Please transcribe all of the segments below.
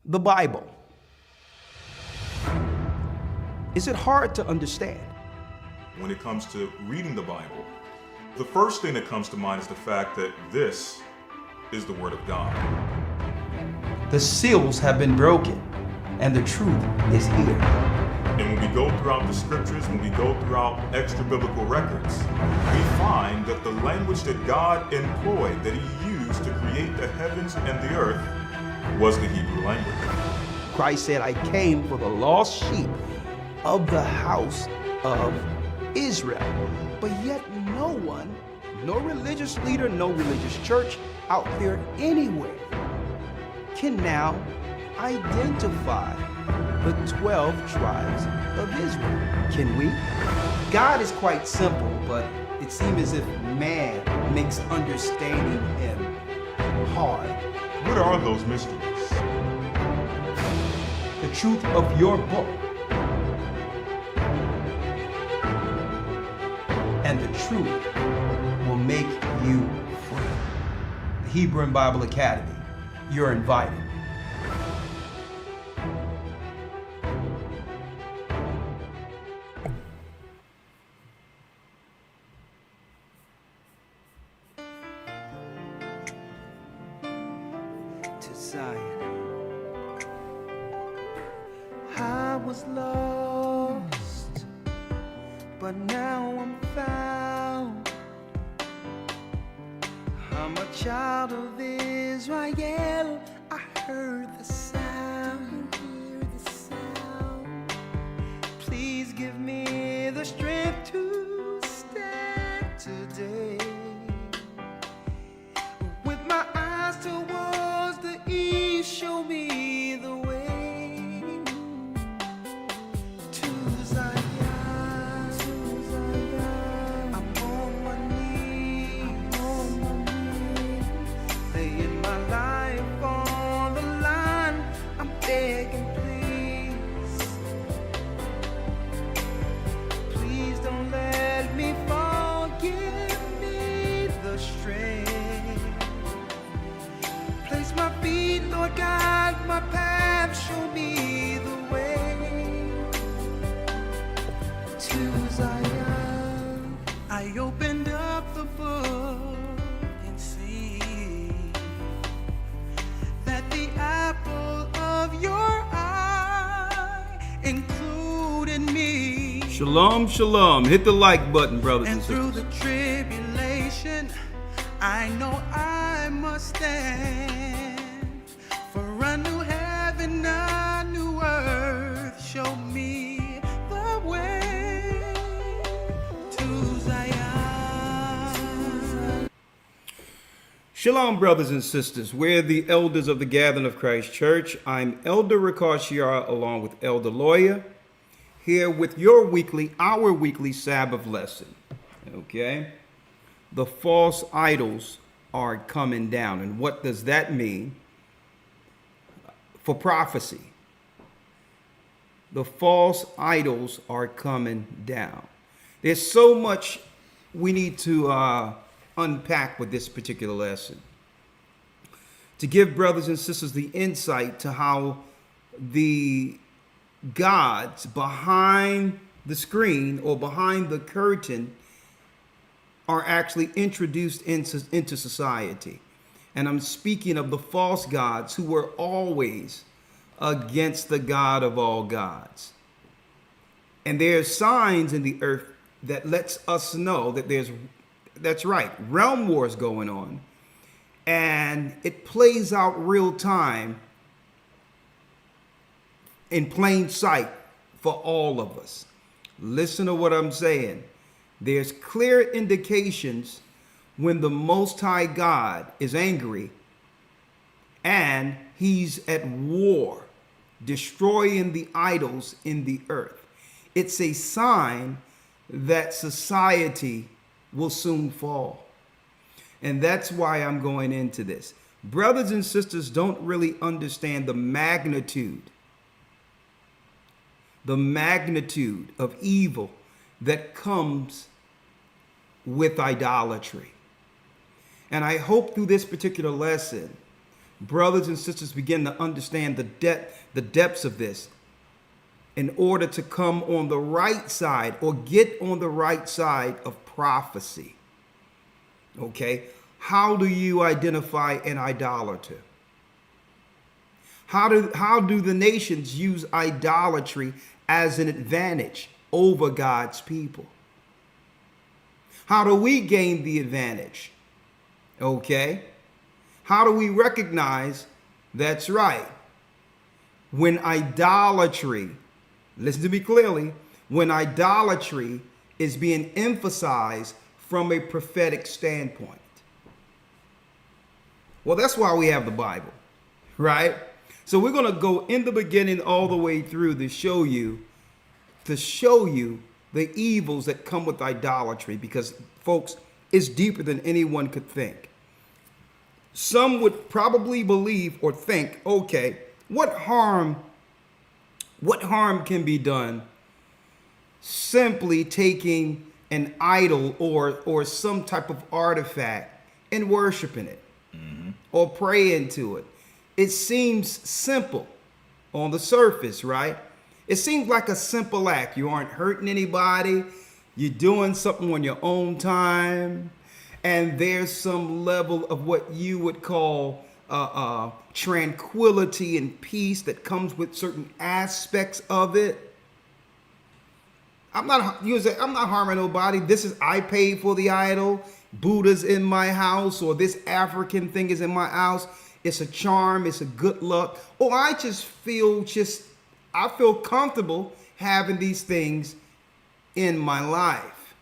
The Bible. Is it hard to understand? When it comes to reading the Bible, the first thing that comes to mind is the fact that this is the Word of God. The seals have been broken, and the truth is here. And when we go throughout the scriptures, when we go throughout extra biblical records, we find that the language that God employed, that He used to create the heavens and the earth, was the Hebrew language. Christ said, I came for the lost sheep of the house of Israel. But yet no one, no religious leader, no religious church out there anywhere can now identify the 12 tribes of Israel. Can we? God is quite simple, but it seems as if man makes understanding Him hard. What are those mysteries? The truth of your book and the truth will make you free. The Hebrew and Bible Academy, you're invited. To Zion. I was lost, but now I'm found. I'm a child of Israel. I heard the sound. You hear the sound. Please give me the strength to stand today. With my eyes towards the east, show me the way to Zion. I'm on my knees, laying my life on the line. I'm begging, please, please don't let me fall. Give me the strength. Place my feet, Lord, guide my path. Show me the way to Zion. I opened up the book and see that the apple of your eye included me. Shalom, shalom. Hit the like button, brothers and sisters. And through the tribulation, I know I must stand. For a new heaven, a new earth, show me the way to Zion. Shalom, brothers and sisters. We're the elders of the Gathering of Christ Church. I'm Elder Ricard along with Elder Lawyer, here with our weekly Sabbath lesson. Okay? The false idols are coming down. And what does that mean for prophecy? The false idols are coming down. There's so much we need to unpack with this particular lesson to give brothers and sisters the insight to how the gods behind the screen or behind the curtain are actually introduced into society. And I'm speaking of the false gods who were always against the God of all gods. And there's signs in the earth that lets us know that that's right, realm wars going on. And it plays out real time in plain sight for all of us. Listen to what I'm saying. There's clear indications when the Most High God is angry and He's at war, destroying the idols in the earth. It's a sign that society will soon fall. And that's why I'm going into this. Brothers and sisters don't really understand the magnitude of evil that comes with idolatry. And I hope through this particular lesson brothers and sisters begin to understand the depths of this in order to come on the right side or get on the right side of prophecy. Okay? How do you identify an idolater? How do the nations use idolatry as an advantage over God's people? How do we gain the advantage? Okay? How do we recognize that's right? When idolatry, listen to me clearly, when idolatry is being emphasized from a prophetic standpoint. Well, that's why we have the Bible, right? So we're going to go in the beginning all the way through to show you the evils that come with idolatry, because folks, it's deeper than anyone could think. Some would probably believe or think, okay, what harm can be done simply taking an idol or some type of artifact and worshiping it or praying to it? It seems simple on the surface, right? It seems like a simple act. You aren't hurting anybody. You're doing something on your own time. And there's some level of what you would call tranquility and peace that comes with certain aspects of it. I'm not harming nobody. I paid for the idol. Buddha's in my house, or this African thing is in my house. It's a charm. It's a good luck. Or I feel comfortable having these things in my life.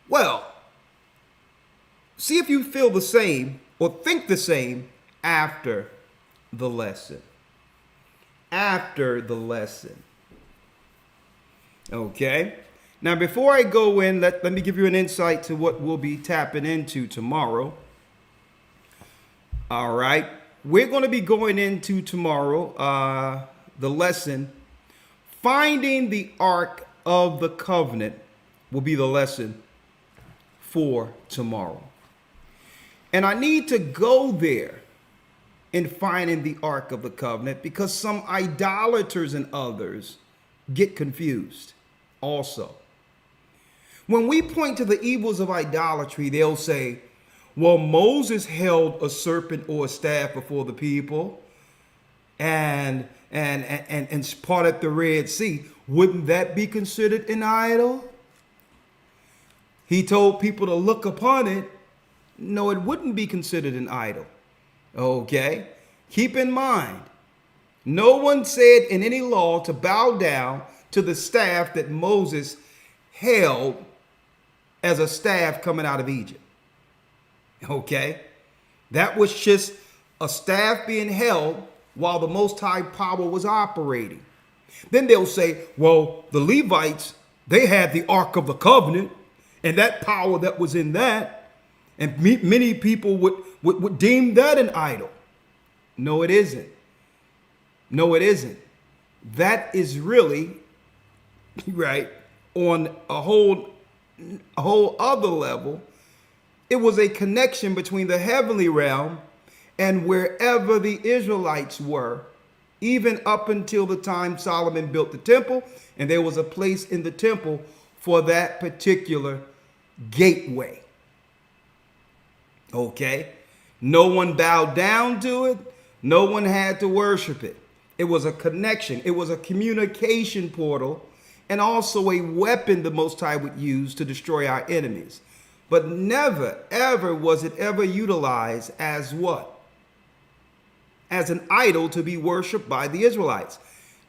Well, see if you feel the same or think the same after the lesson. After the lesson. Okay? Now, before I go in, let me give you an insight to what we'll be tapping into tomorrow. All right. We're going to be going into tomorrow, the lesson, Finding the Ark of the Covenant will be the lesson for tomorrow. And I need to go there in finding the Ark of the Covenant because some idolaters and others get confused also. When we point to the evils of idolatry, they'll say, well, Moses held a serpent or a staff before the people and parted the Red Sea. Wouldn't that be considered an idol? He told people to look upon it. No, it wouldn't be considered an idol. Okay? Keep in mind, no one said in any law to bow down to the staff that Moses held as a staff coming out of Egypt. Okay? That was just a staff being held while the Most High power was operating. Then they'll say, well, the Levites, they had the Ark of the Covenant and that power that was in that. And many people would deem that an idol. No, it isn't. No, it isn't. That is really, right, on a whole other level. It was a connection between the heavenly realm and wherever the Israelites were, even up until the time Solomon built the temple, and there was a place in the temple for that particular gateway. Okay? No one bowed down to it. No one had to worship it. It was a connection. It was a communication portal and also a weapon the Most High would use to destroy our enemies. But never, ever was it ever utilized as what? As an idol to be worshiped by the Israelites.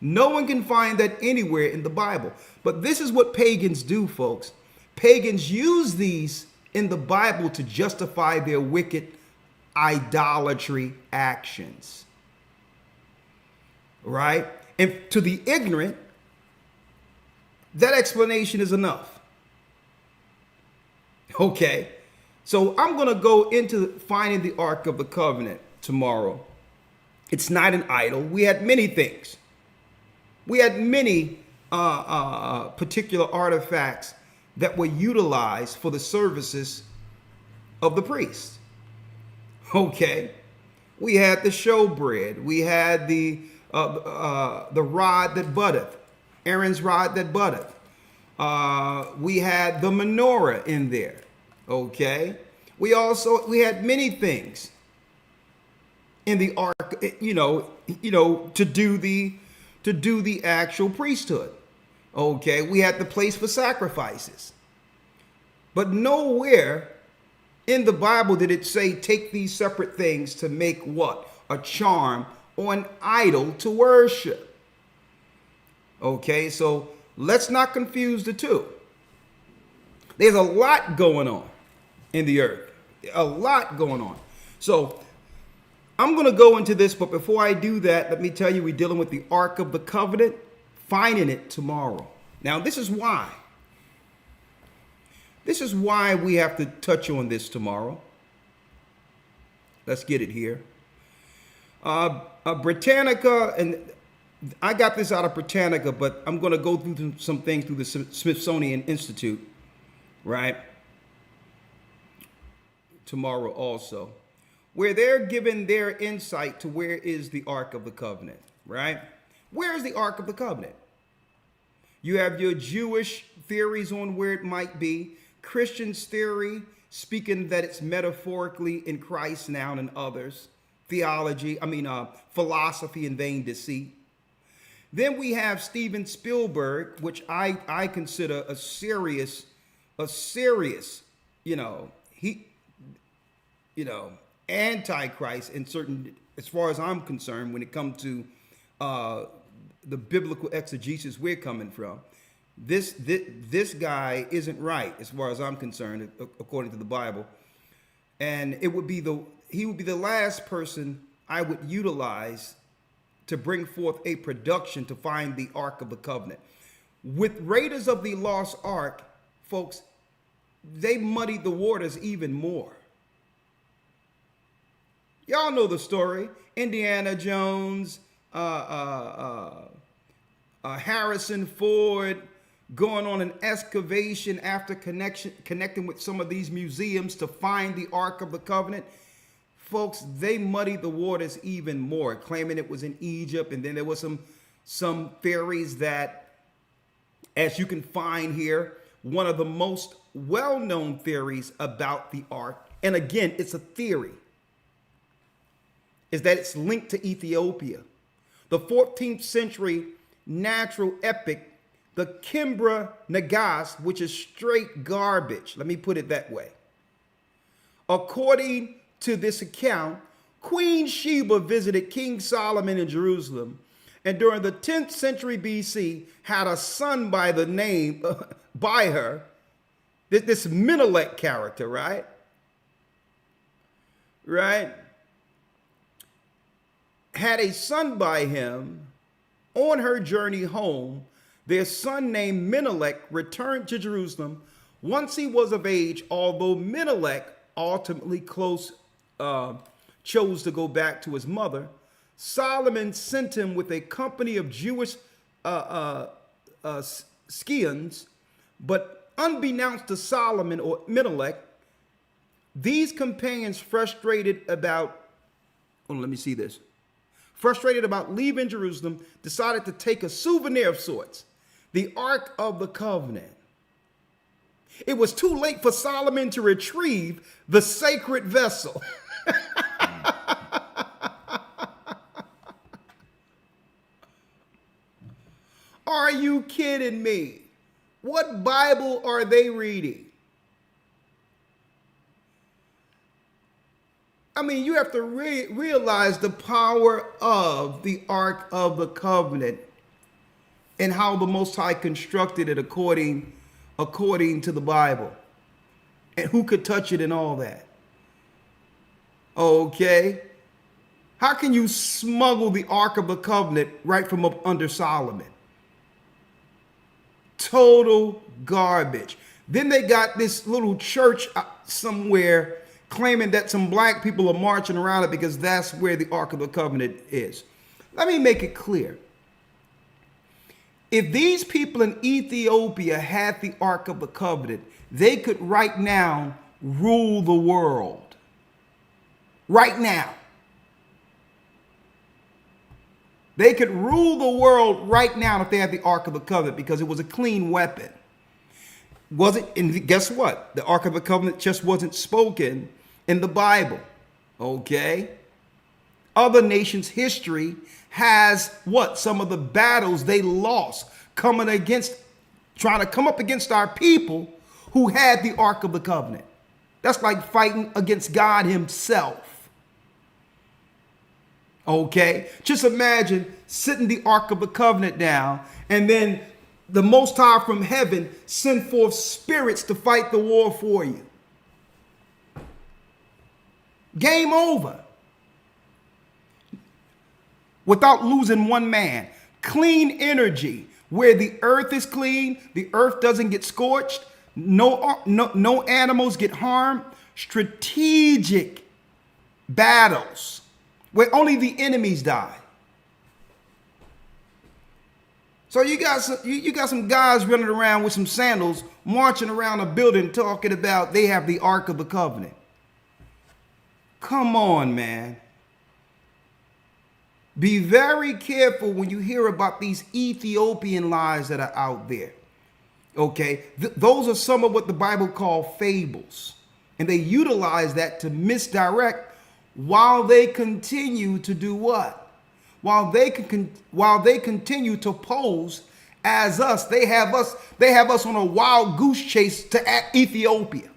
No one can find that anywhere in the Bible. But this is what pagans do, folks. Pagans use these in the Bible to justify their wicked idolatry actions. Right? And to the ignorant, that explanation is enough. Okay. So I'm going to go into finding the Ark of the Covenant tomorrow. It's not an idol. We had many things. We had many particular artifacts that were utilized for the services of the priests. Okay. We had the showbread. We had the rod that buddeth, Aaron's rod that buddeth. We had the menorah in there. Okay. We had many things in the ark, to do the actual priesthood. Okay. We had the place for sacrifices. But nowhere in the Bible did it say take these separate things to make what? A charm or an idol to worship. Okay, so let's not confuse the two. There's a lot going on in the earth. A lot going on. So I'm going to go into this, but before I do that, let me tell you, we're dealing with the Ark of the Covenant, finding it tomorrow. Now, this is why. This is why we have to touch on this tomorrow. Let's get it here. Britannica, and I got this out of Britannica, but I'm going to go through some things through the Smithsonian Institute, right? Tomorrow also, where they're giving their insight to where is the Ark of the Covenant, right? Where is the Ark of the Covenant? You have your Jewish theories on where it might be. Christian's theory, speaking that it's metaphorically in Christ now and others. Philosophy and vain deceit. Then we have Steven Spielberg, which I consider a serious, antichrist in certain, as far as I'm concerned, when it comes to the biblical exegesis we're coming from. This guy isn't right as far as I'm concerned, according to the Bible, and he would be the last person I would utilize to bring forth a production to find the Ark of the Covenant. With Raiders of the Lost Ark, folks, they muddied the waters even more. Y'all know the story. Indiana Jones, Harrison Ford, going on an excavation after connecting with some of these museums to find the Ark of the Covenant. Folks, they muddied the waters even more, claiming it was in Egypt. And then there was some theories that, as you can find here, one of the most well-known theories about the Ark, and again, it's a theory, is that it's linked to Ethiopia. The 14th century natural epic, the Kimbra Nagas, which is straight garbage. Let me put it that way. According to this account, Queen Sheba visited King Solomon in Jerusalem, and during the 10th century BC had a son by the name, by her, this Menelik character, right? Right? Had a son by him. On her journey home, their son named Menelik returned to Jerusalem once he was of age, although Menelik ultimately chose to go back to his mother. Solomon sent him with a company of Jewish Scythians, but unbeknownst to Solomon or Menelik, these companions frustrated about leaving Jerusalem, decided to take a souvenir of sorts, the Ark of the Covenant. It was too late for Solomon to retrieve the sacred vessel. Are you kidding me? What Bible are they reading? I mean, you have to realize the power of the Ark of the Covenant and how the Most High constructed it according to the Bible, and who could touch it and all that. Okay? How can you smuggle the Ark of the Covenant right from up under Solomon? Total garbage. Then they got this little church somewhere claiming that some black people are marching around it because that's where the Ark of the Covenant is. Let me make it clear. If these people in Ethiopia had the Ark of the Covenant, they could right now rule the world. right now. They could rule the world right now if they had the Ark of the Covenant, because it was a clean weapon. Was it? And guess what? The Ark of the Covenant just wasn't spoken in the Bible. Okay? Other nations' history has what? Some of the battles they lost trying to come up against our people who had the Ark of the Covenant. That's like fighting against God himself. Okay? Just imagine sitting the Ark of the Covenant down, and then the Most High from heaven send forth spirits to fight the war for you. Game over. Without losing one man. Clean energy. Where the earth is clean, the earth doesn't get scorched, no animals get harmed. Strategic battles where only the enemies die. So you got some guys running around with some sandals, marching around a building talking about they have the Ark of the Covenant. Come on, man. Be very careful when you hear about these Ethiopian lies that are out there. Okay? Those are some of what the Bible calls fables. And they utilize that to misdirect while they continue to do what? While they continue to pose as us. They have us on a wild goose chase to Ethiopia.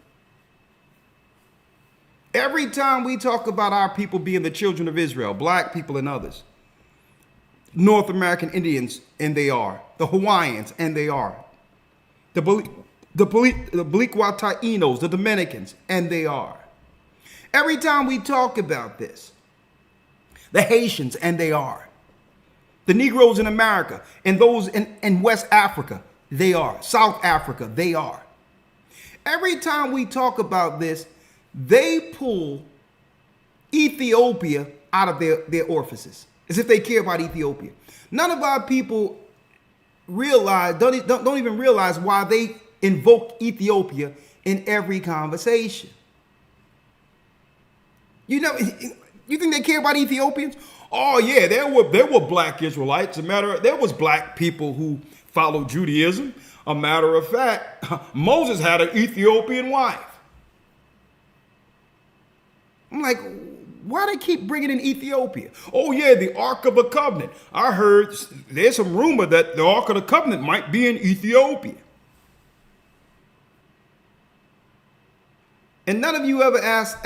Every time we talk about our people being the children of Israel, black people and others, North American Indians, and they are. The Hawaiians, and they are. The Bliqua Taínos, the Dominicans, and they are. Every time we talk about this, the Haitians, and they are. The Negroes in America, and those in West Africa, they are. South Africa, they are. Every time we talk about this, they pull Ethiopia out of their orifices, as if they care about Ethiopia. None of our people don't even realize why they invoke Ethiopia in every conversation. You think they care about Ethiopians? Oh yeah, there were black Israelites. There was black people who followed Judaism. A matter of fact, Moses had an Ethiopian wife. I'm like, why do they keep bringing in Ethiopia? Oh yeah, the Ark of the Covenant. I heard there's some rumor that the Ark of the Covenant might be in Ethiopia. And none of you ever asked,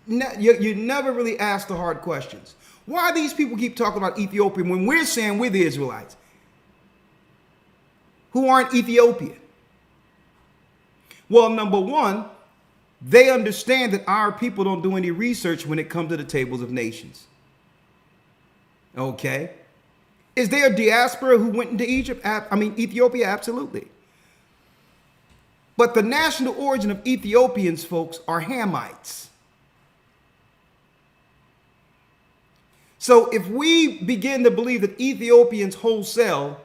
you never really asked the hard questions. Why these people keep talking about Ethiopia when we're saying we're the Israelites who aren't Ethiopian? Well, number one, they understand that our people don't do any research when it comes to the tables of nations. Okay? Is there a diaspora who went into Ethiopia? Absolutely. But the national origin of Ethiopians, folks, are Hamites. So if we begin to believe that Ethiopians wholesale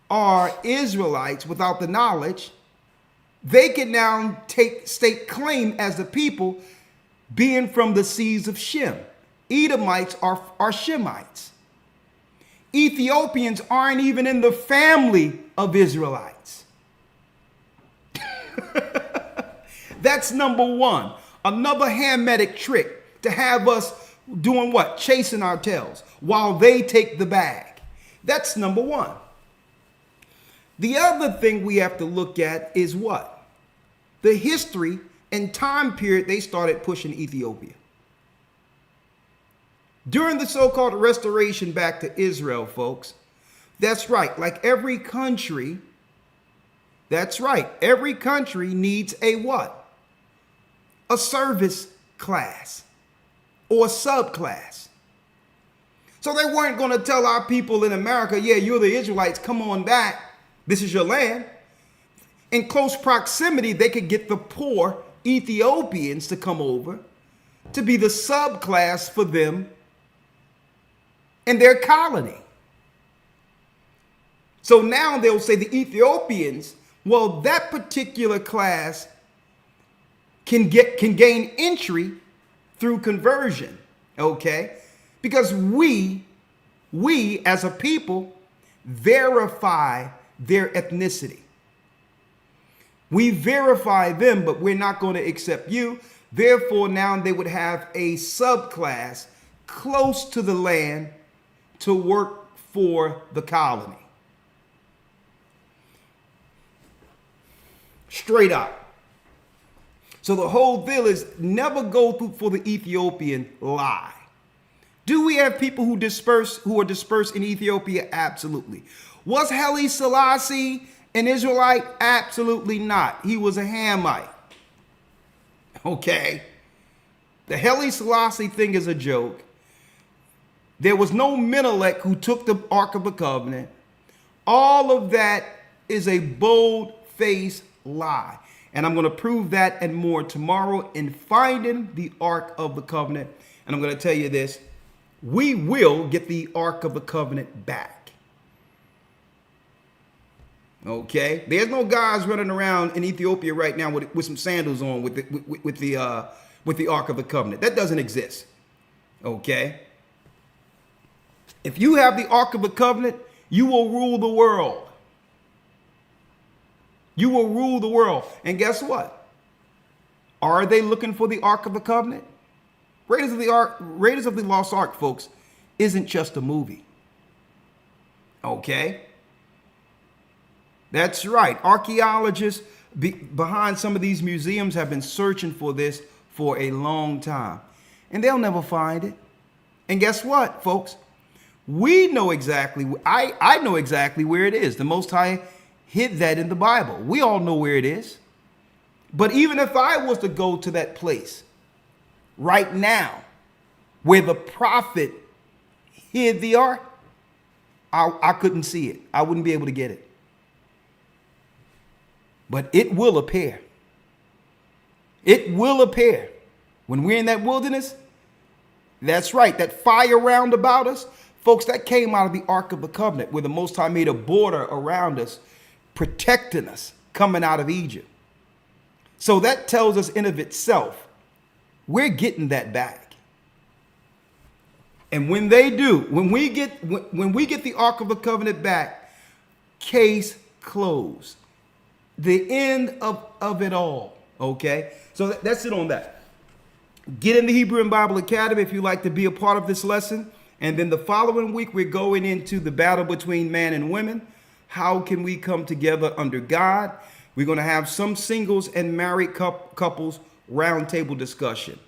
are Israelites without the knowledge, they can now state claim as the people being from the seeds of Shem. Edomites are Shemites. Ethiopians aren't even in the family of Israelites. That's number one. Another Hamitic trick to have us doing what? Chasing our tails while they take the bag. That's number one. The other thing we have to look at is what? The history and time period they started pushing Ethiopia. During the so-called restoration back to Israel, folks, that's right, like every country, that's right, every country needs a what? A service class or a subclass. So they weren't going to tell our people in America, yeah, you're the Israelites, come on back, this is your land. In close proximity, they could get the poor Ethiopians to come over to be the subclass for them in their colony. So now they'll say the Ethiopians, well, that particular class can gain entry through conversion, okay? Because we as a people verify their ethnicity. We verify them, but we're not going to accept you. Therefore, now they would have a subclass close to the land to work for the colony. Straight up. So the whole deal is never go through for the Ethiopian lie. Do we have people who are dispersed in Ethiopia? Absolutely. Was Haile Selassie an Israelite? Absolutely not. He was a Hamite. Okay. The Haile Selassie thing is a joke. There was no Menelik who took the Ark of the Covenant. All of that is a bold-faced lie. And I'm going to prove that and more tomorrow in finding the Ark of the Covenant. And I'm going to tell you this. We will get the Ark of the Covenant back. Okay? There's no guys running around in Ethiopia right now with some sandals on with the Ark of the Covenant. That doesn't exist. Okay? If you have the Ark of the Covenant, you will rule the world. You will rule the world. And guess what? Are they looking for the Ark of the Covenant? Raiders of the Lost Ark, folks, isn't just a movie. Okay? That's right. Archaeologists behind some of these museums have been searching for this for a long time. And they'll never find it. And guess what, folks? We know exactly, I know exactly where it is. The Most High hid that in the Bible. We all know where it is. But even if I was to go to that place right now where the prophet hid the ark, I couldn't see it. I wouldn't be able to get it. But it will appear. It will appear. When we're in that wilderness, that's right, that fire round about us, folks, that came out of the Ark of the Covenant, where the Most High made a border around us, protecting us coming out of Egypt. So that tells us in of itself, we're getting that back. And when they do, when we get the Ark of the Covenant back, case closed. The end of it all. Okay? So that's it on that. Get in the Hebrew and Bible Academy if you'd like to be a part of this lesson. And then the following week, we're going into the battle between man and women. How can we come together under God? We're going to have some singles and married couples roundtable discussion.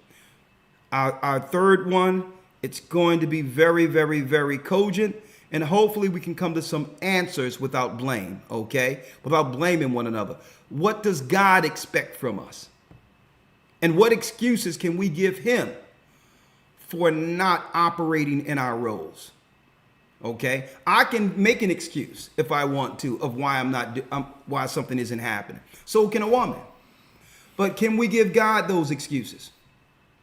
Our third one, it's going to be very, very, very cogent. And hopefully we can come to some answers without blame, okay? Without blaming one another. What does God expect from us? And what excuses can we give him for not operating in our roles? Okay? I can make an excuse if I want to of why why something isn't happening. So can a woman. But can we give God those excuses?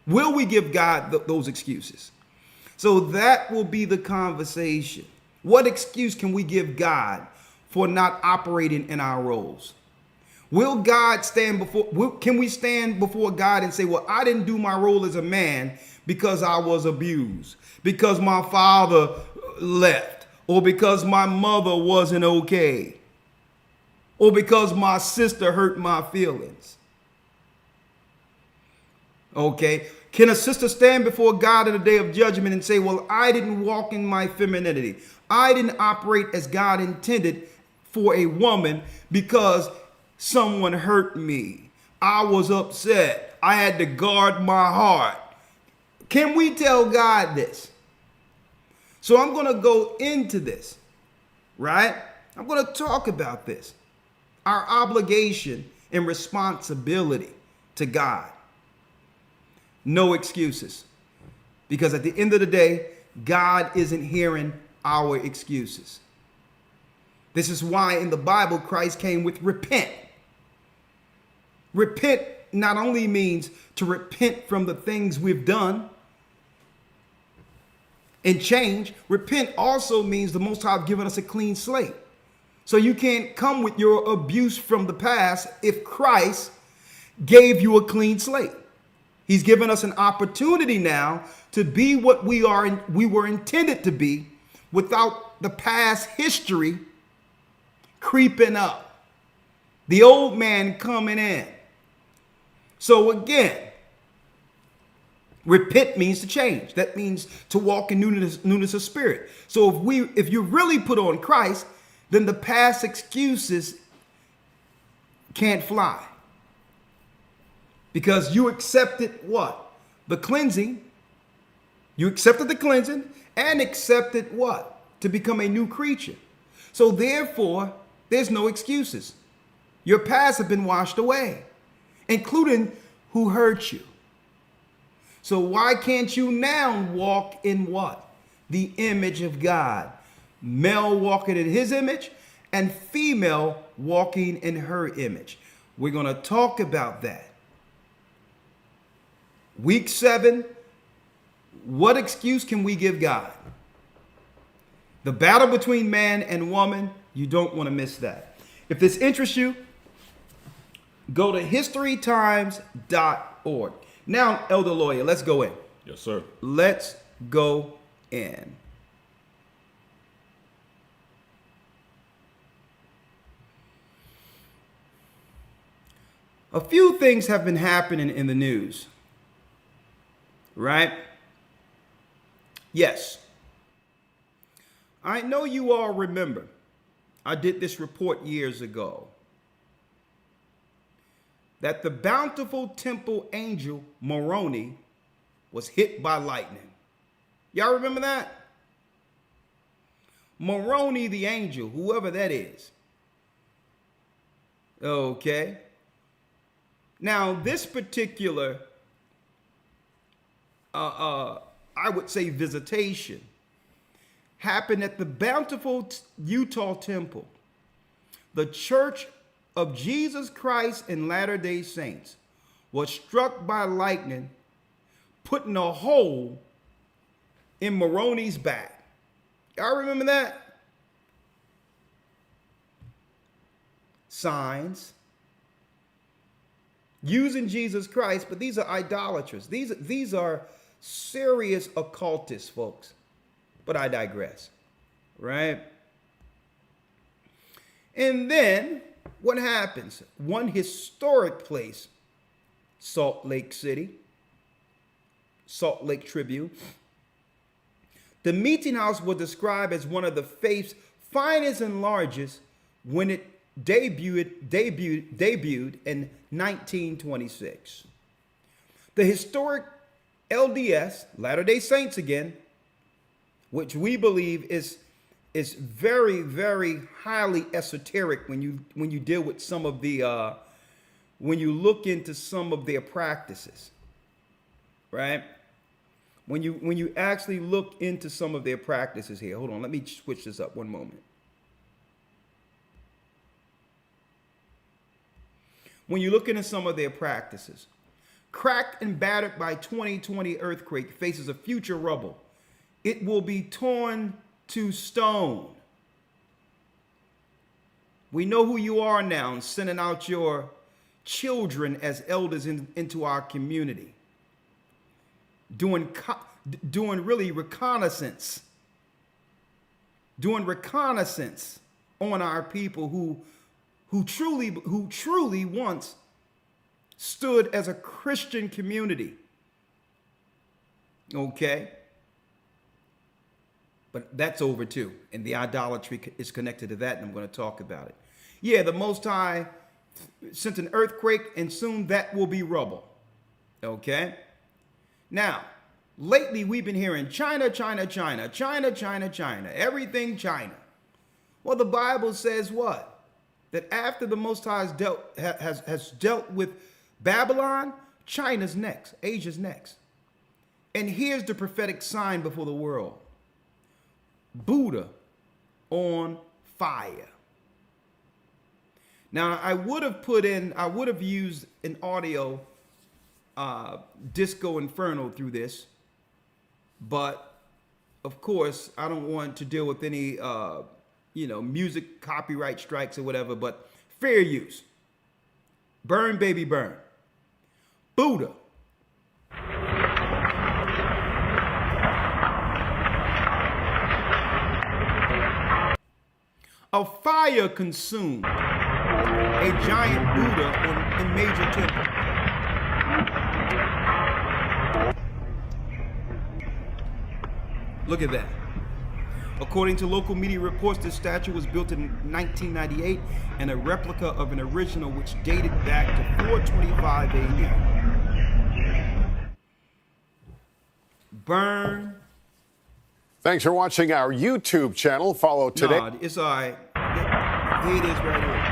Will we give God those excuses? So that will be the conversation. What excuse can we give God for not operating in our roles? Will God can we stand before God and say, well, I didn't do my role as a man because I was abused, because my father left, or because my mother wasn't okay, or because my sister hurt my feelings? Okay. Can a sister stand before God in the day of judgment and say, well, I didn't walk in my femininity. I didn't operate as God intended for a woman because someone hurt me. I was upset. I had to guard my heart. Can we tell God this? So I'm going to go into this, right? I'm going to talk about this. Our obligation and responsibility to God. No excuses. Because at the end of the day, God isn't hearing our excuses. This is why in the Bible, Christ came with repent. Repent not only means to repent from the things we've done and change. Repent also means the Most High has given us a clean slate. So you can't come with your abuse from the past if Christ gave you a clean slate. He's given us an opportunity now to be what we were intended to be without the past history creeping up. The old man coming in. So again, repent means to change. That means to walk in newness of spirit. So if you really put on Christ, then the past excuses can't fly. Because you accepted what? The cleansing. You accepted the cleansing and accepted what? To become a new creature. So therefore, there's no excuses. Your past have been washed away, including who hurt you. So why can't you now walk in what? The image of God. Male walking in his image and female walking in her image. We're going to talk about that. Week 7, what excuse can we give God? The battle between man and woman, you don't want to miss that. If this interests you, go to historytimes.org. Now, Elder Lawyer, let's go in. Yes, sir. Let's go in. A few things have been happening in the news. Right? Yes. I know you all remember. I did this report years ago. That the bountiful temple angel Moroni was hit by lightning. Y'all remember that? Moroni the angel, whoever that is. Okay. Now, this particular I would say visitation happened at the bountiful Utah temple. The Church of Jesus Christ and Latter-day Saints was struck by lightning, putting a hole in Moroni's back. Y'all remember that? Signs. Using Jesus Christ, but these are idolaters. These are serious occultists, folks. But I digress, right? And then what happens? One historic place, Salt Lake City, Salt Lake Tribune. The meeting house was described as one of the faith's finest and largest when it debuted in 1926. The historic LDS, Latter-day Saints again, which we believe is very, very highly esoteric when you deal with some of the when you look into some of their practices, right? When you actually look into some of their practices here. Hold on, let me switch this up one moment. When you look into some of their practices, cracked and battered by 2020 earthquake, faces a future rubble. It will be torn to stone. We know who you are now, sending out your children as elders into our community. Doing really reconnaissance. Doing reconnaissance on our people who truly once stood as a Christian community. Okay? But that's over too. And the idolatry is connected to that, and I'm going to talk about it. Yeah, the Most High sent an earthquake, and soon that will be rubble. Okay? Now, lately we've been hearing China, China, China, China, China, China, everything China. Well, the Bible says what? That after the Most High has dealt with Babylon, China's next, Asia's next. And here's the prophetic sign before the world. Buddha on fire. Now, I would have used an audio Disco Inferno through this, but of course, I don't want to deal with any music copyright strikes or whatever, but fair use. Burn, baby, burn. Buddha a fire consumed a giant Buddha in major temple. Look at that. According to local media reports, this statue was built in 1998 and a replica of an original which dated back to 425 AD. Burn. Thanks for watching our YouTube channel. Follow today. No, it's all right. Here it is right here.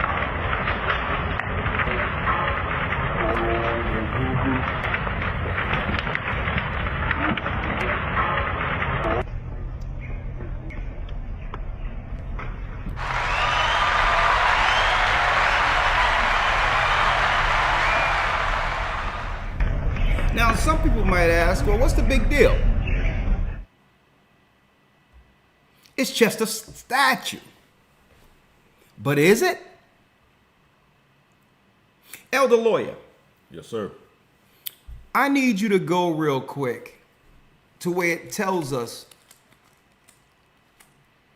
Now, some people might ask, well, what's the big deal? It's just a statue. But is it? Elder Lawyer. Yes, sir. I need you to go real quick to where it tells us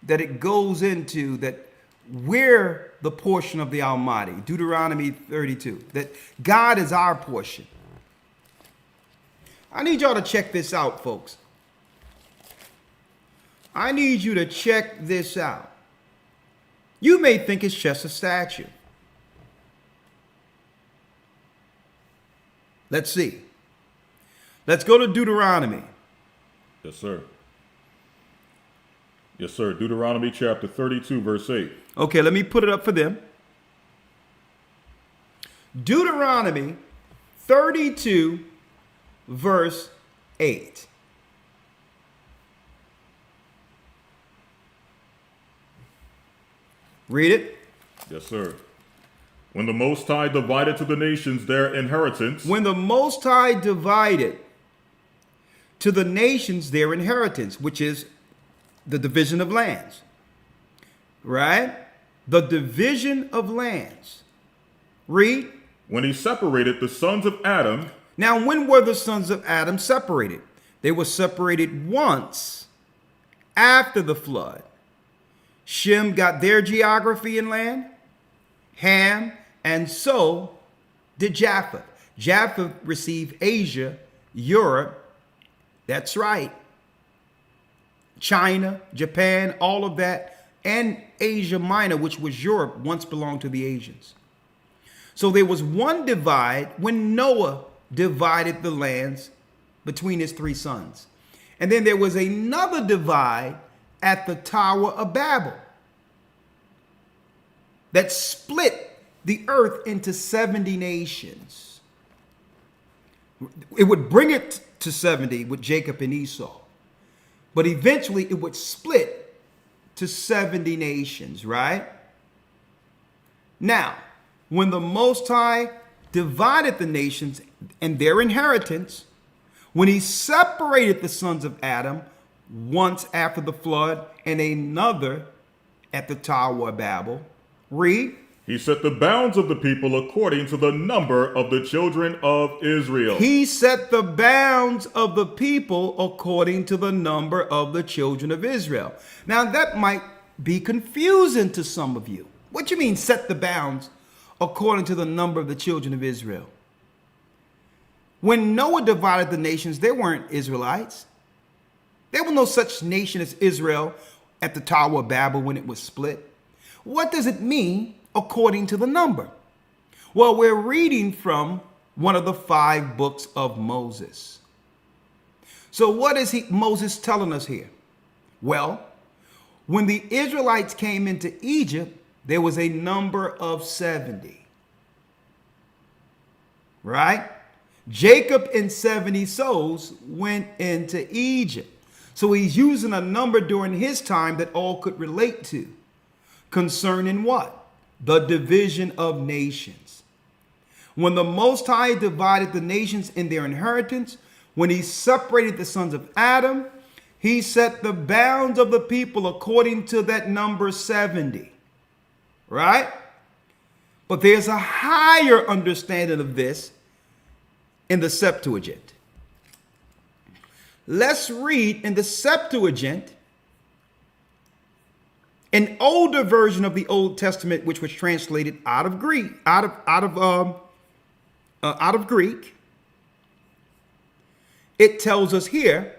that it goes into that we're the portion of the Almighty, Deuteronomy 32, that God is our portion. I need y'all to check this out, folks. I need you to check this out. You may think it's just a statue. Let's see. Let's go to Deuteronomy. Yes, sir. Yes, sir. Deuteronomy chapter 32, verse 8. Okay, let me put it up for them. Deuteronomy 32, verse 8. Read it. Yes, sir. When the Most High divided to the nations their inheritance. When the Most High divided to the nations their inheritance, which is the division of lands. Right? The division of lands. Read. When he separated the sons of Adam. Now, when were the sons of Adam separated? They were separated once after the flood. Shem got their geography and land, Ham, and so did Japheth. Japheth received Asia, Europe, that's right, China, Japan, all of that, and Asia Minor, which was Europe, once belonged to the Asians. So there was one divide when Noah divided the lands between his three sons. And then there was another divide at the Tower of Babel that split the earth into 70 nations. It would bring it to 70 with Jacob and Esau, but eventually it would split to 70 nations, right? Now, when the Most High divided the nations and their inheritance, when he separated the sons of Adam once after the flood and another at the Tower of Babel, read. He set the bounds of the people according to the number of the children of Israel. He set the bounds of the people according to the number of the children of Israel. Now that might be confusing to some of you. What do you mean set the bounds according to the number of the children of Israel? When Noah divided the nations, there weren't Israelites. There was no such nation as Israel at the Tower of Babel when it was split. What does it mean according to the number? Well, we're reading from one of the 5 books of Moses. So what is Moses telling us here? Well, when the Israelites came into Egypt, there was a number of 70. Right? Jacob and 70 souls went into Egypt. So he's using a number during his time that all could relate to. Concerning what? The division of nations. When the Most High divided the nations in their inheritance, when he separated the sons of Adam, he set the bounds of the people according to that number 70. Right? But there's a higher understanding of this in the Septuagint. Let's read in the Septuagint An older version of the Old Testament, which was translated out of Greek, out of Greek, it tells us here.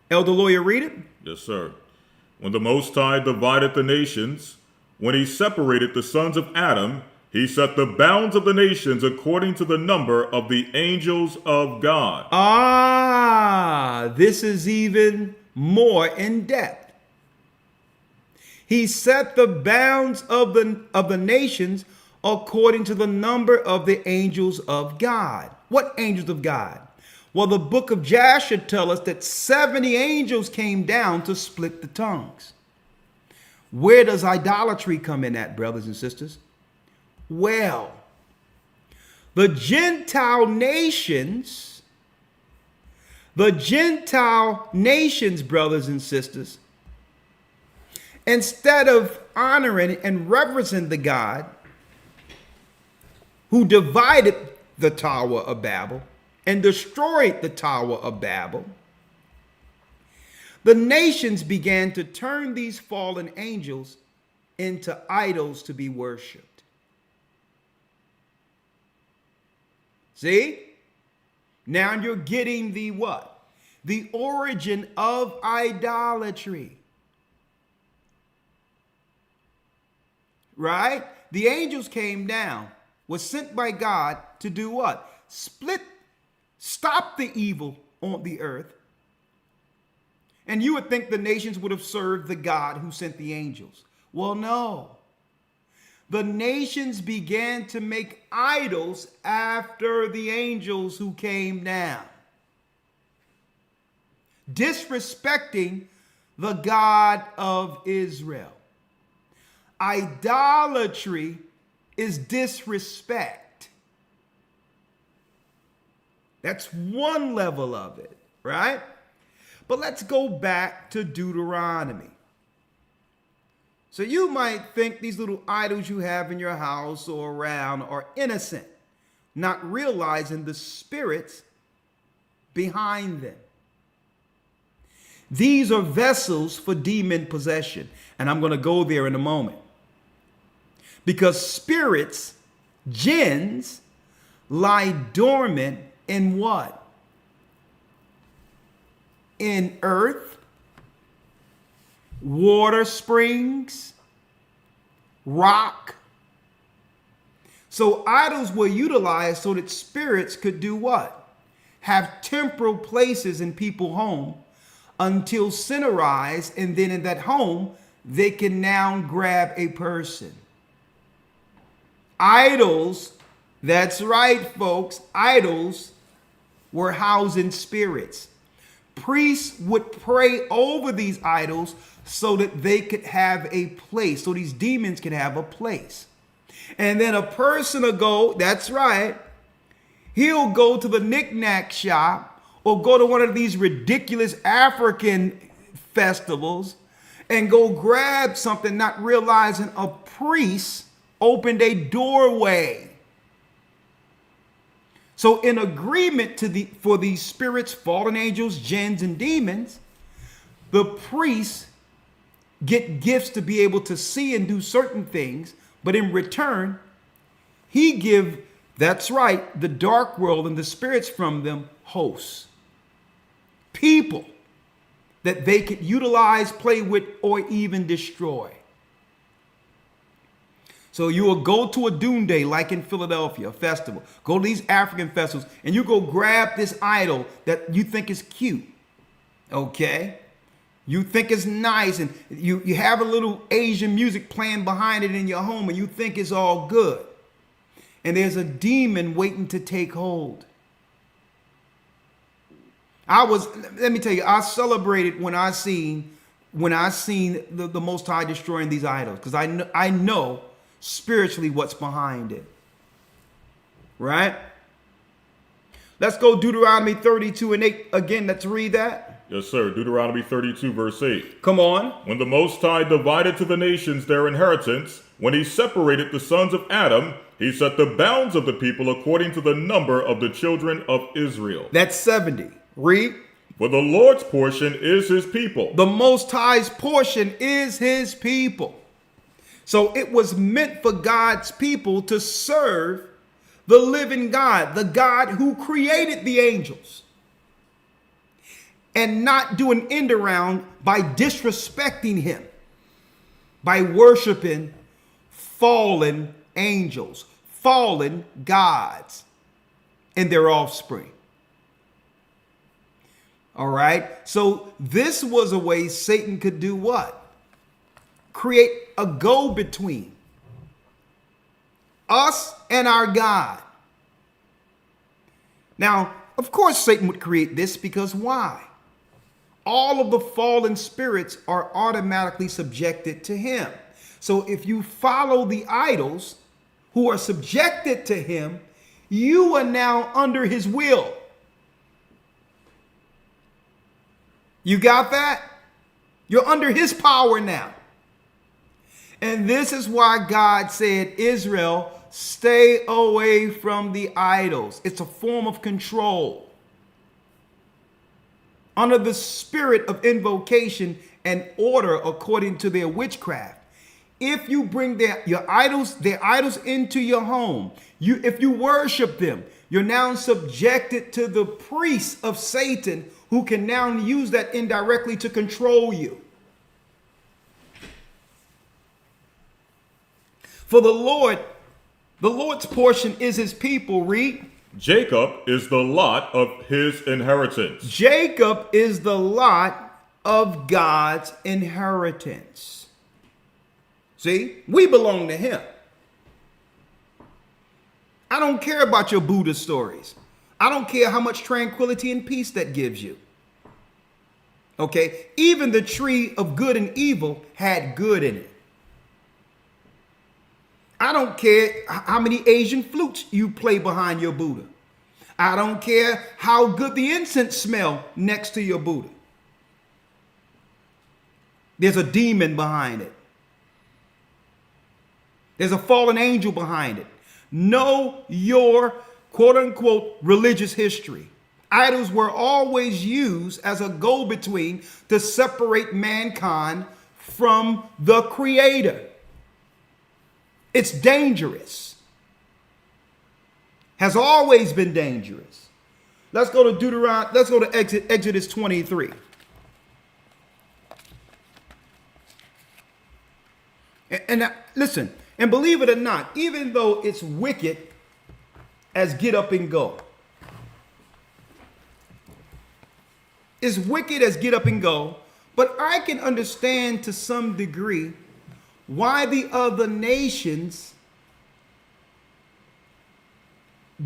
Elder Lawyer, read it. Yes, sir. When the Most High divided the nations, when he separated the sons of Adam, he set the bounds of the nations according to the number of the angels of God. This is even more in depth. He set the bounds of the nations according to the number of the angels of God. What angels of God? Well, the book of Jasher tells us that 70 angels came down to split the tongues. Where does idolatry come in at, brothers and sisters? Well, the Gentile nations, brothers and sisters, instead of honoring and reverencing the God who divided the Tower of Babel and destroyed the Tower of Babel, the nations began to turn these fallen angels into idols to be worshipped. See? Now you're getting the what? The origin of idolatry. Right? The angels came down, was sent by God to do what? Stop the evil on the earth. And you would think the nations would have served the God who sent the angels. Well, no. The nations began to make idols after the angels who came down, disrespecting the God of Israel. Idolatry is disrespect. That's one level of it, right? But let's go back to Deuteronomy. So you might think these little idols you have in your house or around are innocent, not realizing the spirits behind them. These are vessels for demon possession. And I'm going to go there in a moment. Because spirits, jinns, lie dormant in what? In earth, water springs, rock. So idols were utilized so that spirits could do what? Have temporal places in people's home until sin arise, and then in that home, they can now grab a person. Idols, that's right, folks, idols were housing spirits. Priests would pray over these idols so that they could have a place, so these demons could have a place. And then a person will go, that's right, he'll go to the knick-knack shop or go to one of these ridiculous African festivals and go grab something, not realizing a priest opened a doorway. So in agreement for these spirits, fallen angels, jinns, and demons, the priests get gifts to be able to see and do certain things, but in return, he give, that's right, the dark world and the spirits from them hosts. People that they could utilize, play with, or even destroy. So you will go to a Doom Day, like in Philadelphia, a festival. Go to these African festivals, and you go grab this idol that you think is cute. Okay? You think it's nice, and you have a little Asian music playing behind it in your home, and you think it's all good. And there's a demon waiting to take hold. Let me tell you, I celebrated when I seen the Most High destroying these idols, because I know spiritually what's behind it. Right? Let's go Deuteronomy 32:8 again. Let's read that. Yes, sir. Deuteronomy 32, verse 8. Come on. When the Most High divided to the nations their inheritance, when he separated the sons of Adam, he set the bounds of the people according to the number of the children of Israel. That's 70. Read. For the Lord's portion is his people. The Most High's portion is his people. So it was meant for God's people to serve the living God, the God who created the angels, and not do an end around by disrespecting him, by worshiping fallen angels, fallen gods, and their offspring. All right. So this was a way Satan could do what? Create a go-between us and our God. Now, of course, Satan would create this because why? All of the fallen spirits are automatically subjected to him. So if you follow the idols who are subjected to him, you are now under his will. You got that? You're under his power now. And this is why God said, Israel, stay away from the idols. It's a form of control. Under the spirit of invocation and order according to their witchcraft. If you bring their idols into your home, if you worship them, you're now subjected to the priests of Satan, who can now use that indirectly to control you. For the Lord's portion is his people. Read. Jacob is the lot of his inheritance. Jacob is the lot of God's inheritance. See, we belong to him. I don't care about your Buddha stories. I don't care how much tranquility and peace that gives you. Okay, even the tree of good and evil had good in it. I don't care how many Asian flutes you play behind your Buddha. I don't care how good the incense smell next to your Buddha. There's a demon behind it. There's a fallen angel behind it. Know your quote unquote religious history. Idols were always used as a go-between to separate mankind from the Creator. It's dangerous. Has always been dangerous. Let's go to Let's go to Exodus 23. And listen, and believe it or not, even though it's wicked as get up and go. It's wicked as get up and go, but I can understand to some degree why the other nations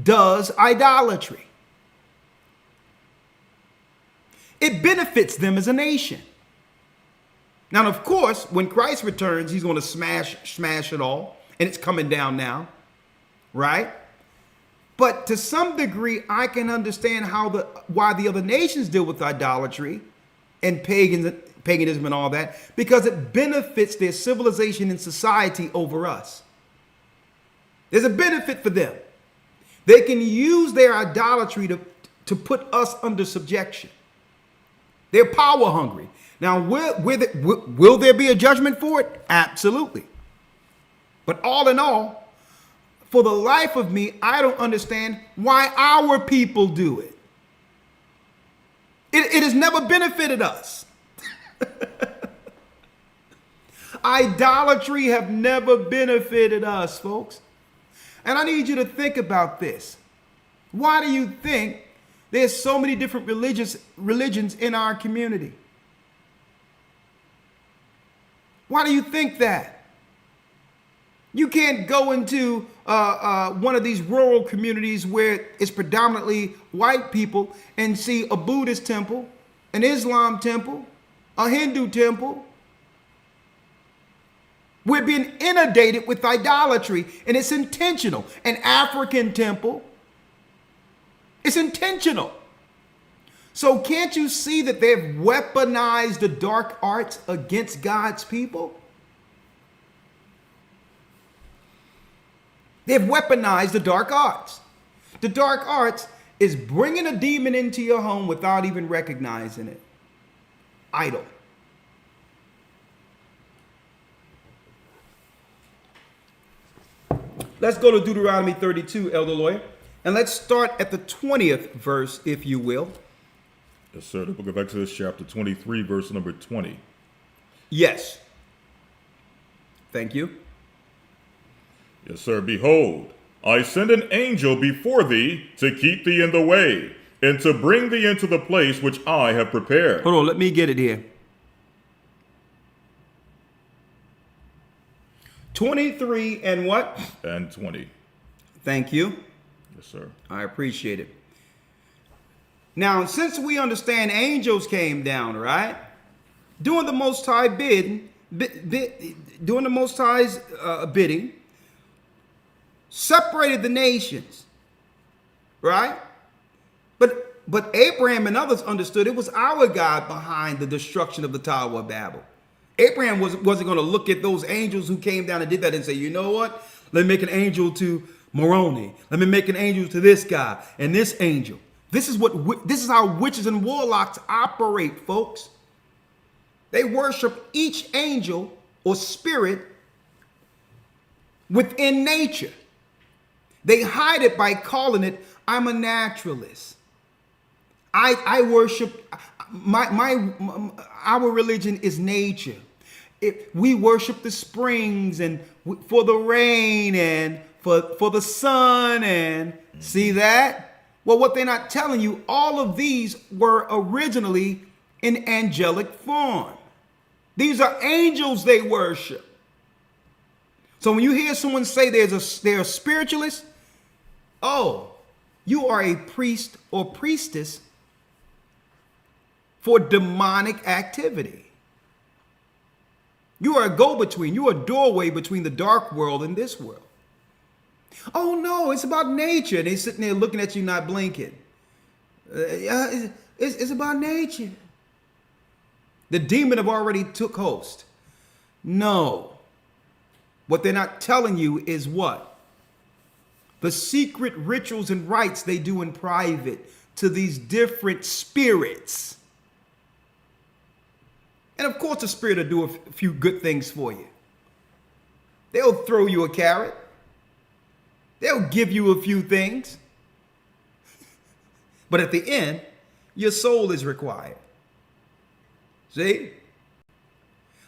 does idolatry. It benefits them as a nation. Now, of course, when Christ returns, he's going to smash it all, and it's coming down now, right? But to some degree, I can understand why the other nations deal with idolatry and paganism and all that, because it benefits their civilization and society over us. There's a benefit for them. They can use their idolatry to put us under subjection. They're power hungry. Now, will there be a judgment for it? Absolutely. But all in all, for the life of me, I don't understand why our people do it. It has never benefited us. Idolatry have never benefited us, folks. And I need you to think about this. Why do you think there's so many different religions in our community? Why do you think that? You can't go into one of these rural communities where it's predominantly white people and see a Buddhist temple, an Islam temple, a Hindu temple. We're being inundated with idolatry, and it's intentional. An African temple, it's intentional. So can't you see that they've weaponized the dark arts against God's people? They've weaponized the dark arts. The dark arts is bringing a demon into your home without even recognizing it. Idol. Let's go to Deuteronomy 32, Elder Lawyer. And let's start at the 20th verse, if you will. Yes, sir. The book of Exodus, chapter 23, verse number 20. Yes. Thank you. Yes, sir. Behold, I send an angel before thee to keep thee in the way, and to bring thee into the place which I have prepared. Hold on, let me get it here. 23 and what? And 20. Thank you. Yes, sir. I appreciate it. Now, since we understand angels came down, right? Doing the Most High doing the Most High's bidding, separated the nations, right? But Abraham and others understood it was our God behind the destruction of the Tower of Babel. Abraham wasn't going to look at those angels who came down and did that and say, you know what? Let me make an angel to Moroni. Let me make an angel to this guy and this angel. This is how witches and warlocks operate, folks. They worship each angel or spirit within nature. They hide it by calling it, I'm a naturalist. I worship, our religion is nature. We worship the springs and for the rain and for the sun and see that? Well, what they're not telling you, all of these were originally in angelic form. These are angels they worship. So when you hear someone say they're a spiritualist, oh, you are a priest or priestess for demonic activity. You are a go-between. You are a doorway between the dark world and this world. Oh no, it's about nature. And they're sitting there looking at you, not blinking. It's about nature. The demon have already took host. No. What they're not telling you is what? The secret rituals and rites they do in private to these different spirits. And of course the spirit will do a few good things for you. They'll throw you a carrot. They'll give you a few things. But at the end, your soul is required. See?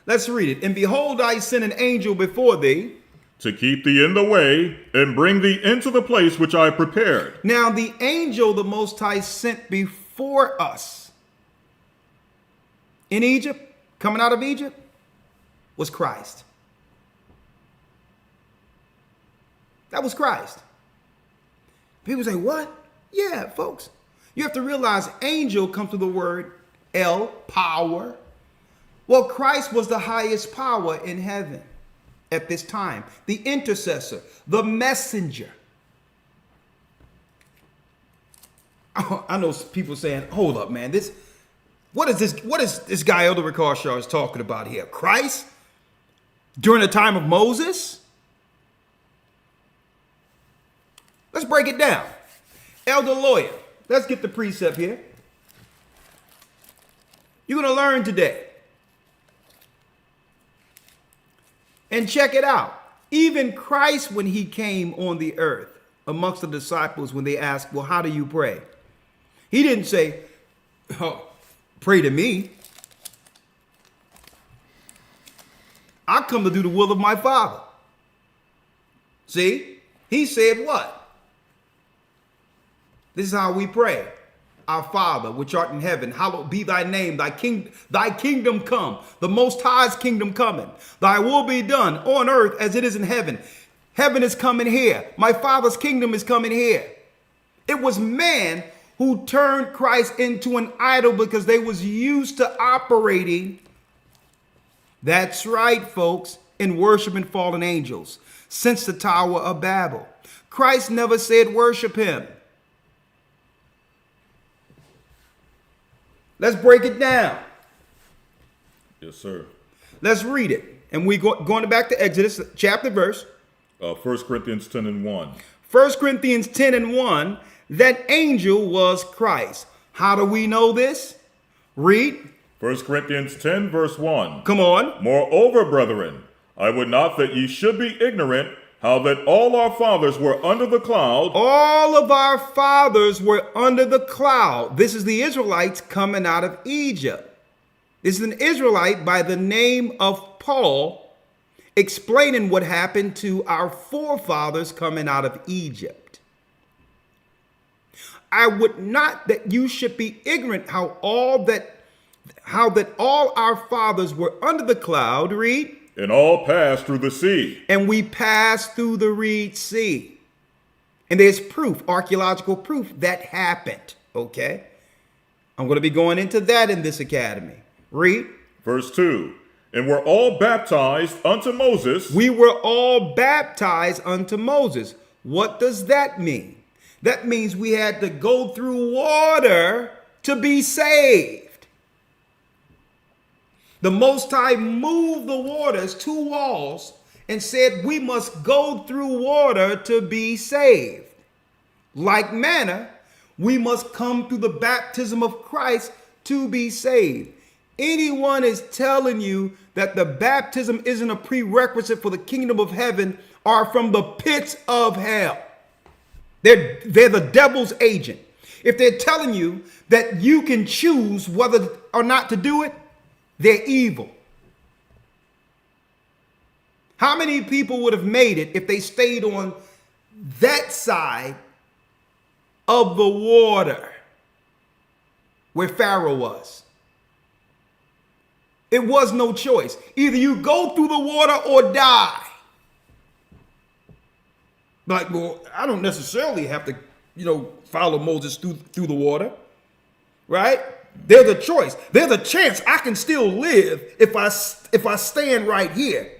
Let's read it. And behold, I send an angel before thee, to keep thee in the way, and bring thee into the place which I prepared. Now the angel the Most High sent before us in Egypt, coming out of Egypt, was Christ. That was Christ. People say, what? Yeah, folks. You have to realize angel comes from the word El, power. Well, Christ was the highest power in heaven at this time. The intercessor, the messenger. I know people saying, hold up, man. What is this guy Elder Ricard is talking about here? Christ? During the time of Moses? Let's break it down. Elder Lawyer, let's get the precept here. You're going to learn today. And check it out. Even Christ, when he came on the earth amongst the disciples, when they asked, well, how do you pray? He didn't say, oh, pray to me. I come to do the will of my Father. See? He said what? This is how we pray. Our Father, which art in heaven, hallowed be thy name. Thy kingdom come. The Most High's kingdom coming. Thy will be done on earth as it is in heaven. Heaven is coming here. My Father's kingdom is coming here. It was man who turned Christ into an idol because they was used to operating. That's right, folks, in worshiping fallen angels since the Tower of Babel. Christ never said worship him. Let's break it down. Yes, sir. Let's read it. And we going back to Exodus chapter verse. 1 Corinthians 10 and 1. 1 Corinthians 10 and 1. That angel was Christ. How do we know this? Read. 1 Corinthians 10, verse 1. Come on. Moreover, brethren, I would not that ye should be ignorant how that all our fathers were under the cloud. All of our fathers were under the cloud. This is the Israelites coming out of Egypt. This is an Israelite by the name of Paul explaining what happened to our forefathers coming out of Egypt. I would not that you should be ignorant how that all our fathers were under the cloud. Read. And all passed through the sea. And we passed through the Red Sea. And there's proof, archaeological proof that happened. Okay. I'm going to be going into that in this academy. Read. Verse 2. And were all baptized unto Moses. We were all baptized unto Moses. What does that mean? That means we had to go through water to be saved. The Most High moved the waters, 2 walls, and said we must go through water to be saved. Like manner, we must come through the baptism of Christ to be saved. Anyone is telling you that the baptism isn't a prerequisite for the kingdom of heaven are from the pits of hell. They're the devil's agent. If they're telling you that you can choose whether or not to do it, they're evil. How many people would have made it if they stayed on that side of the water where Pharaoh was? It was no choice. Either you go through the water or die. Like, well, I don't necessarily have to, follow Moses through the water, right? There's a choice. There's a chance I can still live if I stand right here.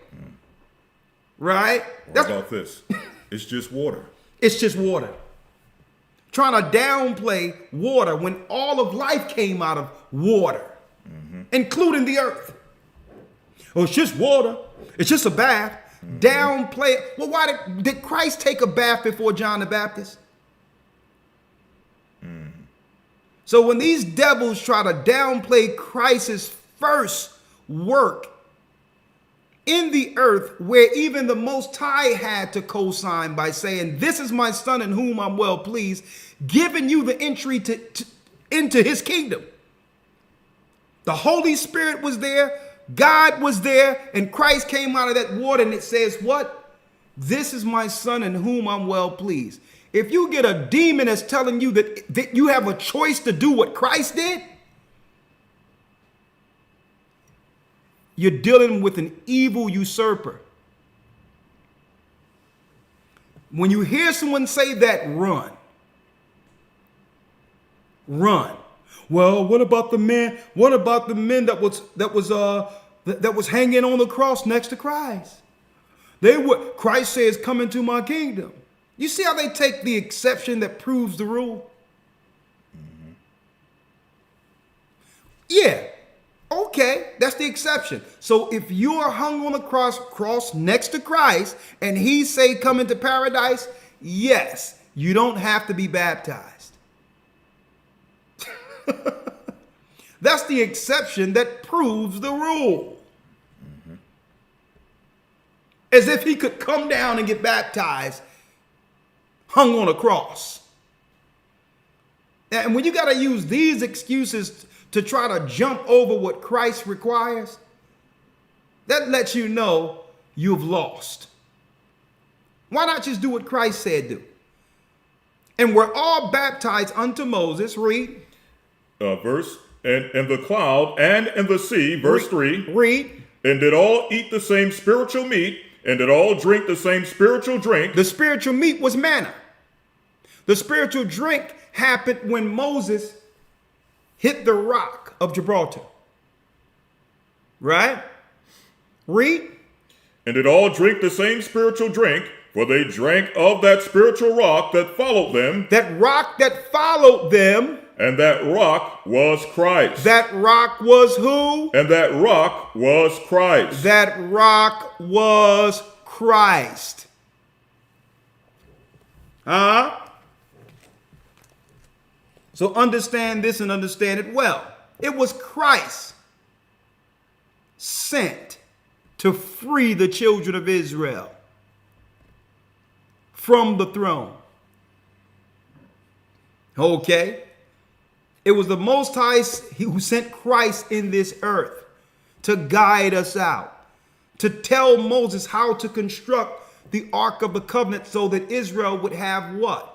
Right? What about this? It's just water. It's just water. Trying to downplay water when all of life came out of water, including the earth. Oh, it's just water. It's just a bath. Downplay it. Well, why did Christ take a bath before John the Baptist? So when these devils try to downplay Christ's first work in the earth, where even the Most High had to co-sign by saying, this is my son in whom I'm well pleased, giving you the entry into his kingdom. The Holy Spirit was there, God was there, and Christ came out of that water, and it says what? This is my son in whom I'm well pleased. If you get a demon that's telling you that you have a choice to do what Christ did, you're dealing with an evil usurper. When you hear someone say that, run. Run. Well, what about the men? What about the men that was hanging on the cross next to Christ? Christ says, "Come into my kingdom." You see how they take the exception that proves the rule? Yeah. Okay, that's the exception. So if you are hung on the cross next to Christ and he say come into paradise, yes, you don't have to be baptized. That's the exception that proves the rule. As if he could come down and get baptized hung on a cross. And when you got to use these excuses to try to jump over what Christ requires, that lets you know you've lost. Why not just do what Christ said do? And we're all baptized unto Moses. Read. Verse, and in the cloud and in the sea, verse 3. Read. And did all eat the same spiritual meat, and did all drink the same spiritual drink. The spiritual meat was manna. The spiritual drink happened when Moses hit the rock of Gibraltar. Right? Read. And did all drink the same spiritual drink, for they drank of that spiritual rock that followed them. That rock that followed them. And that rock was Christ. That rock was who? And that rock was Christ. That rock was Christ. So understand this and understand it well. It was Christ sent to free the children of Israel from the throne. Okay? It was the Most High who sent Christ in this earth to guide us out, to tell Moses how to construct the Ark of the Covenant so that Israel would have what?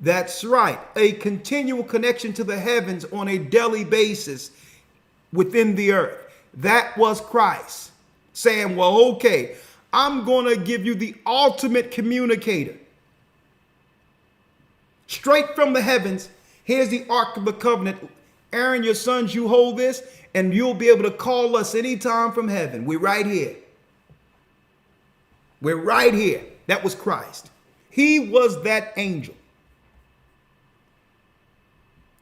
That's right, a continual connection to the heavens on a daily basis within the earth. That was Christ saying, well, okay, I'm going to give you the ultimate communicator. Straight from the heavens, here's the Ark of the Covenant. Aaron, your sons, you hold this, and you'll be able to call us anytime from heaven. We're right here. We're right here. That was Christ. He was that angel.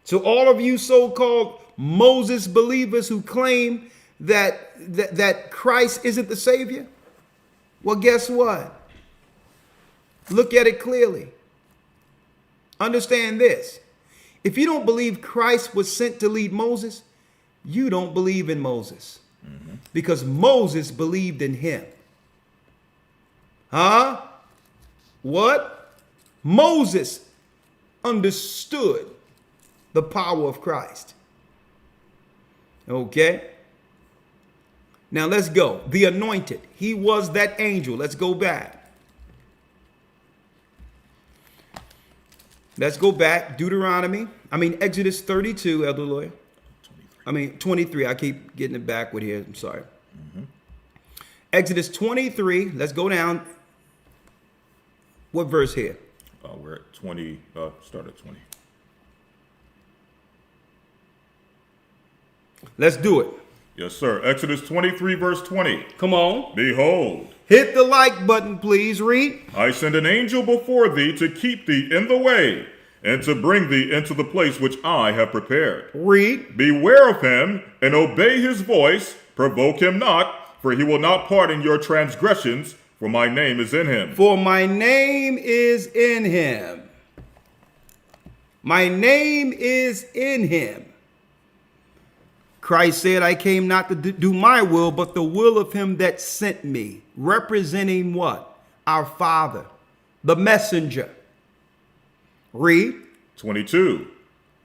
So all of you so-called Moses believers who claim that Christ isn't the Savior, well, guess what? Look at it clearly. Understand this. If you don't believe Christ was sent to lead Moses, you don't believe in Moses. Because Moses believed in him. Huh? What? Moses understood the power of Christ. Okay? Now let's go. The anointed. He was that angel. Let's go back. Let's go back. Exodus 32, Elder Lawyer. 23. I keep getting it backward here. I'm sorry. Exodus 23. Let's go down. What verse here? We're at 20. Start at 20. Let's do it. Yes, sir. Exodus 23, verse 20. Come on. Behold, hit the like button, please. Read. I send an angel before thee to keep thee in the way and to bring thee into the place which I have prepared. Read. Beware of him and obey his voice. Provoke him not, for he will not pardon your transgressions, for my name is in him. For my name is in him. My name is in him. Christ said, I came not to do my will, but the will of him that sent me. Representing what? Our Father, the messenger. Read. 22.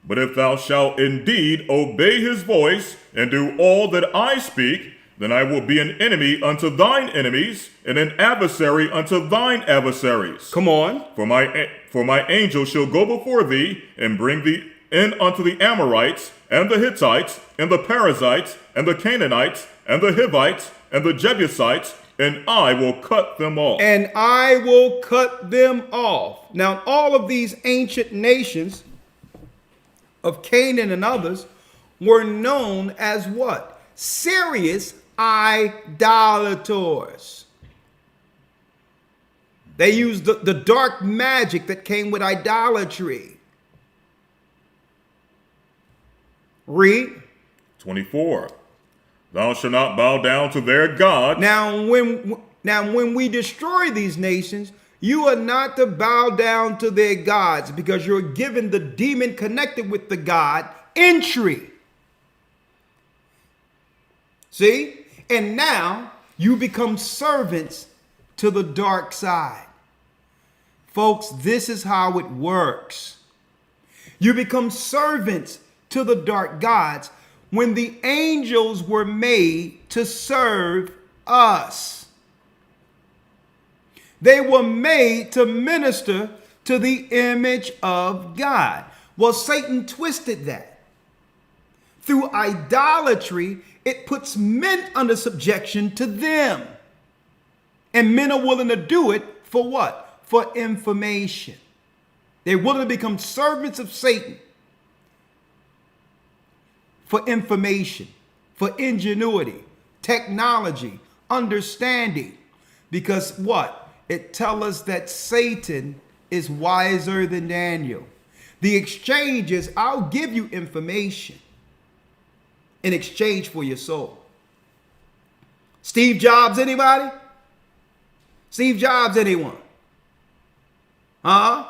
But if thou shalt indeed obey his voice and do all that I speak, then I will be an enemy unto thine enemies and an adversary unto thine adversaries. Come on. For my angel shall go before thee and bring thee in unto the Amorites and the Hittites and the Perizzites and the Canaanites and the Hivites and the Jebusites, and I will cut them off. And I will cut them off. Now, all of these ancient nations of Canaan and others were known as what? Serious idolators. They used the dark magic that came with idolatry. Read. 24. Thou shalt not bow down to their gods. Now when we destroy these nations, you are not to bow down to their gods, because you're given the demon connected with the God entry. See? And now you become servants to the dark side. Folks, this is how it works. You become servants to the dark gods when the angels were made to serve us. They were made to minister to the image of God. Well, Satan twisted that. Through idolatry, it puts men under subjection to them. And men are willing to do it for what? For information. They're willing to become servants of Satan for information, for ingenuity, technology, understanding. Because what? It tells us that Satan is wiser than Daniel. The exchange is, I'll give you information in exchange for your soul. Steve Jobs, anybody? Steve Jobs, anyone? Huh?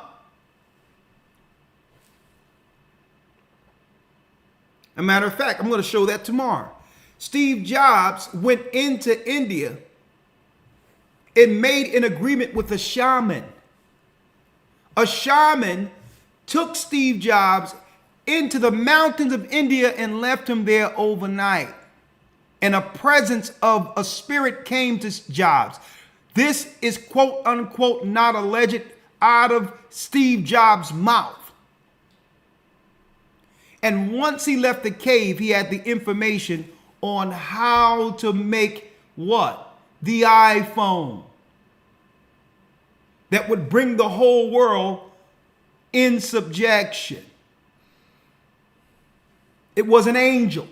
A matter of fact, I'm going to show that tomorrow. Steve Jobs went into India and made an agreement with a shaman. A shaman took Steve Jobs into the mountains of India and left him there overnight. And a presence of a spirit came to Jobs. This is quote unquote not alleged out of Steve Jobs' mouth. And once he left the cave, he had the information on how to make what? The iPhone. That would bring the whole world in subjection. It was an angel.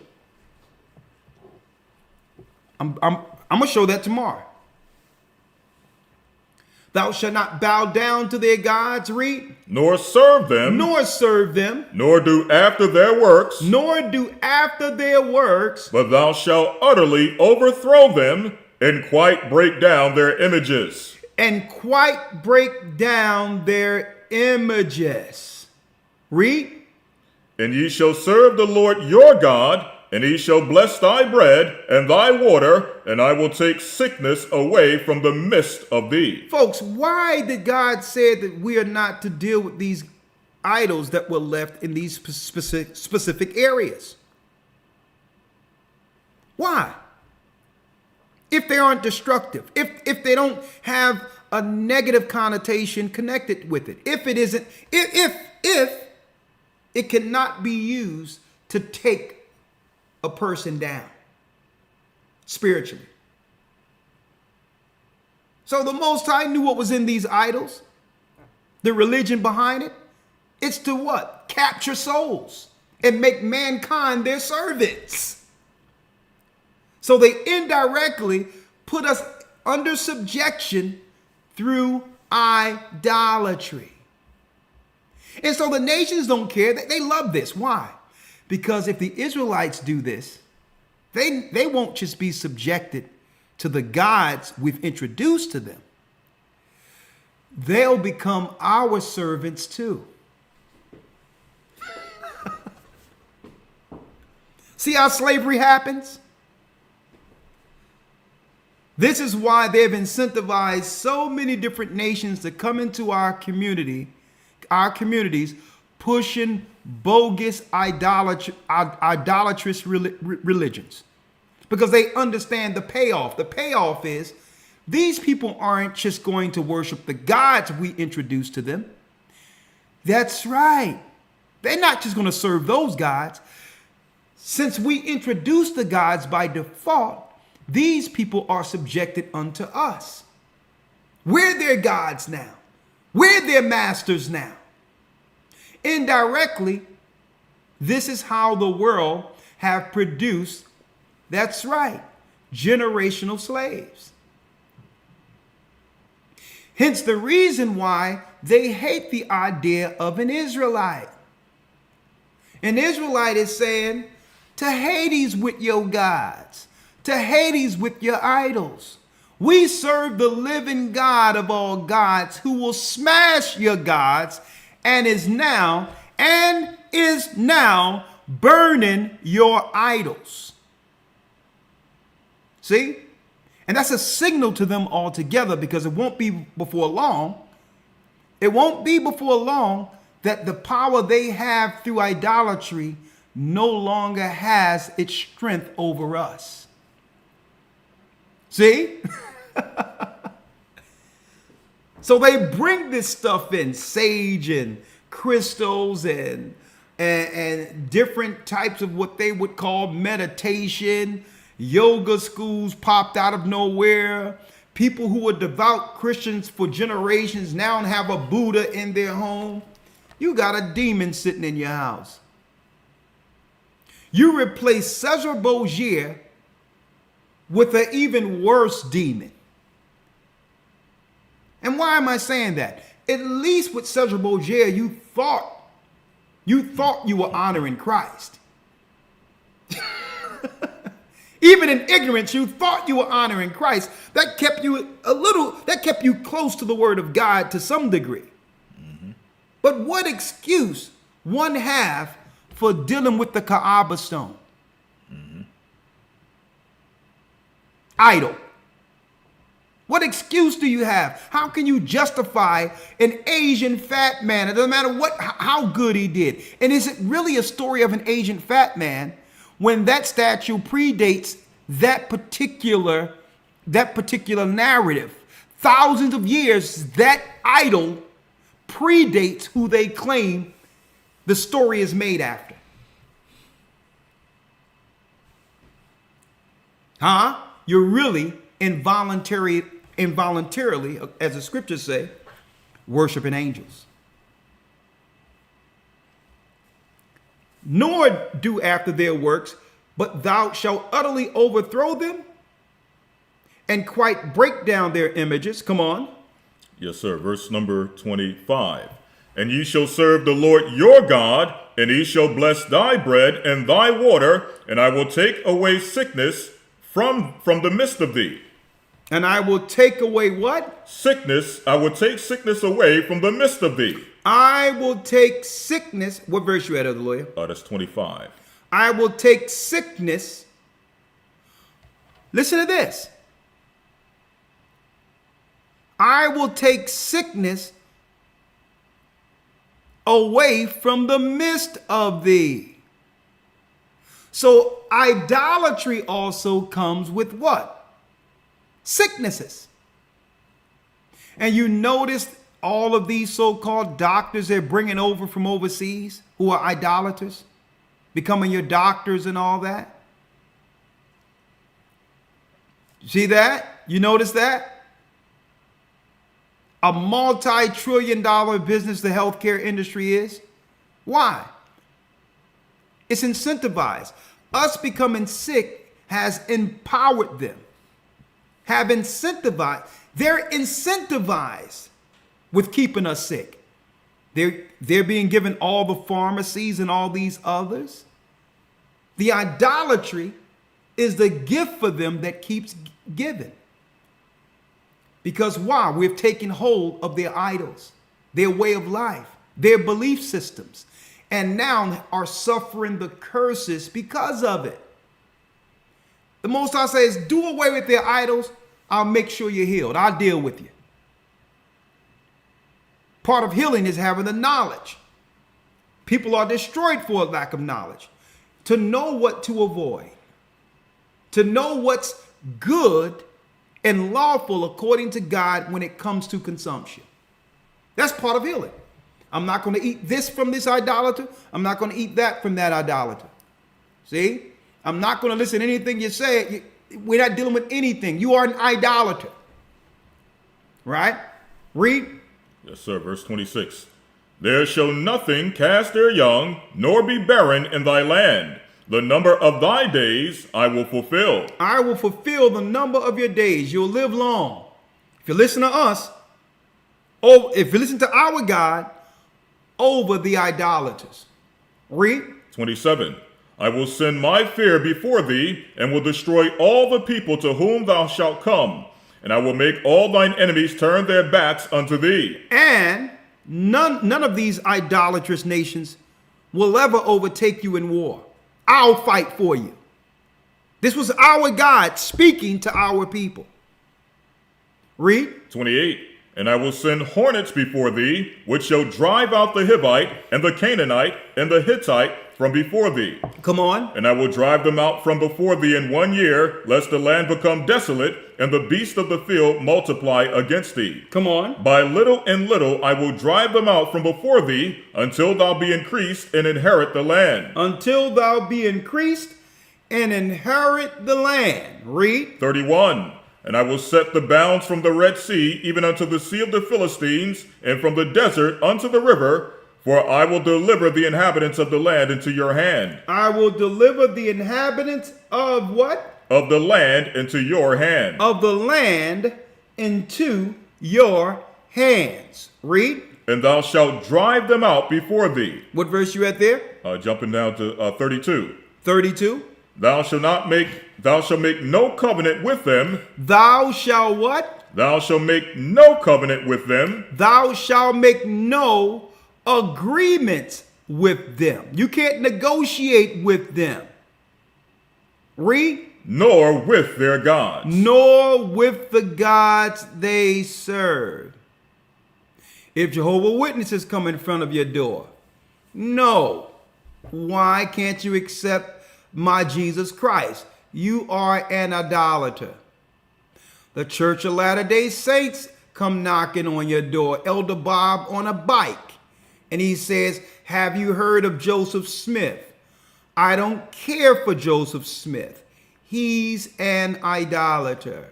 I'm going to show that tomorrow. Thou shalt not bow down to their gods, read. Nor serve them. Nor serve them. Nor do after their works. Nor do after their works. But thou shalt utterly overthrow them and quite break down their images. And quite break down their images. Read. And ye shall serve the Lord your God, and he shall bless thy bread and thy water, and I will take sickness away from the midst of thee. Folks, why did God say that we are not to deal with these idols that were left in these specific areas? Why? If they aren't destructive, if they don't have a negative connotation connected with it, if it isn't, if it cannot be used to take a person down spiritually. So the Most High knew what was in these idols, the religion behind it. It's to what? Capture souls and make mankind their servants. So they indirectly put us under subjection through idolatry. And so the nations don't care. They love this. Why? Because if the Israelites do this, they won't just be subjected to the gods we've introduced to them. They'll become our servants too. See how slavery happens? This is why they've incentivized so many different nations to come into our communities, pushing bogus idolatrous religions. Because they understand the payoff. The payoff is these people aren't just going to worship the gods we introduce to them. That's right. They're not just going to serve those gods. Since we introduce the gods by default, these people are subjected unto us. We're their gods now. We're their masters now. Indirectly, this is how the world have produced, that's right, generational slaves. Hence the reason why they hate the idea of an Israelite. An Israelite is saying, to Hades with your gods, to Hades with your idols. We serve the living God of all gods who will smash your gods and is now burning your idols. See? And that's a signal to them altogether, because it won't be before long. It won't be before long that the power they have through idolatry no longer has its strength over us. See? So they bring this stuff in, sage and crystals and different types of what they would call meditation. Yoga schools popped out of nowhere. People who were devout Christians for generations now have a Buddha in their home. You got a demon sitting in your house. You replace Cesar Borgia with an even worse demon. And why am I saying that? At least with Cesar Borgia, you thought you were honoring Christ. Even in ignorance, you thought you were honoring Christ. That kept you close to the word of God to some degree. Mm-hmm. But what excuse one have for dealing with the Kaaba stone? Idol. What excuse do you have? How can you justify an Asian fat man? It doesn't matter how good he did. And is it really a story of an Asian fat man when that statue predates that particular narrative? Thousands of years, that idol predates who they claim the story is made after. You're really involuntarily, as the scriptures say, worshiping angels. Nor do after their works, but thou shalt utterly overthrow them and quite break down their images. Come on. Yes, sir. Verse number 25. And ye shall serve the Lord your God, and he shall bless thy bread and thy water, and I will take away sickness from the midst of thee. And I will take away what? Sickness. I will take sickness away from the midst of thee. I will take sickness. What verse you at, Elder Lawyer? That's 25. I will take sickness. Listen to this. I will take sickness away from the midst of thee. So idolatry also comes with what? Sicknesses. And you notice all of these so-called doctors they're bringing over from overseas who are idolaters, becoming your doctors and all that. See that? You notice that? A multi-trillion-dollar business the healthcare industry is. Why? It's incentivized. Us becoming sick has empowered them. Have incentivized. They're incentivized with keeping us sick. They're being given all the pharmacies and all these others. The idolatry is the gift for them that keeps giving. Because why? We've taken hold of their idols, their way of life, their belief systems, and now are suffering the curses because of it. The Most High says, do away with their idols. I'll make sure you're healed. I'll deal with you. Part of healing is having the knowledge. People are destroyed for a lack of knowledge. To know what to avoid. To know what's good and lawful according to God when it comes to consumption. That's part of healing. I'm not going to eat this from this idolater. I'm not going to eat that from that idolater. See? I'm not going to listen to anything you say. We're not dealing with anything. You are an idolater. Right? Read. Yes, sir. Verse 26. There shall nothing cast their young, nor be barren in thy land. The number of thy days I will fulfill. I will fulfill the number of your days. You'll live long. If you listen to us, if you listen to our God, over the idolaters. Read. 27. I will send my fear before thee, and will destroy all the people to whom thou shalt come. And I will make all thine enemies turn their backs unto thee. And none of these idolatrous nations will ever overtake you in war. I'll fight for you. This was our God speaking to our people. Read. 28. And I will send hornets before thee, which shall drive out the Hivite, and the Canaanite, and the Hittite from before thee. Come on. And I will drive them out from before thee in 1 year, lest the land become desolate, and the beasts of the field multiply against thee. Come on. By little and little I will drive them out from before thee, until thou be increased and inherit the land. Until thou be increased and inherit the land. Read. 31. And I will set the bounds from the Red Sea, even unto the sea of the Philistines, and from the desert unto the river, for I will deliver the inhabitants of the land into your hand. I will deliver the inhabitants of what? Of the land into your hand. Of the land into your hands. Read. And thou shalt drive them out before thee. What verse you at there? Jumping down to 32. 32. Thou shalt make no covenant with them. Thou shalt what? Thou shalt make no covenant with them. Thou shalt make no agreements with them. You can't negotiate with them. Read. Nor with their gods. Nor with the gods they serve. If Jehovah's Witnesses come in front of your door, no. Why can't you accept my Jesus Christ? You are an idolater. The Church of Latter-day Saints come knocking on your door. Elder Bob on a bike. And he says, have you heard of Joseph Smith? I don't care for Joseph Smith. He's an idolater.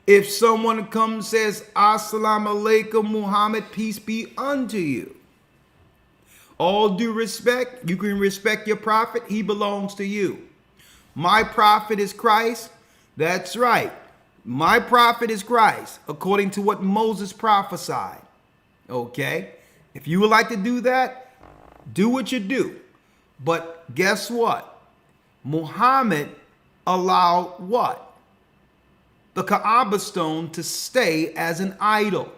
If someone comes and says, Assalamu alaikum Muhammad, peace be unto you. All due respect, you can respect your prophet. He belongs to you. My prophet is Christ. That's right. My prophet is Christ, according to what Moses prophesied. Okay? If you would like to do that, do what you do. But guess what? Muhammad allowed what? The Kaaba stone to stay as an idol.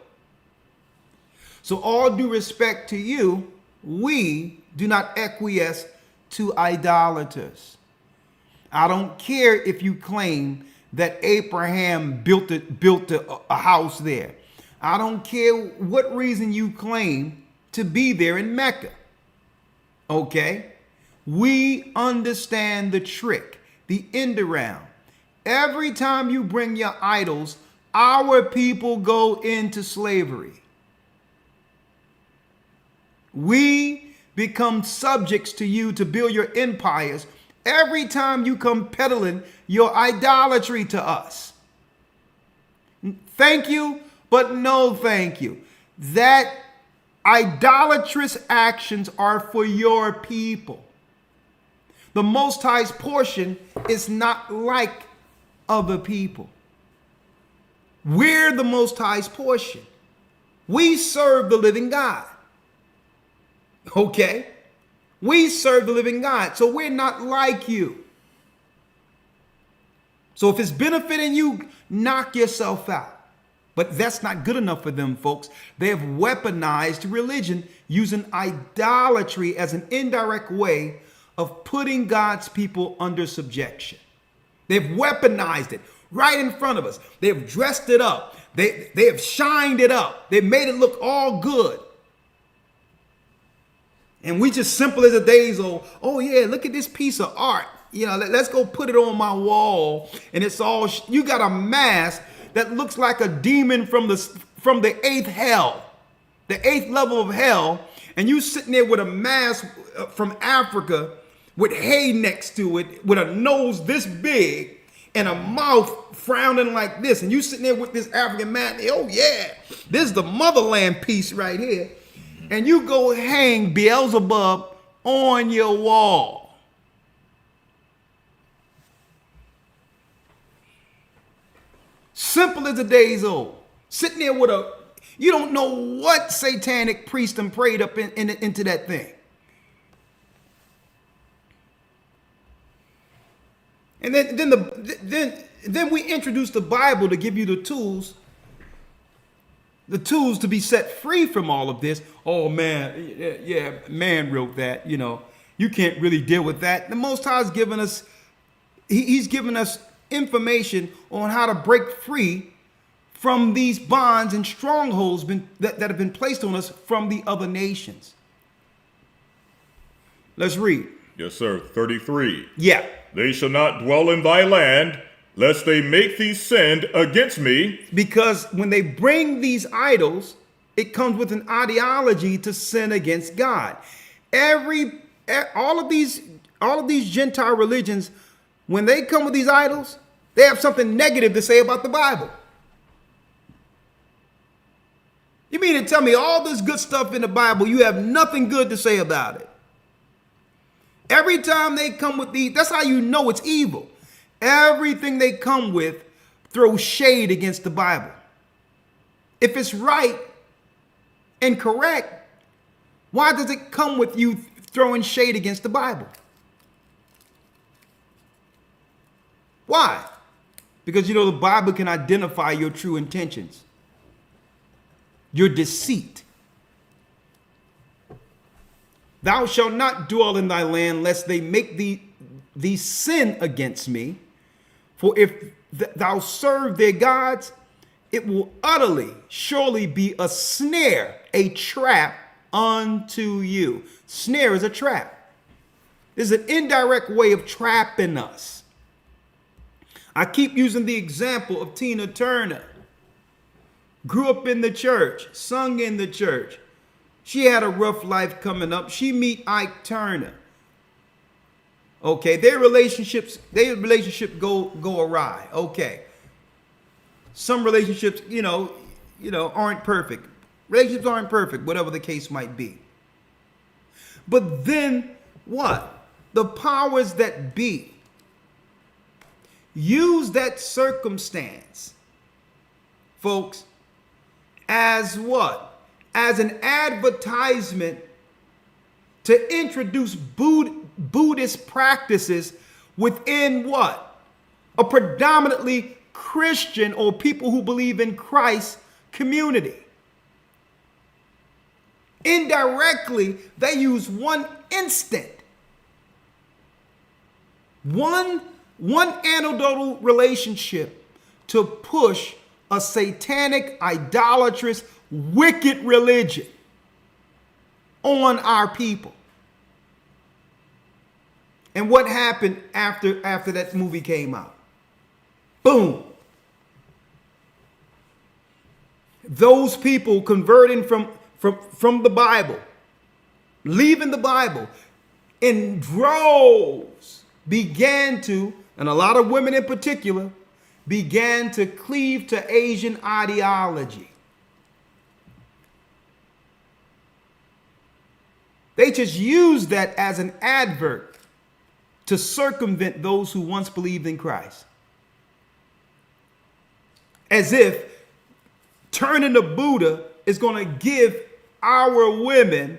So all due respect to you, we do not acquiesce to idolaters. I don't care if you claim that Abraham built a house there. I don't care what reason you claim to be there in Mecca. Okay? We understand the trick, the end around. Every time you bring your idols, our people go into slavery. We become subjects to you to build your empires every time you come peddling your idolatry to us. Thank you, but no thank you. That idolatrous actions are for your people. The Most High's portion is not like other people. We're the Most High's portion. We serve the living God. Okay? We serve the living God, so we're not like you. So if it's benefiting you, knock yourself out. But that's not good enough for them, folks. They have weaponized religion using idolatry as an indirect way of putting God's people under subjection. They've weaponized it right in front of us. They've dressed it up. They have shined it up. They've made it look all good. And we just simple as a days old. Oh yeah, look at this piece of art. You know, let's go put it on my wall. And it's all, you got a mask that looks like a demon from the eighth hell, the eighth level of hell. And you sitting there with a mask from Africa with hay next to it, with a nose this big and a mouth frowning like this. And you sitting there with this African man. Oh yeah, this is the motherland piece right here. And you go hang Beelzebub on your wall. Simple as the days old. Sitting there with you don't know what satanic priest and prayed up into that thing. And then we introduce the Bible to give you the tools to be set free from all of this. Oh man, yeah, man wrote that, you know. You can't really deal with that. The Most High's given us, he's given us information on how to break free from these bonds and strongholds that have been placed on us from the other nations. Let's read. Yes, sir. 33. Yeah. They shall not dwell in thy land, lest they make thee sin against me. Because when they bring these idols, it comes with an ideology to sin against God. All of these Gentile religions, when they come with these idols, they have something negative to say about the Bible. You mean to tell me all this good stuff in the Bible, you have nothing good to say about it? Every time they come with these, that's how you know it's evil. Everything they come with throws shade against the Bible. If it's right and correct, why does it come with you throwing shade against the Bible? Why? Because you know the Bible can identify your true intentions, your deceit. Thou shalt not dwell in thy land, lest they make thee sin against me. For if thou serve their gods, it will utterly, surely be a snare, a trap unto you. Snare is a trap. This is an indirect way of trapping us. I keep using the example of Tina Turner. Grew up in the church, sung in the church. She had a rough life coming up. She meet Ike Turner. Okay, their relationship go awry. Okay. Some relationships, aren't perfect. Relationships aren't perfect, whatever the case might be. But then what? The powers that be use that circumstance, folks, as what? As an advertisement to introduce Buddhist practices within what? A predominantly Christian or people who believe in Christ community. Indirectly, they use one instant, one anecdotal relationship to push a satanic, idolatrous, wicked religion on our people. And what happened after that movie came out? Boom. Those people converting from the Bible, leaving the Bible in droves, began to, and a lot of women in particular, began to cleave to Asian ideology. They just used that as an advert to circumvent those who once believed in Christ. As if turning to Buddha is going to give our women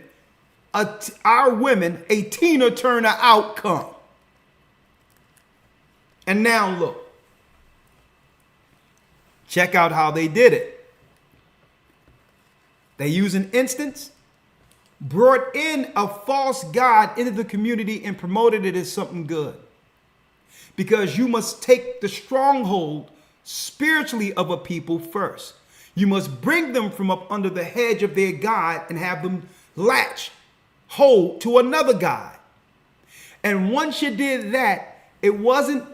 a Tina Turner outcome. And now look. Check out how they did it. They used an instance, brought in a false god into the community and promoted it as something good. Because you must take the stronghold spiritually of a people first. You must bring them from up under the hedge of their God and have them latch hold to another God. And once you did that, it wasn't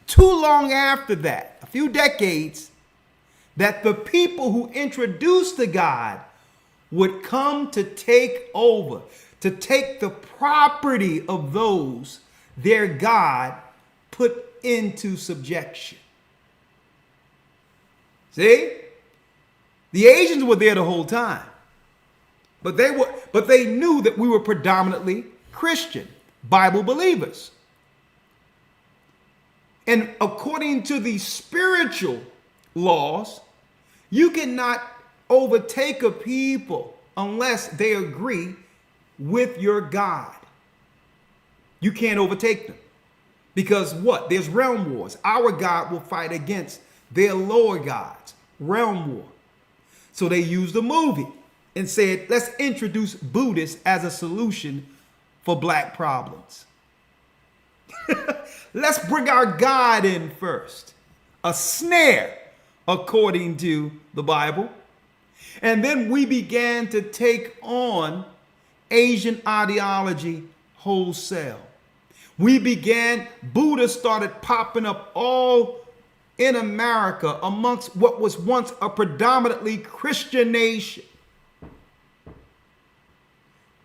too long after that, a few decades, that the people who introduced the God would come to take over, to take the property of those their God put into subjection. See? The Asians were there the whole time. But they knew that we were predominantly Christian, Bible believers. And according to the spiritual laws, you cannot overtake a people unless they agree with your God. You can't overtake them. Because what? There's realm wars. Our God will fight against their lower gods. Realm war. So they used a movie and said, let's introduce Buddhists as a solution for black problems. Let's bring our God in first. A snare, according to the Bible. And then we began to take on Asian ideology wholesale. Buddha started popping up all in America amongst what was once a predominantly Christian nation.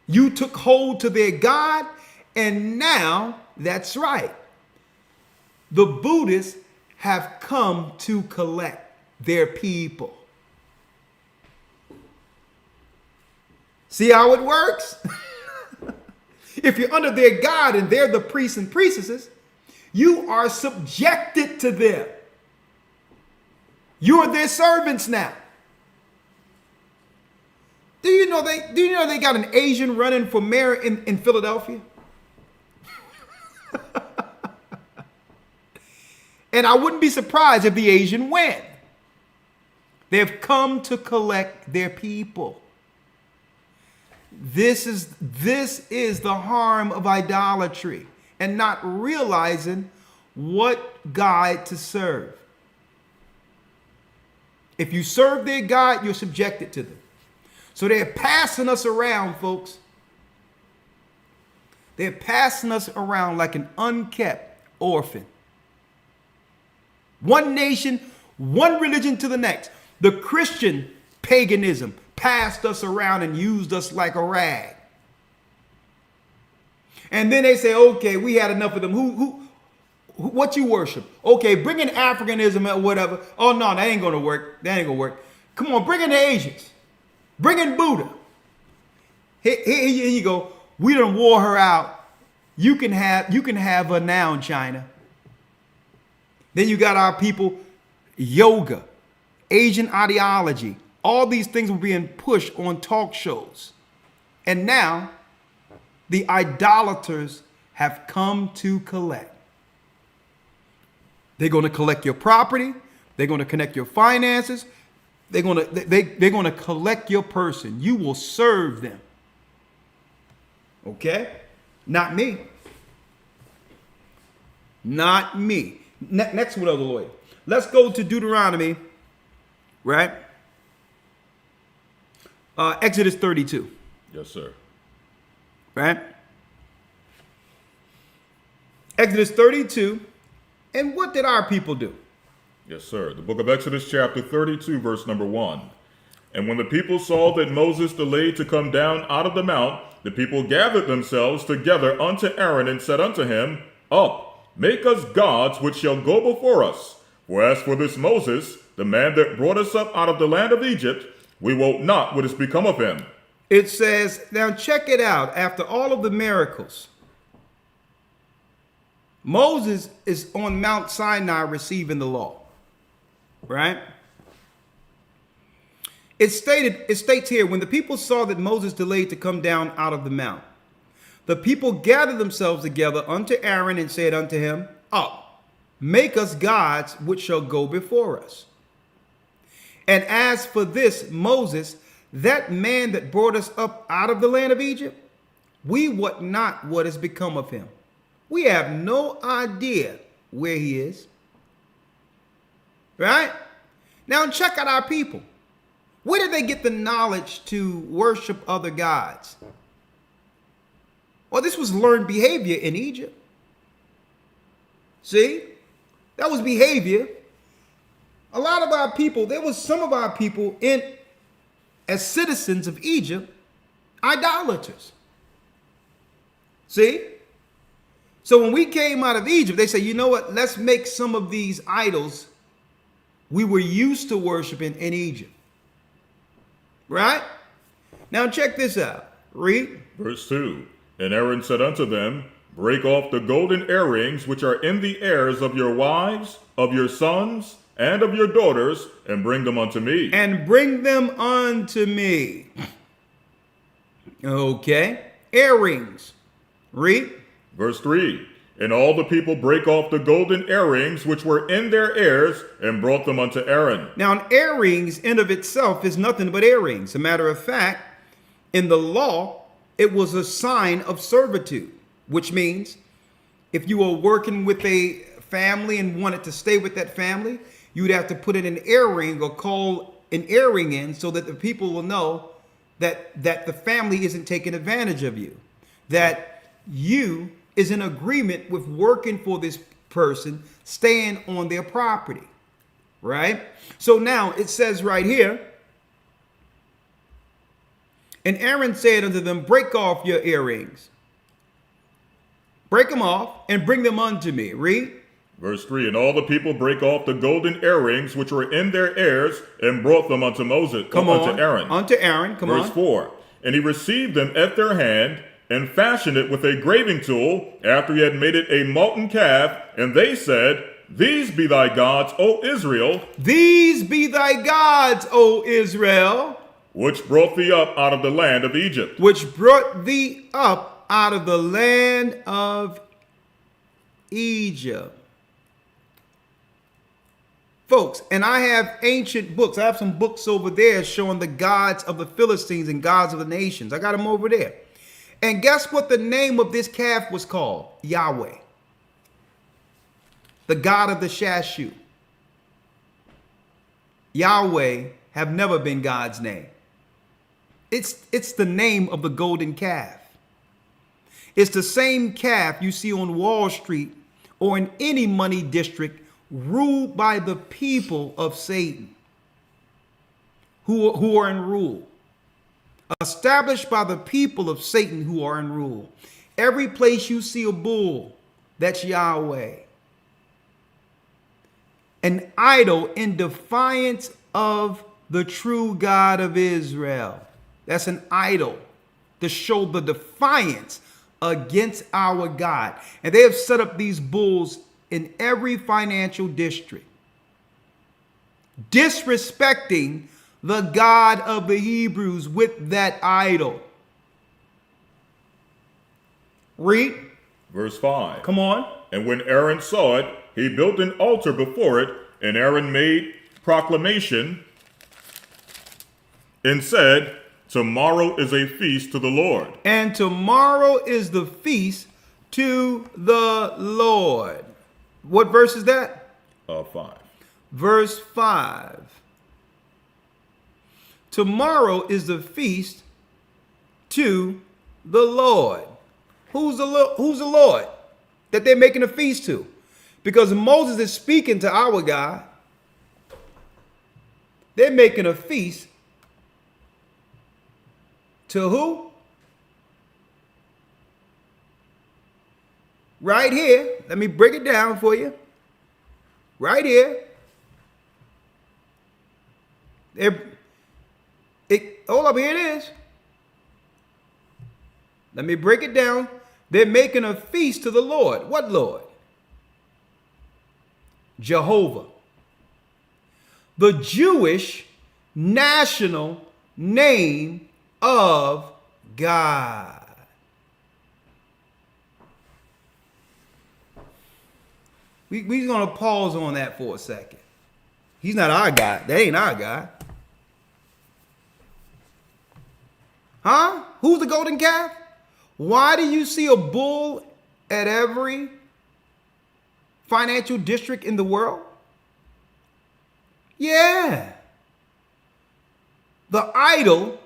You took hold to their God, and now, that's right, the Buddhists have come to collect their people. See how it works? If you're under their God and they're the priests and priestesses, you are subjected to them. You are their servants now. Do you know they got an Asian running for mayor in Philadelphia? And I wouldn't be surprised if the Asian win. They've come to collect their people. This is the harm of idolatry and not realizing what God to serve. If you serve their God, you're subjected to them. So they're passing us around, folks. They're passing us around like an unkept orphan. One nation, one religion to the next. The Christian paganism passed us around and used us like a rag. And then they say, okay, we had enough of them. What you worship? Okay, bring in Africanism or whatever. Oh, no, that ain't going to work. That ain't going to work. Come on, bring in the Asians. Bring in Buddha. Here you go. We done wore her out. You can have her now in China. Then you got our people, yoga, Asian ideology. All these things were being pushed on talk shows. And now the idolaters have come to collect. They're going to collect your property. They're going to connect your finances. They're going to collect your person. You will serve them. Okay? Not me. Not me. Next one, Elder Lawyer. Let's go to Deuteronomy, right? Exodus 32. Yes, sir. Right? Exodus 32. And what did our people do? Yes, sir. The book of Exodus, chapter 32, verse number 1. And when the people saw that Moses delayed to come down out of the mount, the people gathered themselves together unto Aaron and said unto him, Up, make us gods which shall go before us. For as for this Moses, the man that brought us up out of the land of Egypt, we wot not what is become of him. It says, now check it out. After all of the miracles, Moses is on Mount Sinai receiving the law, right? It states here, when the people saw that Moses delayed to come down out of the mount, the people gathered themselves together unto Aaron and said unto him, Up, make us gods which shall go before us. And as for this Moses, that man that brought us up out of the land of Egypt, we wot not what has become of him. We have no idea where he is. Right? Now check out our people. Where did they get the knowledge to worship other gods? Well, this was learned behavior in Egypt. See? That was behavior. A lot of our people, there was some of our people as citizens of Egypt, idolaters. See? So when we came out of Egypt, they said, you know what? Let's make some of these idols we were used to worshiping in Egypt. Right? Now check this out. Read. Verse 2. And Aaron said unto them, Break off the golden earrings which are in the ears of your wives, of your sons, and of your daughters, and bring them unto me. And bring them unto me. Okay. Earrings. Read. Verse 3. And all the people brake off the golden earrings which were in their ears, and brought them unto Aaron. Now, an earrings in of itself is nothing but earrings. A matter of fact, in the law, it was a sign of servitude, which means if you were working with a family and wanted to stay with that family, you would have to put in an earring or call an earring in so that the people will know that the family isn't taking advantage of you, that you is in agreement with working for this person, staying on their property, right? So now it says right here, and Aaron said unto them, Break off your earrings. Break them off and bring them unto me. Read. Verse 3. And all the people brake off the golden earrings which were in their ears, and brought them unto Moses, unto Aaron. Unto Aaron, come on. Verse 4. And he received them at their hand, and fashioned it with a graving tool, after he had made it a molten calf. And they said, These be thy gods, O Israel. These be thy gods, O Israel. Which brought thee up out of the land of Egypt. Which brought thee up out of the land of Egypt. Folks, and I have ancient books. I have some books over there showing the gods of the Philistines and gods of the nations. I got them over there. And guess what the name of this calf was called? Yahweh. The God of the Shashu. Yahweh have never been God's name. It's the name of the golden calf. It's the same calf you see on Wall Street or in any money district ruled by the people of Satan who are in rule. Established by the people of Satan who are in rule. Every place you see a bull, that's Yahweh. An idol in defiance of the true God of Israel. That's an idol to show the defiance against our God. And they have set up these bulls in every financial district, disrespecting the God of the Hebrews with that idol. Read. Verse 5. Come on. And when Aaron saw it, he built an altar before it, and Aaron made proclamation and said, tomorrow is a feast to the Lord. And tomorrow is the feast to the Lord. What verse is that? 5. Verse 5. Tomorrow is the feast to the Lord. Who's the Lord that they're making a feast to? Because Moses is speaking to our God. They're making a feast to who? Right here. Let me break it down for you. Right here. Hold up, here it is. Let me break it down. They're making a feast to the Lord. What Lord? Jehovah. The Jewish national name of God. We're going to pause on that for a second. He's not our God. That ain't our God. Huh? Who's the golden calf? Why do you see a bull at every financial district in the world? Yeah. The idol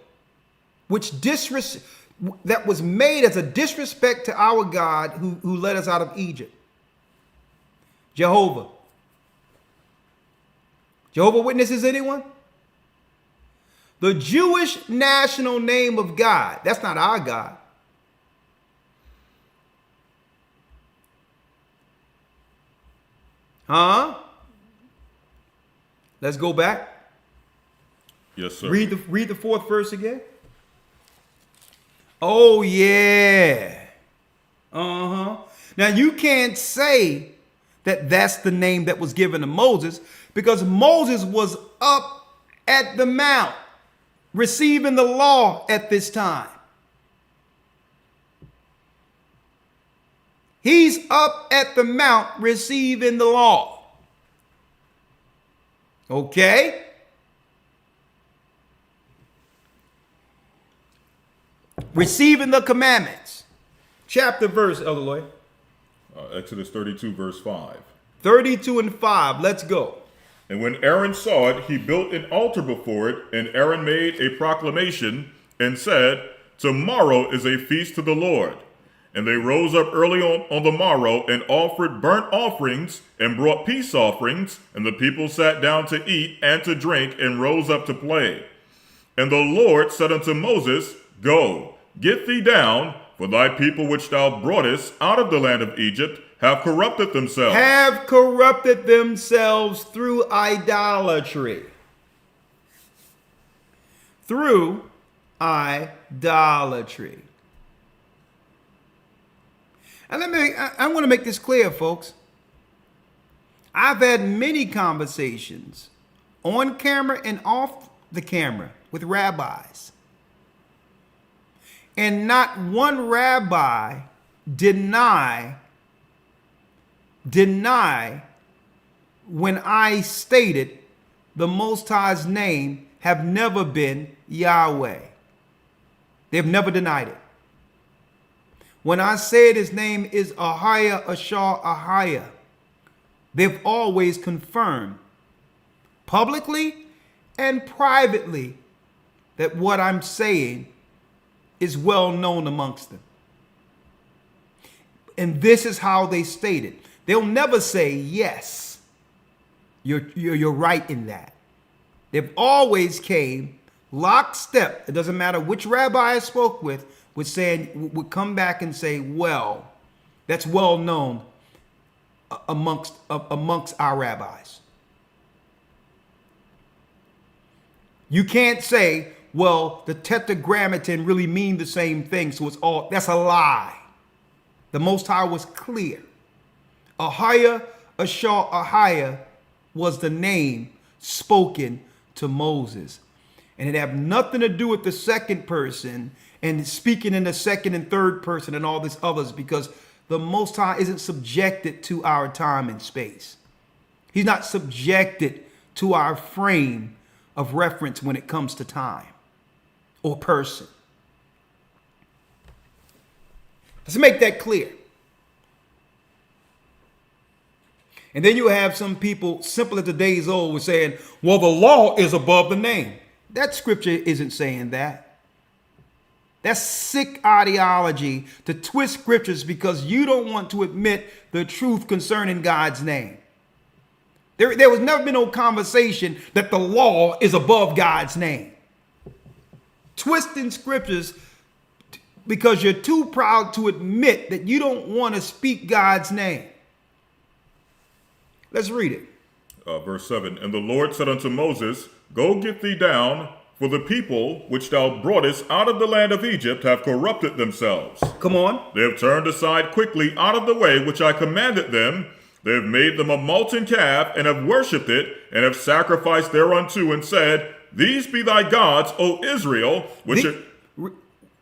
that was made as a disrespect to our God who led us out of Egypt. Jehovah. Jehovah Witnesses, anyone? The Jewish national name of God. That's not our God. Huh? Let's go back. Yes, sir. Read the fourth verse again. Oh, yeah. Uh-huh. Now, you can't say that that's the name that was given to Moses because Moses was up at the mount receiving the law at this time. He's up at the mount receiving the law. Okay? Receiving the commandments. Chapter, verse, Elder Lloyd. Exodus 32, verse 5. 32 and 5. Let's go. And when Aaron saw it, he built an altar before it, and Aaron made a proclamation and said, tomorrow is a feast to the Lord. And they rose up early on the morrow and offered burnt offerings and brought peace offerings, and the people sat down to eat and to drink and rose up to play. And the Lord said unto Moses, go, get thee down, for thy people which thou broughtest out of the land of Egypt have corrupted themselves. Have corrupted themselves through idolatry. Through idolatry. And I'm going to make this clear, folks. I've had many conversations on camera and off the camera with rabbis. And not one rabbi deny when I stated the Most High's name have never been Yahweh. They've never denied it. When I said his name is Ahia, Ashar, Ahia, they've always confirmed publicly and privately that what I'm saying is well known amongst them. And this is how they state it. They'll never say, yes, you're right in that. They've always came lockstep. It doesn't matter which rabbi I spoke with, would come back and say, well, that's well known amongst our rabbis. You can't say, well, the tetragrammaton really mean the same thing, so that's a lie. The Most High was clear. Ahia, Ashar, Ahia was the name spoken to Moses. And it had nothing to do with the second person and speaking in the second and third person and all this others, because the Most High isn't subjected to our time and space. He's not subjected to our frame of reference when it comes to time or person. Let's make that clear. And then you have some people, simple as the days old, were saying, well, the law is above the name. That scripture isn't saying that. That's sick ideology to twist scriptures because you don't want to admit the truth concerning God's name. There was never been no conversation that the law is above God's name. Twisting scriptures because you're too proud to admit that you don't want to speak God's name. Let's read it. Verse 7, and the Lord said unto Moses, go get thee down, for the people which thou broughtest out of the land of Egypt have corrupted themselves. Come on. They have turned aside quickly out of the way which I commanded them. They have made them a molten calf, and have worshipped it, and have sacrificed thereunto, and said, these be thy gods, O Israel, which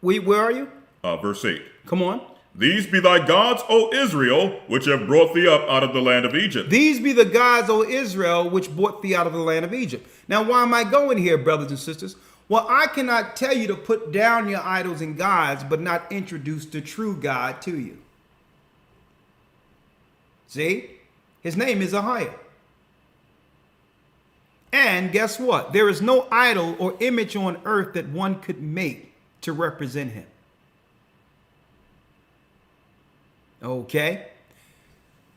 where are you? Verse 8. Come on. These be thy gods, O Israel, which have brought thee up out of the land of Egypt. These be the gods, O Israel, which brought thee out of the land of Egypt. Now, why am I going here, brothers and sisters? Well, I cannot tell you to put down your idols and gods, but not introduce the true God to you. See? His name is Ahia. And guess what? There is no idol or image on earth that one could make to represent him. Okay?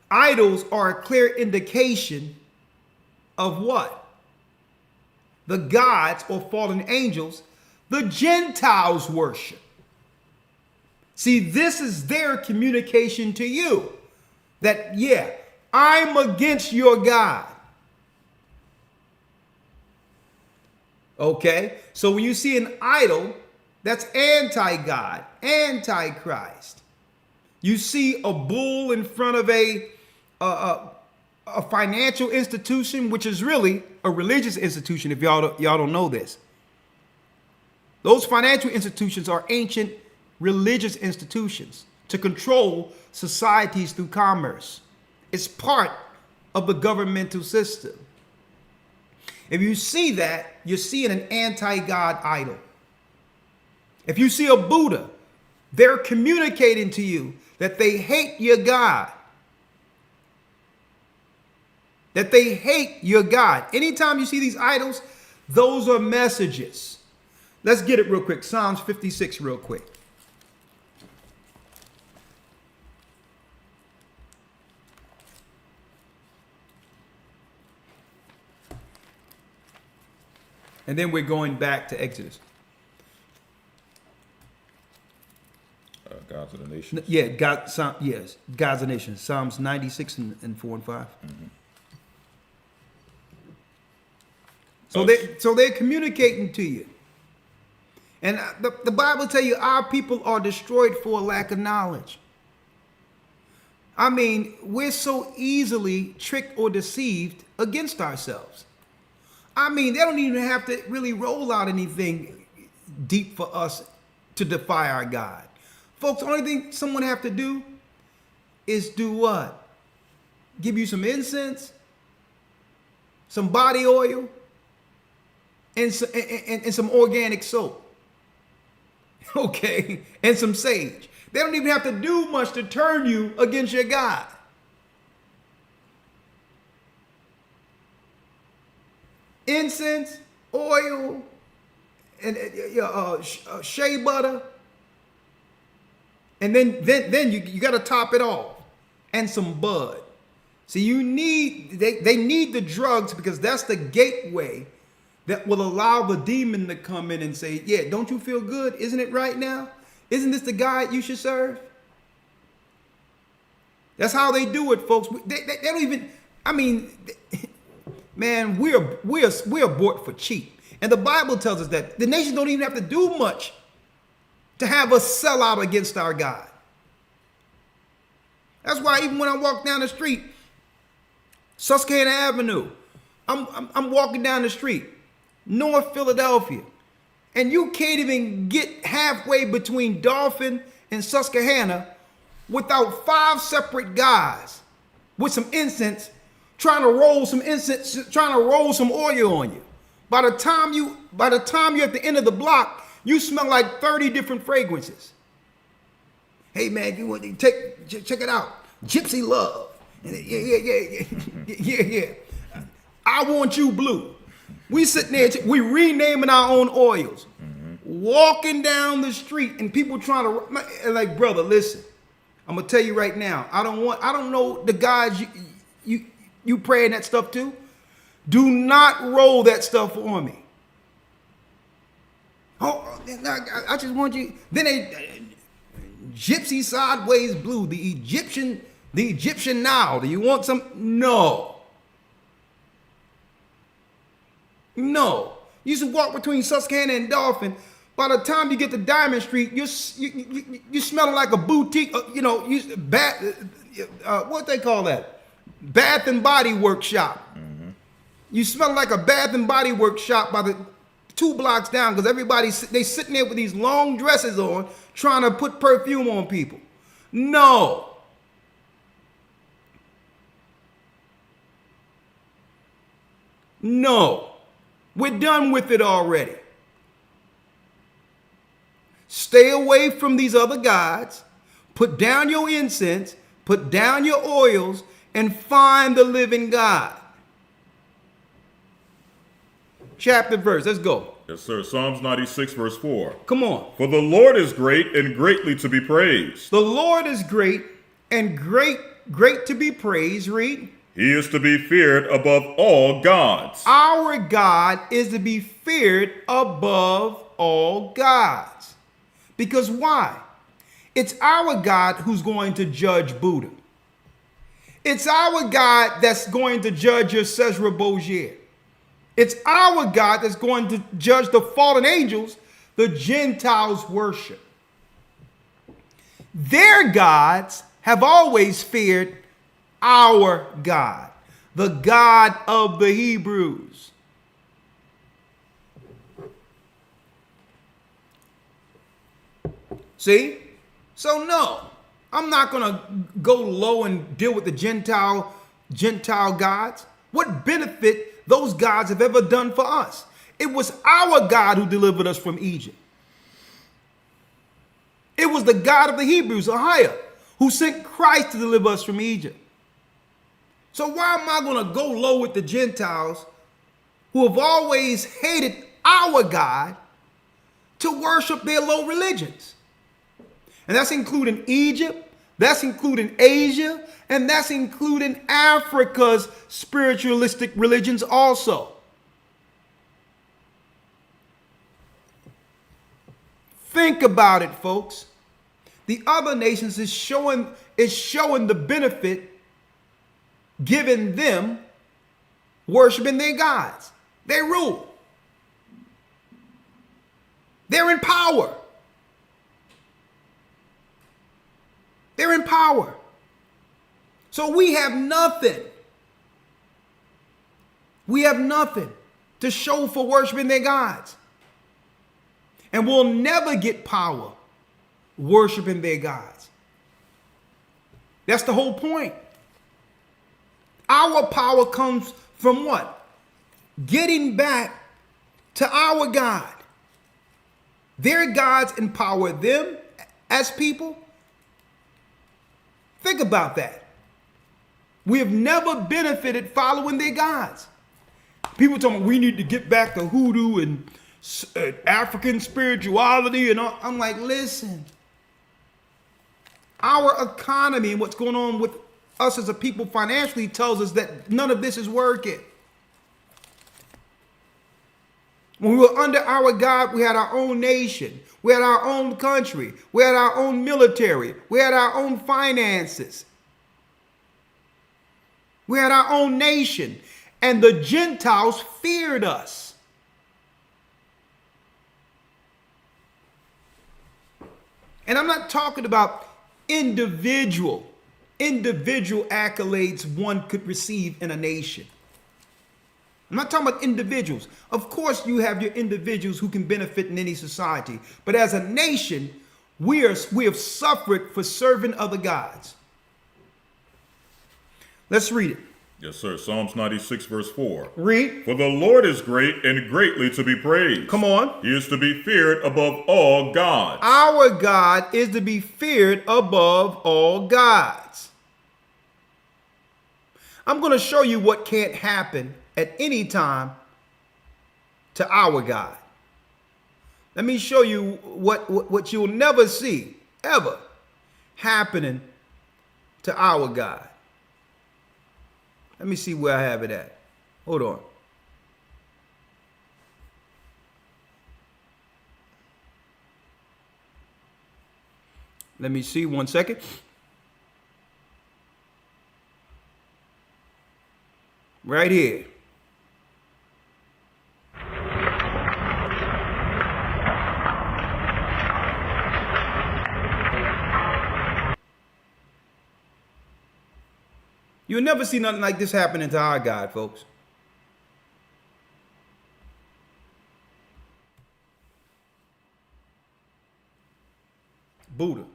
Idols are a clear indication of what? The gods or fallen angels the Gentiles worship. See, this is their communication to you that, yeah, I'm against your God. Okay? So when you see an idol, that's anti-God, anti-Christ. You see a bull in front of a financial institution, which is really a religious institution, if y'all don't know this. Those financial institutions are ancient religious institutions to control societies through commerce. It's part of the governmental system. If you see that, you're seeing an anti-God idol. If you see a Buddha, they're communicating to you that they hate your God. That they hate your God. Anytime you see these idols, those are messages. Let's get it real quick. Psalms 56 real quick. And then we're going back to Exodus. Gods of the nations. Yeah, gods of the nations. Psalms 96 and 4 and 5. Mm-hmm. So they're communicating to you. And the Bible tells you our people are destroyed for a lack of knowledge. I mean, we're so easily tricked or deceived against ourselves. I mean, they don't even have to really roll out anything deep for us to defy our God. Folks, the only thing someone have to do is do what? Give you some incense some body oil, and some organic soap. Okay, and some sage. They don't even have to do much to turn you against your God. Incense, oil, and shea butter, and then you got to top it off, and some bud. See, they need the drugs because that's the gateway that will allow the demon to come in and say, yeah, don't you feel good? Isn't it right now? Isn't this the God you should serve? That's how they do it, folks. They don't even, I mean, man, we're bought for cheap. And the Bible tells us that the nations don't even have to do much to have us sell out against our God. That's why even when I walk down the street, Susquehanna Avenue, I'm walking down the street, North Philadelphia, and you can't even get halfway between Dolphin and Susquehanna without 5 separate guys with some incense trying to roll some oil on you. By the time you're at the end of the block, you smell like 30 different fragrances. Hey man, you want to check it out? Gypsy Love. Yeah. I Want You Blue. We sitting there, we renaming our own oils, walking down the street, and people trying to like, brother, listen. I'm gonna tell you right now. I don't know the guys you praying that stuff to. Do not roll that stuff on me. Oh, I just want you. Then Gypsy Sideways Blue, the Egyptian Nile. Do you want some? No. You should walk between Susquehanna and Dolphin. By the time you get to Diamond Street, you smelling like a boutique. What they call that? Bath and Body Workshop. You smell like a Bath and Body Workshop by the 2 blocks down because they sitting there with these long dresses on trying to put perfume on people. No. We're done with it already. Stay away from these other gods. Put down your incense, put down your oils, and find the living God. Chapter, verse, let's go. Yes, sir. Psalms 96, verse 4. Come on. For the Lord is great and greatly to be praised. The Lord is great and great to be praised. Read. He is to be feared above all gods. Our God is to be feared above all gods. Because why? It's our God who's going to judge Buddha. It's our God that's going to judge your Cesare Borgia. It's our God that's going to judge the fallen angels the Gentiles worship. Their gods have always feared our God, the God of the Hebrews. See? So no, I'm not going to go low and deal with the Gentile gods. What benefit those gods have ever done for us? It was our God who delivered us from Egypt. It was the God of the Hebrews, Ahiah, who sent Christ to deliver us from Egypt. So why am I going to go low with the Gentiles who have always hated our God to worship their low religions? And that's including Egypt, that's including Asia, and that's including Africa's spiritualistic religions also. Think about it, folks. The other nations is showing the benefit given them worshiping their gods. They rule. They're in power. They're in power. So we have nothing. We have nothing to show for worshiping their gods. And we'll never get power worshiping their gods. That's the whole point. Our power comes from what? getting back to our God. Their gods empower them as people. Think about that. We have never benefited following their gods. People talking, we need to get back to hoodoo and African spirituality and all. I'm like, listen, our economy and what's going on with us as a people financially tells us that none of this is working. When we were under our God, we had our own nation. We had our own country. We had our own military. We had our own finances. We had our own nation. And the Gentiles feared us. And I'm not talking about individual accolades one could receive in a nation. I'm not talking about individuals. Of course, you have your individuals who can benefit in any society. But as a nation, we have suffered for serving other gods. Let's read it. Yes, sir. Psalms 96, verse 4. Read. For the Lord is great and greatly to be praised. Come on. He is to be feared above all gods. Our God is to be feared above all gods. I'm going to show you what can't happen at any time to our God. Let me show you what you'll never see ever happening to our God. Let me see where I have it at. Hold on. Let me see 1 second. Right here. You'll never see nothing like this happening to our God, folks. Buddha.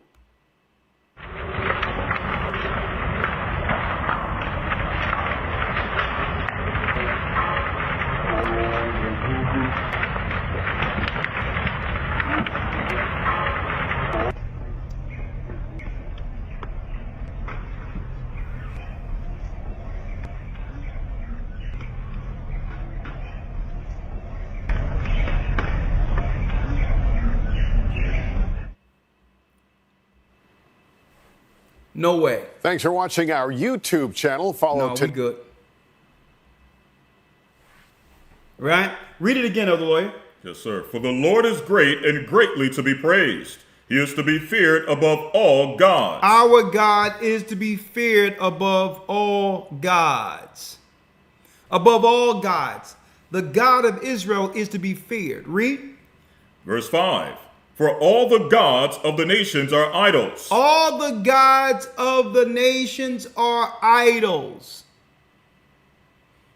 No way. Thanks for watching our YouTube channel. Follow No, we good. Right? Read it again, Elder Lawyer. Yes, sir. For the Lord is great and greatly to be praised. He is to be feared above all gods. Our God is to be feared above all gods. Above all gods. The God of Israel is to be feared. Read. Verse 5. For all the gods of the nations are idols. All the gods of the nations are idols.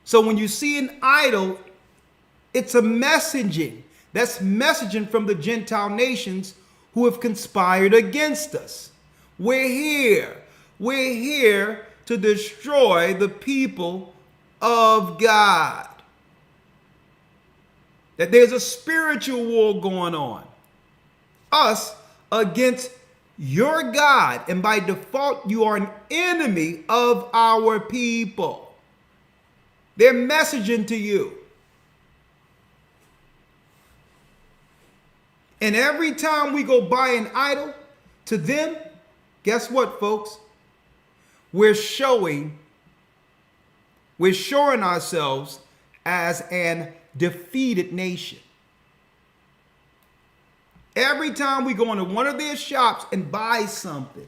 So when you see an idol, it's a messaging. That's messaging from the Gentile nations who have conspired against us. We're here. We're here to destroy the people of God. That there's a spiritual war going on. Us against your God. And by default, you are an enemy of our people. They're messaging to you. And every time we go buy an idol to them, guess what, folks? We're showing ourselves as an defeated nation. Every time we go into one of their shops and buy something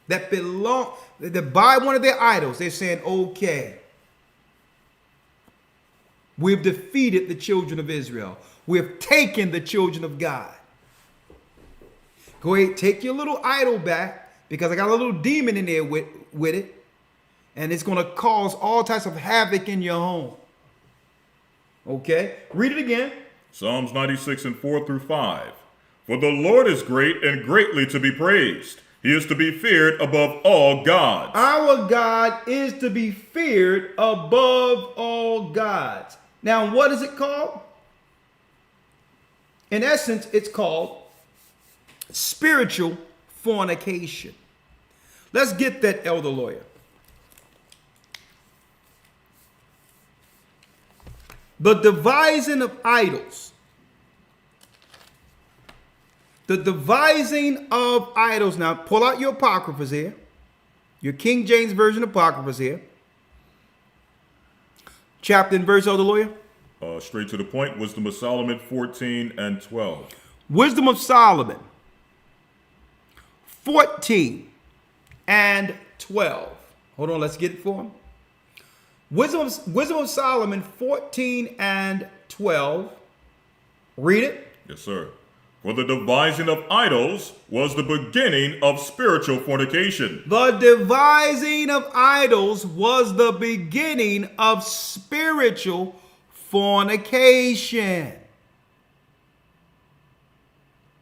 that buy one of their idols, they're saying, okay, we've defeated the children of Israel. We've taken the children of God. Go ahead, take your little idol back, because I got a little demon in there with it, and it's going to cause all types of havoc in your home. Okay, read it again. Psalms 96 and 4 through 5. For the Lord is great and greatly to be praised. He is to be feared above all gods. Our God is to be feared above all gods. Now, what is it called? In essence, it's called spiritual fornication. Let's get that, elder lawyer. The devising of idols. The devising of idols. Now, pull out your apocryphas here. Your King James Version apocryphas here. Chapter and verse, elder lawyer. Straight to the point, Wisdom of Solomon 14 and 12. Wisdom of Solomon 14 and 12. Hold on, let's get it for him. Wisdom of Solomon 14 and 12. Read it. Yes, sir. For the devising of idols was the beginning of spiritual fornication. The devising of idols was the beginning of spiritual fornication.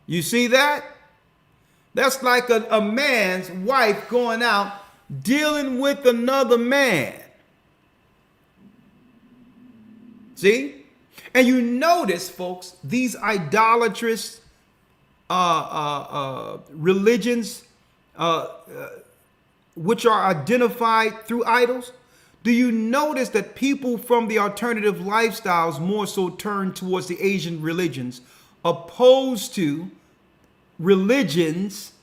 You see that? That's like a man's wife going out dealing with another man. See? And you notice, folks, these idolatrous religions which are identified through idols, do you notice that people from the alternative lifestyles more so turn towards the Asian religions opposed to religions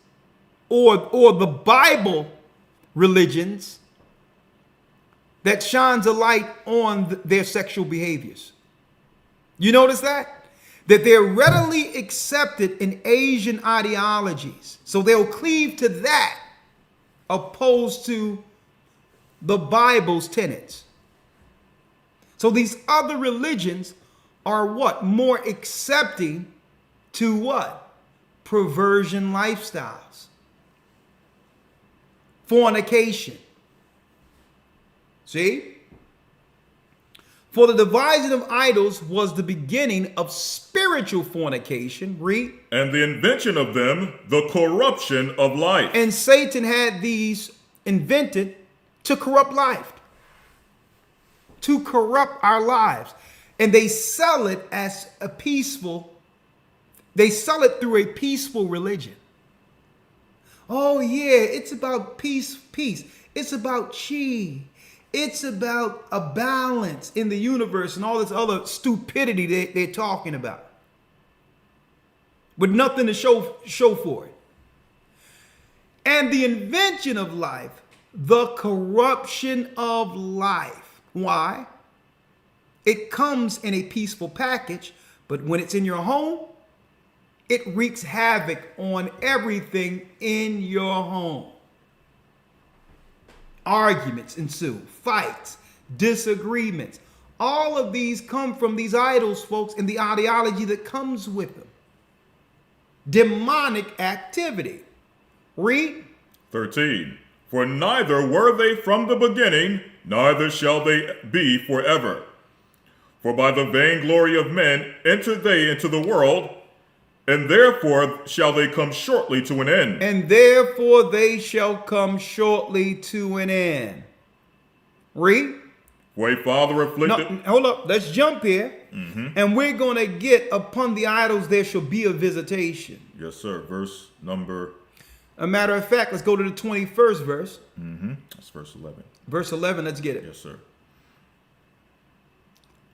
or the Bible religions that shines a light on their sexual behaviors? You notice that? That they're readily accepted in Asian ideologies. So they'll cleave to that opposed to the Bible's tenets. So these other religions are what? More accepting to what? Perversion lifestyles. Fornication. See? For the devising of idols was the beginning of spiritual fornication. Read. And the invention of them, the corruption of life. And Satan had these invented to corrupt life. To corrupt our lives. And they sell it as a peaceful, they sell it through a peaceful religion. Oh yeah, it's about peace. It's about chi. It's about a balance in the universe and all this other stupidity they're talking about. With nothing to show for it. And the invention of life, the corruption of life. Why? It comes in a peaceful package, but when it's in your home, it wreaks havoc on everything in your home. Arguments ensue, fights, disagreements. All of these come from these idols, folks, and the ideology that comes with them. Demonic activity. Read. 13. For neither were they from the beginning, neither shall they be forever. For by the vainglory of men enter they into the world, and therefore shall they come shortly to an end. And therefore they shall come shortly to an end. Read. For a father afflicted. No, hold up. Let's jump here. And we're going to get upon the idols there shall be a visitation. Yes, sir. Verse number. A matter of fact, let's go to the 21st verse. That's verse 11. Verse 11, let's get it. Yes, sir.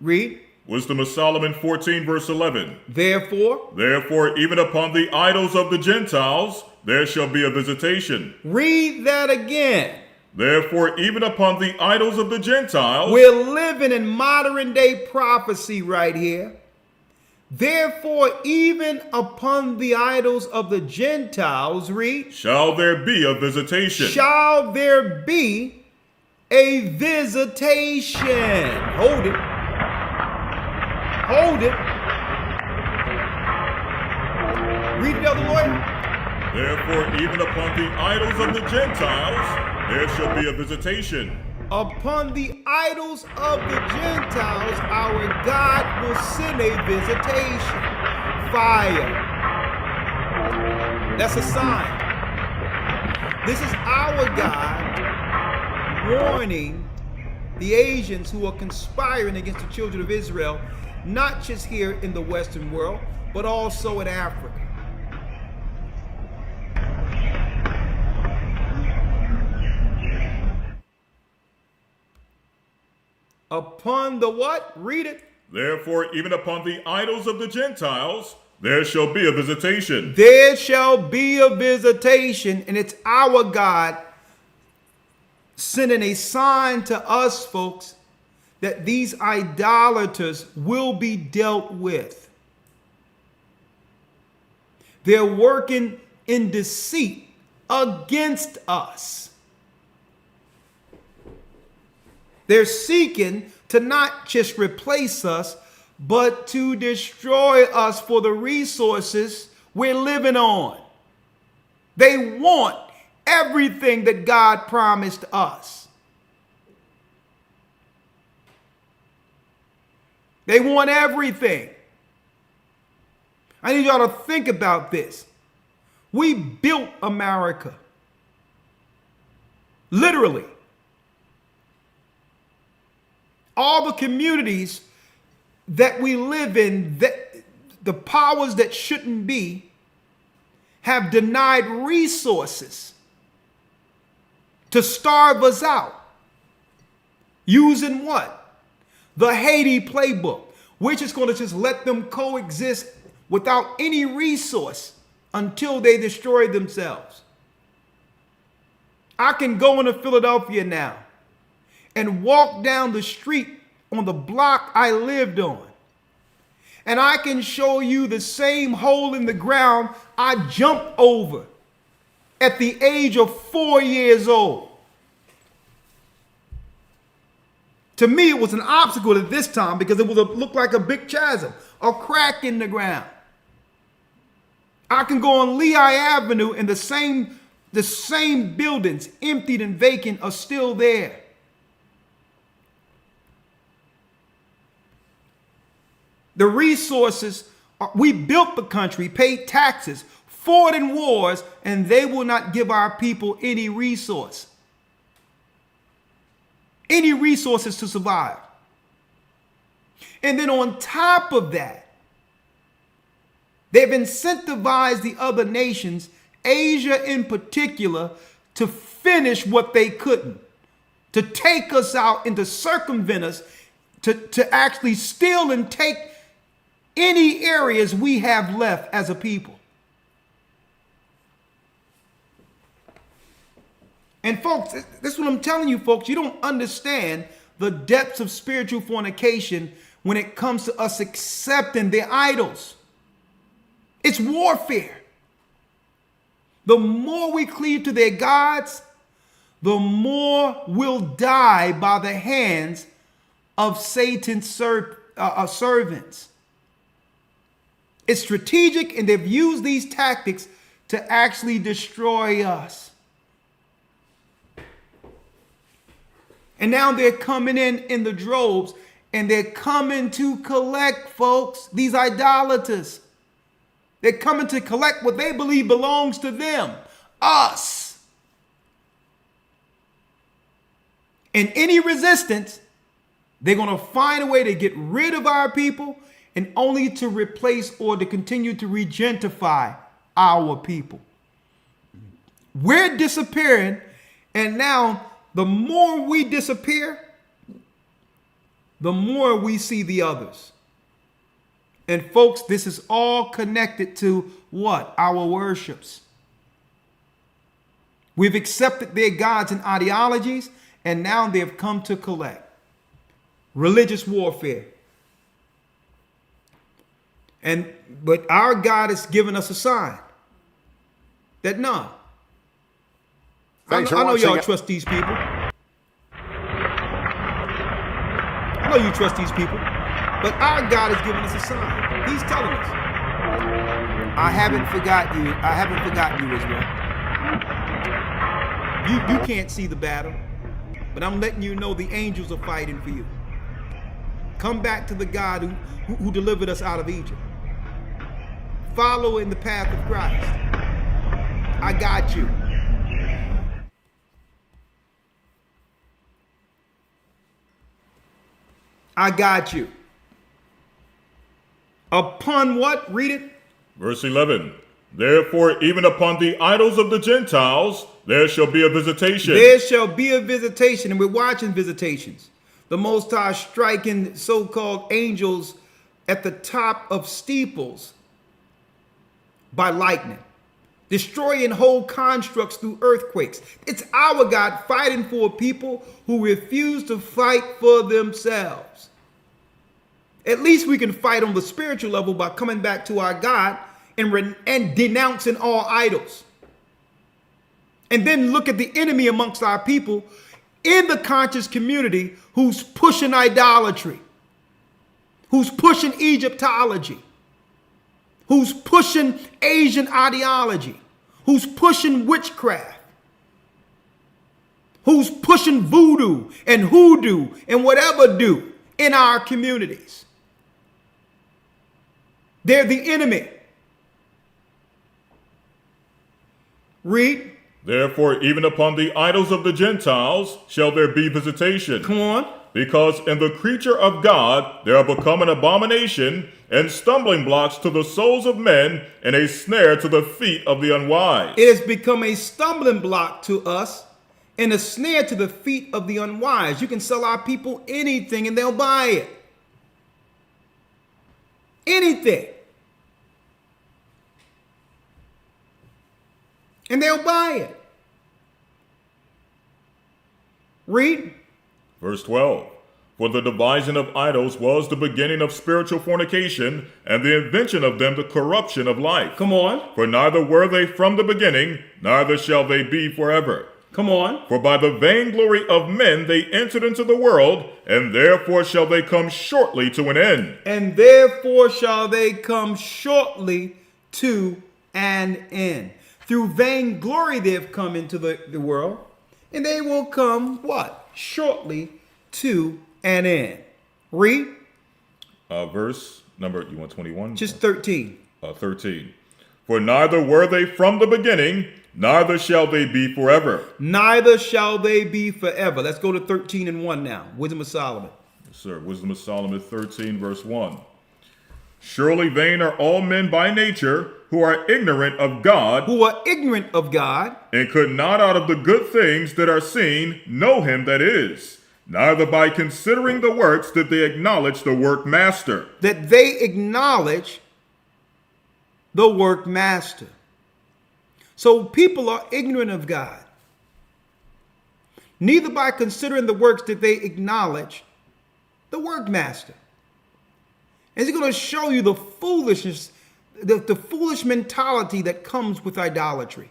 Read. Wisdom of Solomon 14, verse 11. Therefore, even upon the idols of the Gentiles, there shall be a visitation. Read that again. Therefore, even upon the idols of the Gentiles. We're living in modern day prophecy right here. Therefore, even upon the idols of the Gentiles, read. Shall there be a visitation. Shall there be a visitation. Hold it. Hold it. Read it, elder lawyer. Therefore, even upon the idols of the Gentiles, there shall be a visitation. Upon the idols of the Gentiles, our God will send a visitation. Fire. That's a sign. This is our God warning the Asians who are conspiring against the children of Israel, not just here in the Western world, but also in Africa. Upon the what? Read it. Therefore, even upon the idols of the Gentiles, there shall be a visitation. There shall be a visitation, and it's our God sending a sign to us, folks, that these idolaters will be dealt with. They're working in deceit against us. They're seeking to not just replace us, but to destroy us for the resources we're living on. They want everything that God promised us. They want everything. I need y'all to think about this. We built America. Literally. All the communities that we live in, that the powers that shouldn't be, have denied resources to starve us out. Using what? The Haiti playbook. We're just going to just let them coexist without any resource until they destroy themselves. I can go into Philadelphia now and walk down the street on the block I lived on, and I can show you the same hole in the ground I jumped over at the age of 4 years old. To me, it was an obstacle at this time because it looked like a big chasm, a crack in the ground. I can go on Lehigh Avenue and the same buildings, emptied and vacant, are still there. The resources, we built the country, paid taxes, fought in wars, and they will not give our people any resources to survive. And then on top of that, they've incentivized the other nations, Asia in particular, to finish what they couldn't, to take us out and to circumvent us, to actually steal and take any areas we have left as a people. And folks, this is what I'm telling you, folks. You don't understand the depths of spiritual fornication when it comes to us accepting their idols. It's warfare. The more we cleave to their gods, the more we'll die by the hands of Satan's servants. It's strategic, and they've used these tactics to actually destroy us. And now they're coming in the droves, and they're coming to collect, folks, these idolaters. They're coming to collect what they believe belongs to them, us. And any resistance, they're going to find a way to get rid of our people and only to replace or to continue to regentrify our people. We're disappearing, and now the more we disappear, the more we see the others. And folks, this is all connected to what? Our worships. We've accepted their gods and ideologies, and now they've come to collect. Religious warfare. But our God has given us a sign that no. I know y'all trust these people. I know you trust these people. But our God has given us a sign. He's telling us, I haven't forgotten you. I haven't forgotten you, Israel. You can't see the battle, but I'm letting you know the angels are fighting for you. Come back to the God who delivered us out of Egypt. Follow in the path of Christ. I got you. I got you. Upon what? Read it. Verse 11. Therefore, even upon the idols of the Gentiles, there shall be a visitation. There shall be a visitation, and we're watching visitations. The Most High striking so-called angels at the top of steeples by lightning, destroying whole constructs through earthquakes. It's our God fighting for a people who refuse to fight for themselves. At least we can fight on the spiritual level by coming back to our God and denouncing all idols. And then look at the enemy amongst our people in the conscious community who's pushing idolatry, who's pushing Egyptology, who's pushing Asian ideology, who's pushing witchcraft, who's pushing voodoo and hoodoo and whatever do in our communities. They're the enemy. Read. Therefore, even upon the idols of the Gentiles shall there be visitation. Come on. Because in the creature of God there are become an abomination and stumbling blocks to the souls of men and a snare to the feet of the unwise. It has become a stumbling block to us and a snare to the feet of the unwise. You can sell our people anything and they'll buy it. Anything. And they'll buy it. Read. Verse 12. For the devising of idols was the beginning of spiritual fornication, and the invention of them the corruption of life. Come on. For neither were they from the beginning, neither shall they be forever. Come on. For by the vainglory of men they entered into the world, and therefore shall they come shortly to an end. And therefore shall they come shortly to an end. Through vainglory they have come into the world, and they will come, what? Shortly to an end. Read. Verse number, you want 21? Just 13. 13. For neither were they from the beginning, neither shall they be forever. Neither shall they be forever. Let's go to 13 and 1 now. Wisdom of Solomon. Yes, sir. Wisdom of Solomon 13, verse 1. Surely vain are all men by nature who are ignorant of God, Who are ignorant of God, and could not out of the good things that are seen know him that is. Neither by considering the works did they acknowledge the workmaster. that they acknowledge the workmaster. So people are ignorant of God. Neither by considering the works did they acknowledge the workmaster. And he's going to show you the foolishness, the foolish mentality that comes with idolatry.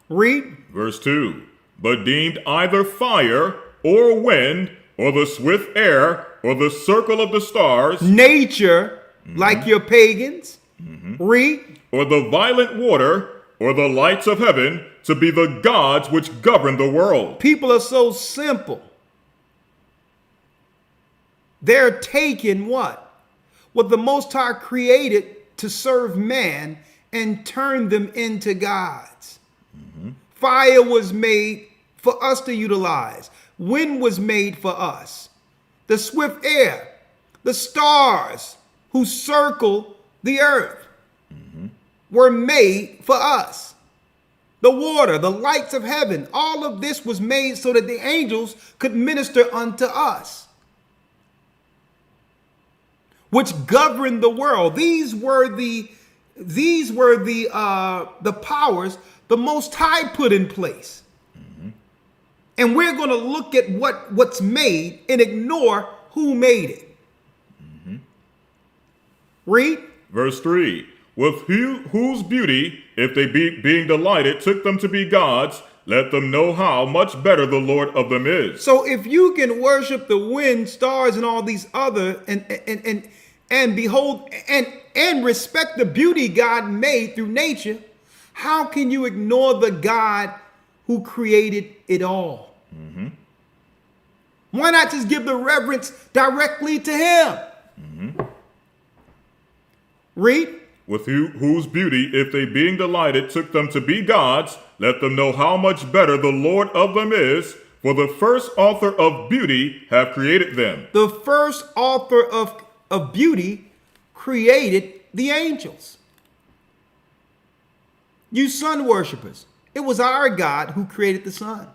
Read. Verse 2. But deemed either fire or wind or the swift air or the circle of the stars Nature, like your pagans. Read. or the violent water or the lights of heaven to be the gods which govern the world. People are so simple. They're taking what the Most High created to serve man and turn them into gods. Fire was made for us to utilize. Wind was made for us. The swift air, the stars who circle the earth were made for us. The water, the lights of heaven, all of this was made so that the angels could minister unto us, which governed the world. These were the powers the Most High put in place. And we're going to look at what's made and ignore who made it. Read. Verse 3. With whose beauty, if they being delighted, took them to be gods, let them know how much better the Lord of them is. So if you can worship the wind, stars, and all these other and behold and respect the beauty God made through nature, how can you ignore the God who created it all? Why not just give the reverence directly to him? Read. With whose beauty, if they being delighted, took them to be gods, let them know how much better the Lord of them is, For the first author of beauty have created them. The first author of beauty created the angels. You sun worshipers, it was our God who created the sun.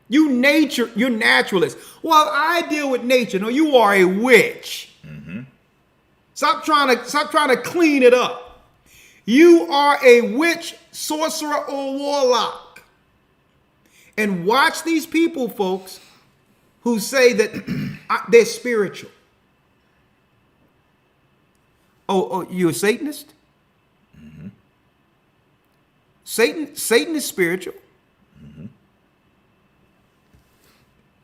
You're naturalists. Well, I deal with nature. No, you are a witch. Stop trying to clean it up. You are a witch, sorcerer, or warlock. And watch these people, folks, who say that they're spiritual. Oh, you're a Satanist? Satan is spiritual.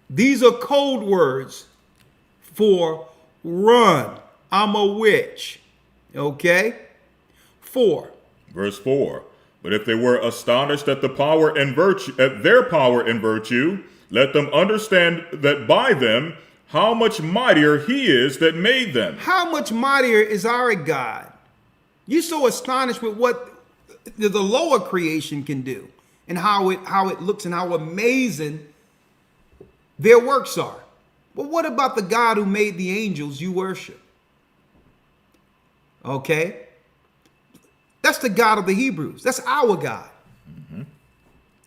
These are code words for run. I'm a witch. Okay? 4. Verse 4. But if they were astonished at their power and virtue, let them understand that by them how much mightier he is that made them. How much mightier is our God? You're so astonished with what the lower creation can do and how it looks and how amazing their works are. But what about the God who made the angels you worship? Okay? That's the God of the Hebrews. That's our God.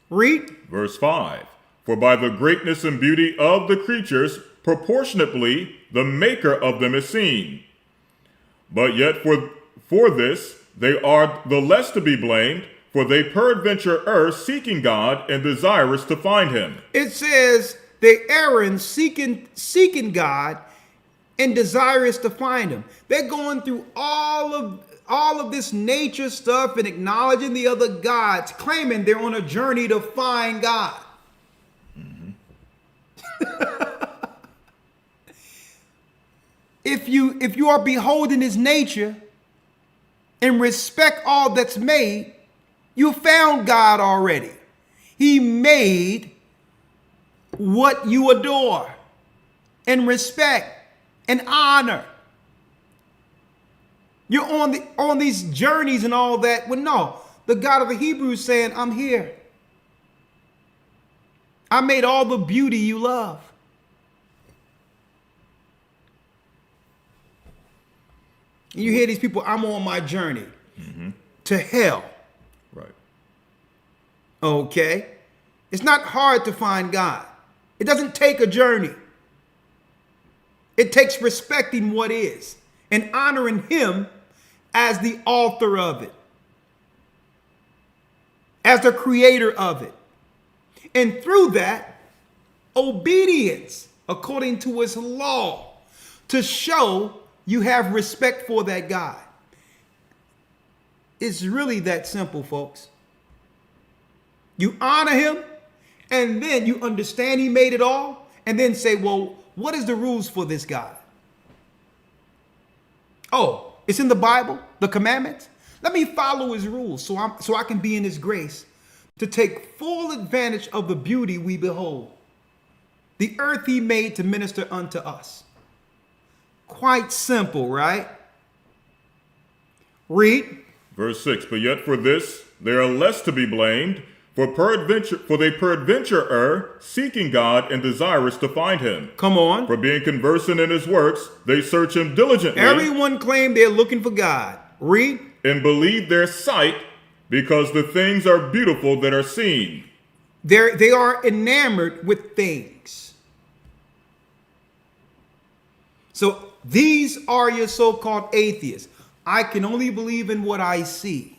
Read. Verse 5. For by the greatness and beauty of the creatures, proportionately the maker of them is seen. But yet for this they are the less to be blamed, for they peradventure err, seeking God and desirous to find him. It says they erring, seeking God and desirous to find him. They're going through all of this nature stuff and acknowledging the other gods, claiming they're on a journey to find God. If you are beholding his nature and respect all that's made, you found God already. He made what you adore and respect and honor. You're on these journeys and all that. Well, no, the God of the Hebrews saying, I'm here. I made all the beauty you love. And you hear these people, I'm on my journey to hell. Right. Okay? It's not hard to find God. It doesn't take a journey. It takes respecting what is and honoring him as the author of it, as the creator of it. And through that, obedience according to his law to show you have respect for that God. It's really that simple, folks. You honor him, and then you understand he made it all, and then say, well, what is the rules for this God? Oh, it's in the Bible, the commandments. Let me follow his rules so I can be in his grace to take full advantage of the beauty we behold. The earth he made to minister unto us. Quite simple, right? Read. Verse 6. But yet for this they are less to be blamed, for they peradventure err, seeking God and desirous to find him. Come on. For being conversant in his works, they search him diligently. Everyone claimed they're looking for God. Read. And believe their sight, because the things are beautiful that are seen. They are enamored with things. So these are your so-called atheists. I can only believe in what I see.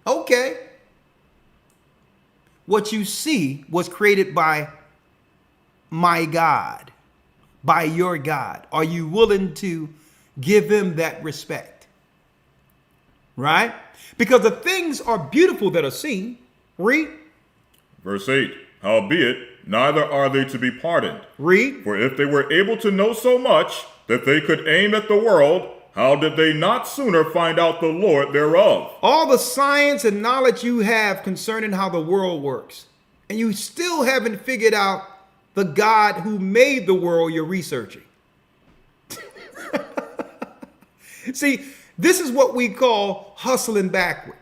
Okay. What you see was created by my God, by your God. Are you willing to give him that respect? Right? Because the things are beautiful that are seen. Read. Verse 8. Howbeit, neither are they to be pardoned. Read. For if they were able to know so much that they could aim at the world, how did they not sooner find out the Lord thereof? All the science and knowledge you have concerning how the world works, and you still haven't figured out the God who made the world you're researching. See, this is what we call hustling backward.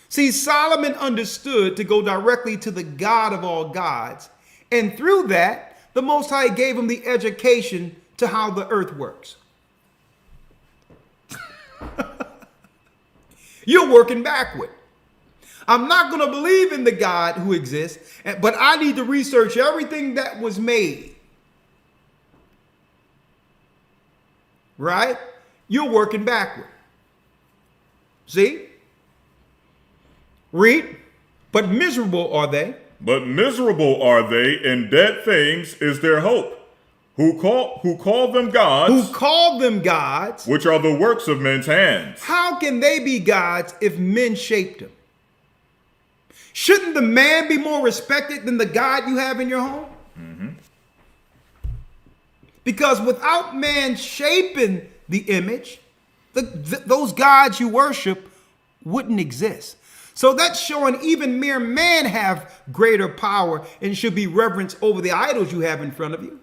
See, Solomon understood to go directly to the God of all gods. And through that, the Most High gave him the education to how the earth works. You're working backward. I'm not going to believe in the God who exists, but I need to research everything that was made. Right? You're working backward. See? Read. But miserable are they. But miserable are they, in dead things is their hope. Who call them gods, Who called them gods. which are the works of men's hands. How can they be gods if men shaped them? Shouldn't the man be more respected than the God you have in your home? Because without man shaping the image, those gods you worship wouldn't exist. So that's showing even mere man have greater power and should be reverenced over the idols you have in front of you.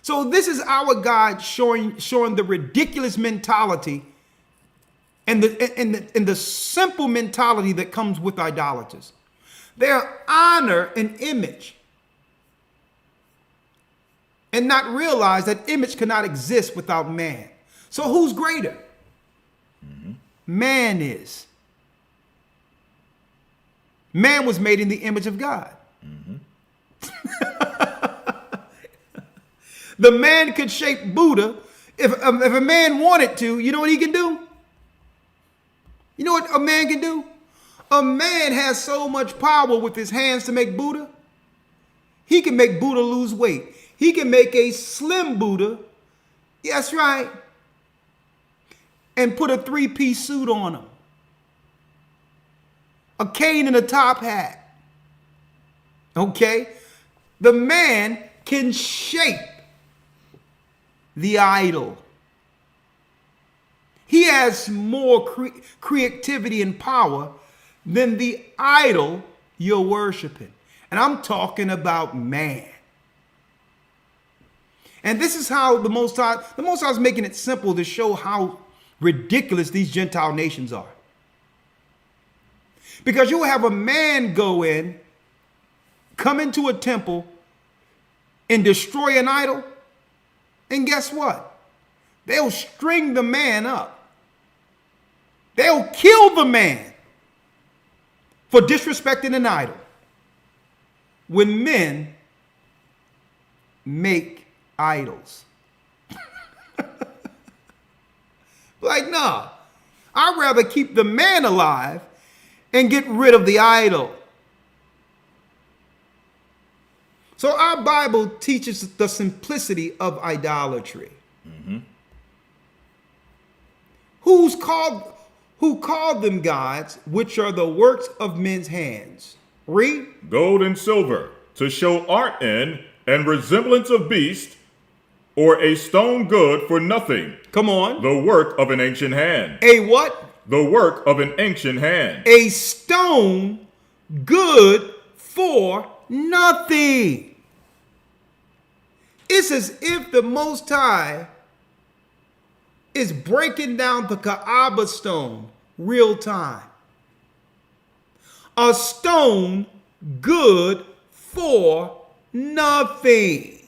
So this is our God showing the ridiculous mentality and the simple mentality that comes with idolaters. They honor an image and not realize that image cannot exist without man. So who's greater? Man is. Man was made in the image of God. The man could shape Buddha. If a man wanted to, you know what he can do? You know what a man can do? A man has so much power with his hands to make Buddha. He can make Buddha lose weight. He can make a slim Buddha, that's right, and put a 3-piece suit on him. A cane and a top hat. Okay? The man can shape the idol. He has more creativity and power than the idol you're worshiping. And I'm talking about man. And this is how the Most High is making it simple to show how ridiculous these Gentile nations are. Because you'll have a man go in, come into a temple, and destroy an idol. And guess what? They'll string the man up. They'll kill the man for disrespecting an idol. When men make idols. Like, nah, I'd rather keep the man alive and get rid of the idol. So our Bible teaches the simplicity of idolatry. Who called them gods, which are the works of men's hands? Read. Gold and silver, to show art in, and resemblance of beast, or a stone good for nothing. Come on. The work of an ancient hand. A what? The work of an ancient hand. A stone good for nothing. It's as if the Most High is breaking down the Kaaba stone real time. A stone good for nothing.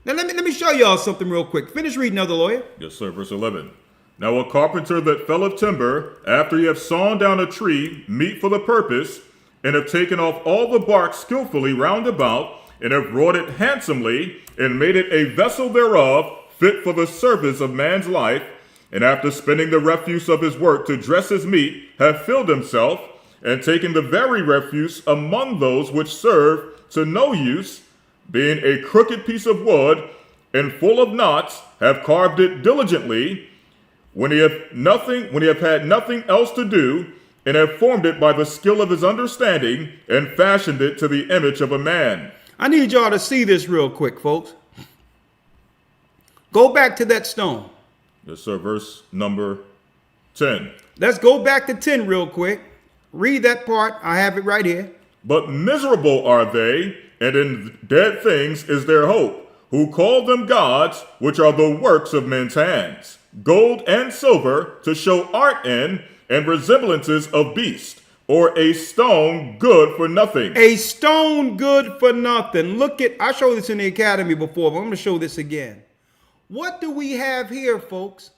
Now let me show y'all something real quick. Finish reading, Elder Lawyer. Yes, sir. Verse 11. Now a carpenter that fell of timber, after he have sawn down a tree, meet for the purpose, and have taken off all the bark skillfully round about, and have wrought it handsomely, and made it a vessel thereof, fit for the service of man's life, and after spending the refuse of his work to dress his meat, have filled himself, and taken the very refuse among those which serve to no use, being a crooked piece of wood, and full of knots, have carved it diligently, when he have had nothing else to do, and have formed it by the skill of his understanding, and fashioned it to the image of a man. I need y'all to see this real quick, folks. Go back to that stone. Yes, sir. Verse number 10. Let's go back to 10 real quick. Read that part. I have it right here. But miserable are they, and in dead things is their hope, who call them gods, which are the works of men's hands, gold and silver, to show art in, and resemblances of beasts, or a stone good for nothing. A stone good for nothing. Look at, I showed this in the academy before, but I'm going to show this again. What do we have here, folks?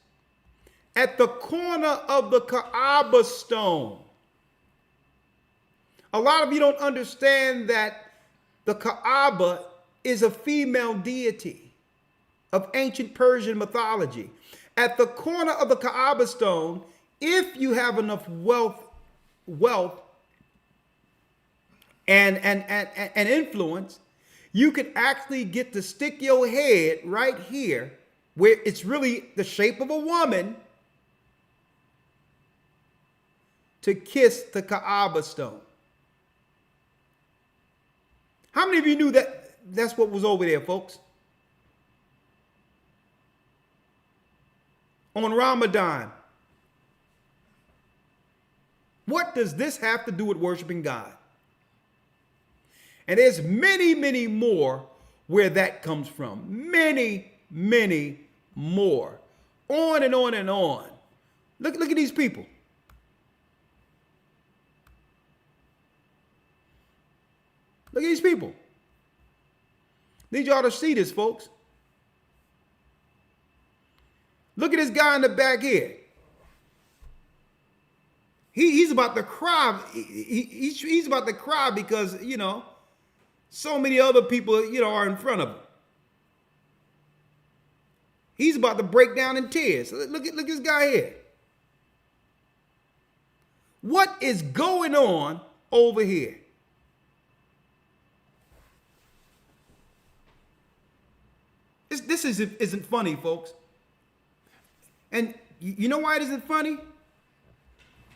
At the corner of the Kaaba stone. A lot of you don't understand that the Kaaba is a female deity of ancient Persian mythology. At the corner of the Kaaba stone, if you have enough wealth and influence, you can actually get to stick your head right here, where it's really the shape of a woman, to kiss the Kaaba stone. How many of you knew that that's what was over there, folks? On Ramadan. What does this have to do with worshiping God? And there's many, many more where that comes from. Many, many more. On and on and on. Look at these people. Look at these people. Need y'all to see this, folks. Look at this guy in the back here. He's about to cry. He's about to cry because, you know, so many other people, you know, are in front of him. He's about to break down in tears. Look at this guy here. What is going on over here? This isn't funny, folks. And you know why it isn't funny?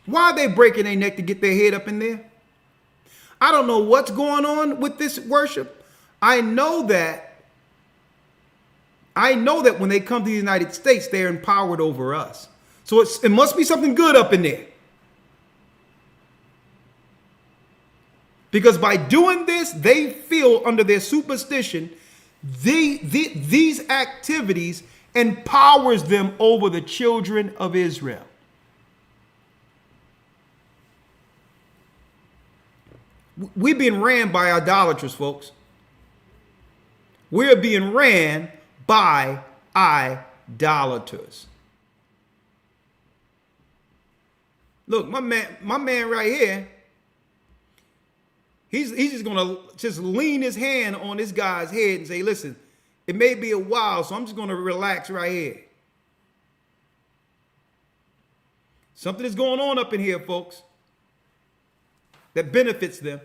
Why are they breaking their neck to get their head up in there? I don't know what's going on with this worship. I know that when they come to the United States, they're empowered over us. So it must be something good up in there. Because by doing this, they feel under their superstition, these activities empowers them over the children of Israel. We're being ran by idolaters, folks. We're being ran by idolaters. Look, my man right here, he's just gonna lean his hand on this guy's head and say, listen, it may be a while, so I'm just gonna relax right here. Something is going on up in here, folks, that benefits them.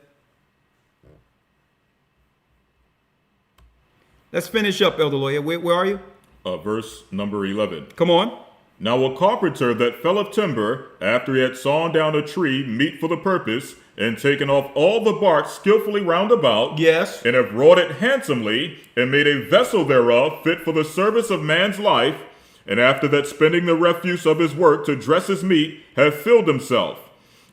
Let's finish up, Elder Lawyer. Where are you? Verse number 11. Come on. Now a carpenter that fell of timber, after he had sawn down a tree meet for the purpose, and taken off all the bark skillfully round about, Yes. and have wrought it handsomely, and made a vessel thereof fit for the service of man's life, and after that spending the refuse of his work to dress his meat, have filled himself,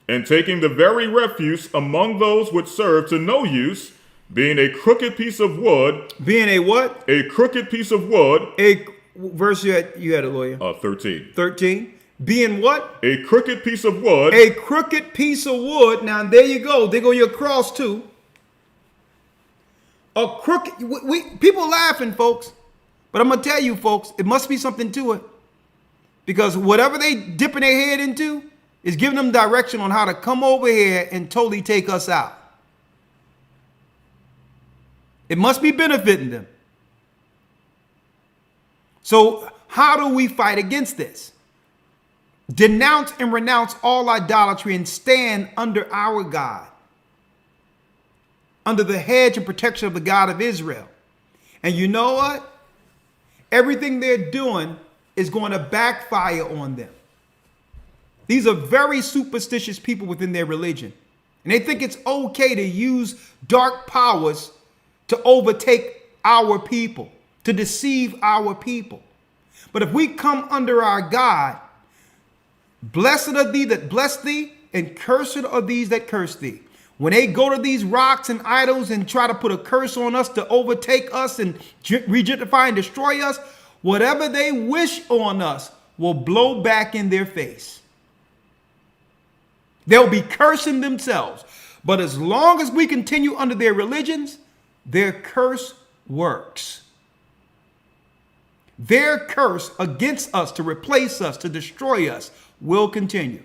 and taking the very refuse among those which serve to no use, being a crooked piece of wood. Being a what? A crooked piece of wood. A verse you had it, Lawyer. 13. 13. Being what? A crooked piece of wood. A crooked piece of wood. Now there you go. There go your cross too. A crooked. People laughing, folks, but I'm gonna tell you, folks, it must be something to it, because whatever they dipping their head into is giving them direction on how to come over here and totally take us out. It must be benefiting them. So how do we fight against this? Denounce and renounce all idolatry and stand under our God, under the hedge and protection of the God of Israel. And you know what? Everything they're doing is going to backfire on them. These are very superstitious people within their religion. And they think it's okay to use dark powers to overtake our people, to deceive our people. But if we come under our God, blessed are thee that bless thee, and cursed are these that curse thee. When they go to these rocks and idols and try to put a curse on us to overtake us and regentrify and destroy us, whatever they wish on us will blow back in their face. They'll be cursing themselves. But as long as we continue under their religions, their curse works. Their curse against us to replace us, to destroy us, will continue.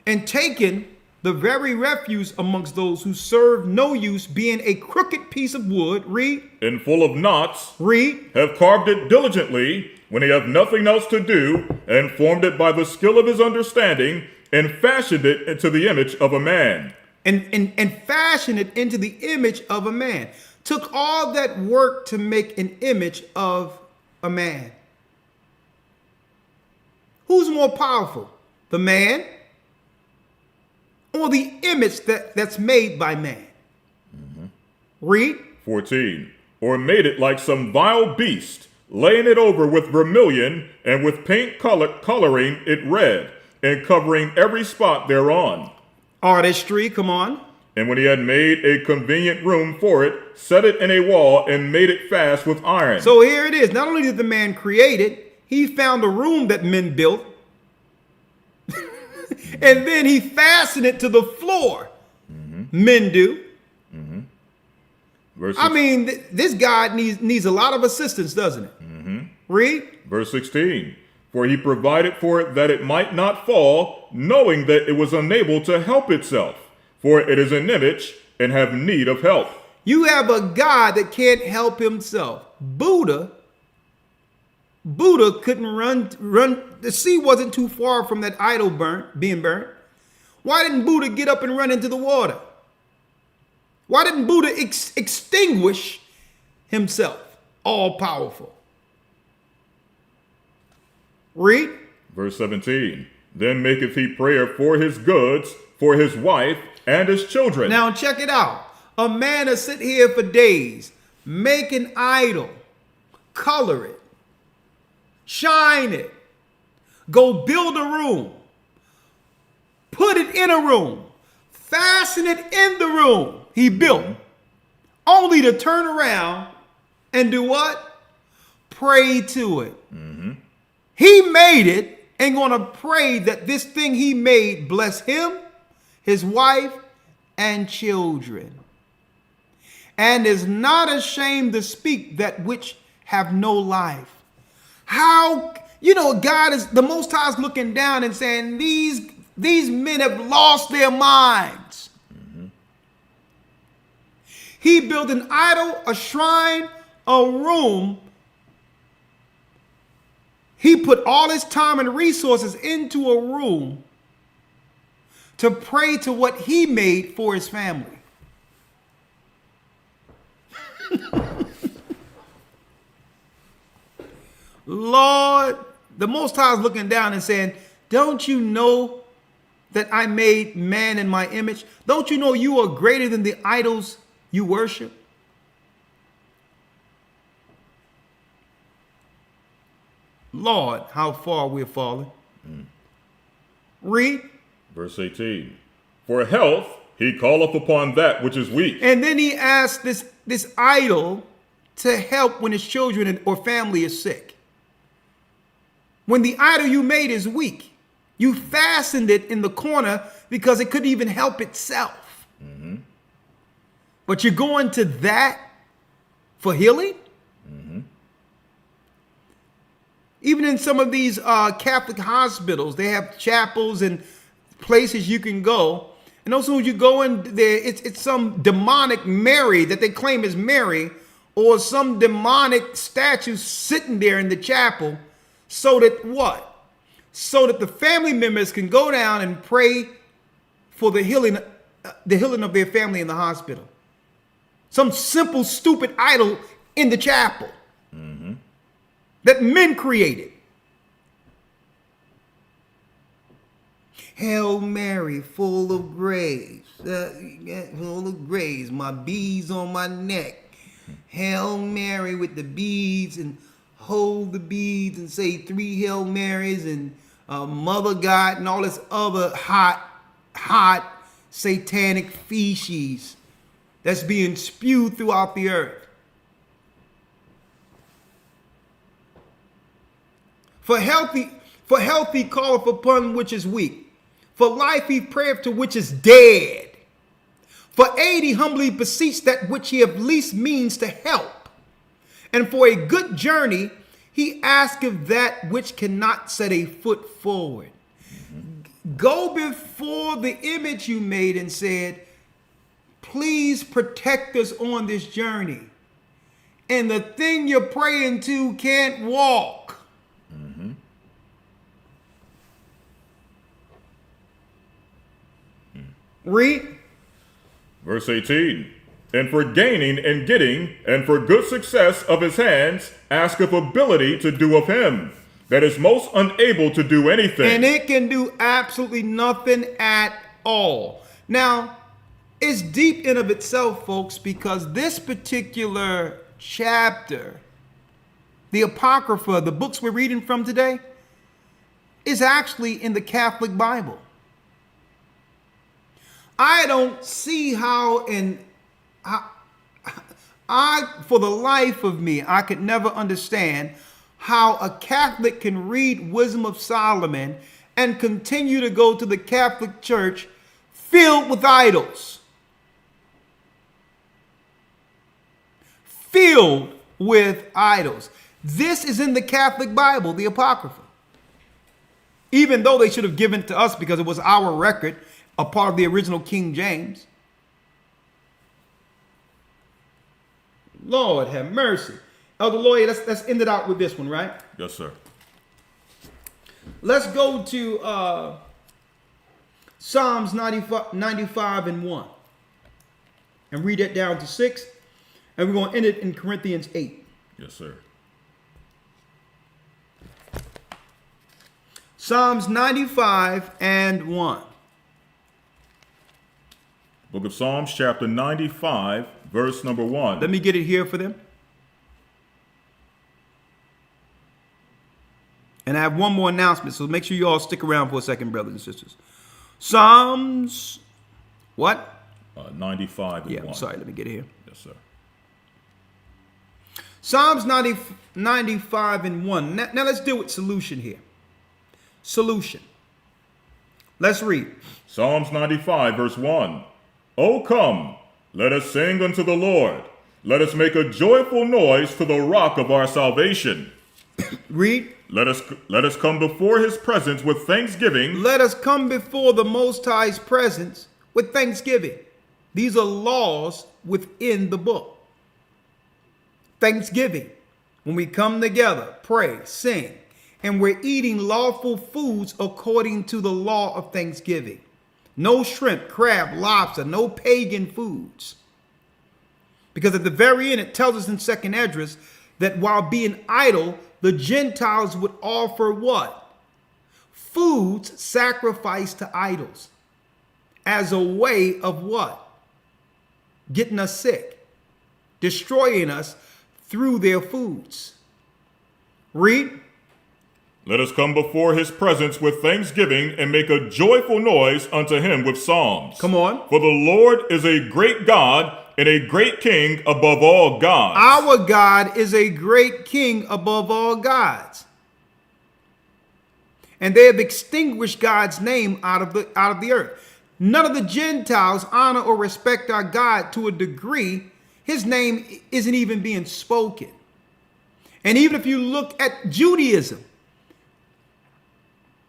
And taking the very refuse amongst those who serve no use, being a crooked piece of wood, read, and full of knots, read, have carved it diligently, when he hath nothing else to do, and formed it by the skill of his understanding, and fashioned it into the image of a man. and fashioned it into the image of a man. Took all that work to make an image of a man. Who's more powerful, the man or the image that's made by man? Read. 14. Or made it like some vile beast, laying it over with vermilion, and with paint coloring it red, and covering every spot thereon. Artistry, come on. And when he had made a convenient room for it, set it in a wall, and made it fast with iron. So here it is. Not only did the man create it, he found a room that men built. And then he fastened it to the floor. Men do. Verse I mean, this God needs a lot of assistance, doesn't it? Read. Verse 16. For he provided for it that it might not fall, knowing that it was unable to help itself. For it is an image and have need of help. You have a God that can't help himself. Buddha couldn't run. The sea wasn't too far from that idol being burnt. Why didn't Buddha get up and run into the water? Why didn't Buddha extinguish himself? All powerful. Read. Verse 17. Then maketh he prayer for his goods, for his wife, and his children. Now check it out. A man will sit here for days, make an idol, color it, shine it, go build a room, put it in a room, fasten it in the room he built, only to turn around and do what? Pray to it. He made it and going to pray that this thing he made bless him, his wife, and children. And is not ashamed to speak that which have no life. How, God is, the Most High is looking down and saying, these men have lost their minds. He built an idol, a shrine, a room. He put all his time and resources into a room to pray to what he made for his family. Lord, the Most High is looking down and saying, don't you know that I made man in my image? Don't you know you are greater than the idols you worship? Lord, how far we're falling. Read. Verse 18. For health he calleth upon that which is weak. And then he asked this idol to help when his children or family is sick. When the idol you made is weak, you fastened it in the corner because it couldn't even help itself. But you're going to that for healing? Even in some of these Catholic hospitals, they have chapels and places you can go. And also when you go in there, it's some demonic Mary that they claim is Mary, or some demonic statue sitting there in the chapel, so that what? So that the family members can go down and pray for the healing of their family in the hospital. Some simple, stupid idol in the chapel that men created. Hail Mary, full of grace, my beads on my neck. Hail Mary with the beads, and hold the beads and say 3 Hail Marys, and Mother God, and all this other hot satanic feces that's being spewed throughout the earth. For health he calleth upon which is weak. For life he prayeth to which is dead. For aid he humbly beseech that which he have least means to help. And for a good journey he asketh that which cannot set a foot forward. Go before the image you made and said, please protect us on this journey. And the thing you're praying to can't walk. Read. Verse 18. And for gaining and getting, and for good success of his hands, asketh ability to do of him, that is most unable to do anything. And it can do absolutely nothing at all. Now, it's deep in of itself, folks, because this particular chapter, the Apocrypha, the books we're reading from today, is actually in the Catholic Bible. I don't see how for the life of me, I could never understand how a Catholic can read Wisdom of Solomon and continue to go to the Catholic Church filled with idols. Filled with idols. This is in the Catholic Bible, the Apocrypha. Even though they should have given it to us because it was our record, a part of the original King James. Lord have mercy. Elder Lawyer, let's end it out with this one, right? Yes, sir. Let's go to Psalms 95 and 1. And read that down to 6. And we're going to end it in Corinthians 8. Yes, sir. Psalms 95 and 1. Book of Psalms, chapter 95, verse number 1. Let me get it here for them. And I have one more announcement, so make sure you all stick around for a second, brothers and sisters. Psalms, what? 95 and 1. I'm sorry, let me get it here. Yes, sir. Psalms 95 and 1. Now let's deal with solution here. Solution. Let's read. Psalms 95, verse 1. O come, let us sing unto the Lord. Let us make a joyful noise to the rock of our salvation. Read. Let us come before his presence with thanksgiving. Let us come before the Most High's presence with thanksgiving. These are laws within the book. Thanksgiving. When we come together, pray, sing, and we're eating lawful foods according to the law of thanksgiving. No shrimp, crab, lobster, no pagan foods. Because at the very end, it tells us in 2nd Esdras that while being idle, the Gentiles would offer what? Foods sacrificed to idols. As a way of what? Getting us sick. Destroying us through their foods. Read. Let us come before his presence with thanksgiving and make a joyful noise unto him with psalms. Come on. For the Lord is a great God and a great king above all gods. Our God is a great king above all gods. And they have extinguished God's name out of the earth. None of the Gentiles honor or respect our God to a degree. His name isn't even being spoken. And even if you look at Judaism,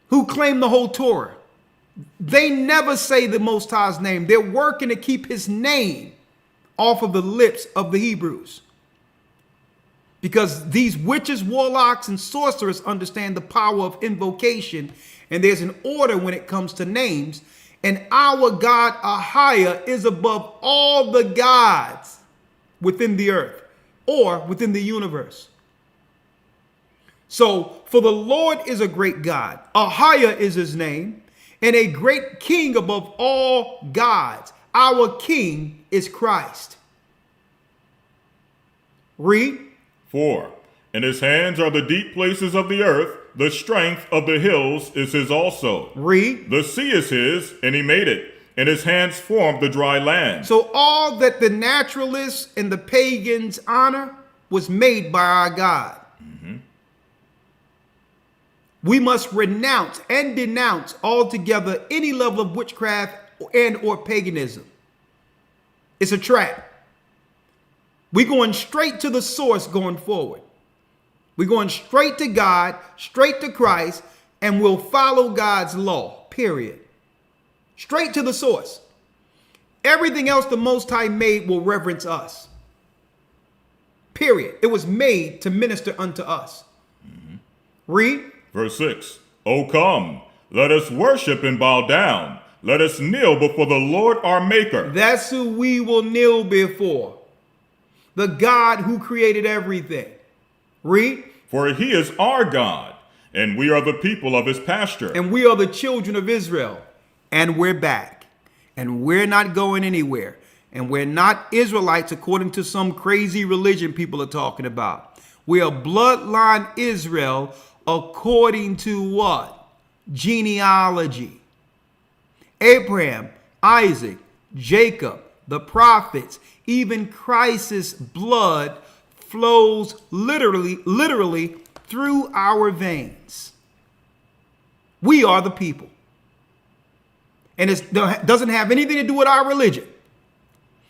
who claim the whole Torah, they never say the Most High's name. They're working to keep his name off of the lips of the Hebrews. Because these witches, warlocks, and sorcerers understand the power of invocation, and there's an order when it comes to names. And our God, Ahia, is above all the gods within the earth or within the universe. So, for the Lord is a great God. Ahia is his name, and a great king above all gods. Our king is Christ. Read. 4. In his hands are the deep places of the earth. The strength of the hills is his also. Read. The sea is his, and he made it, and his hands formed the dry land. So all that the naturalists and the pagans honor was made by our God. We must renounce and denounce altogether any level of witchcraft and or paganism. It's a trap. We're going straight to the source going forward. We're going straight to God, straight to Christ, and we'll follow God's law, period. Straight to the source. Everything else the Most High made will reverence us. Period. It was made to minister unto us. Read. Verse 6. O come, let us worship and bow down. Let us kneel before the Lord our Maker. That's who we will kneel before. The God who created everything. Read. For he is our God, and we are the people of his pasture. And we are the children of Israel. And we're back. And we're not going anywhere. And we're not Israelites according to some crazy religion people are talking about. We are bloodline Israel according to what? Genealogy. Abraham, Isaac, Jacob, the prophets, even Christ's blood flows literally through our veins. We are the people. And it doesn't have anything to do with our religion.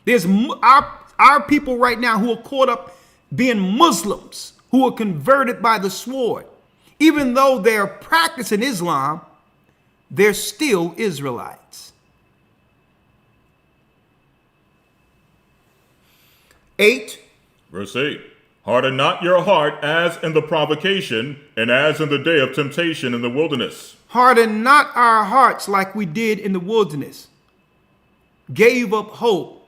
There's our people right now who are caught up being Muslims, who are converted by the sword. Even though they're practicing Islam, they're still Israelites. 8. Verse 8. Harden not your heart as in the provocation, and as in the day of temptation in the wilderness. Harden not our hearts like we did in the wilderness. Gave up hope,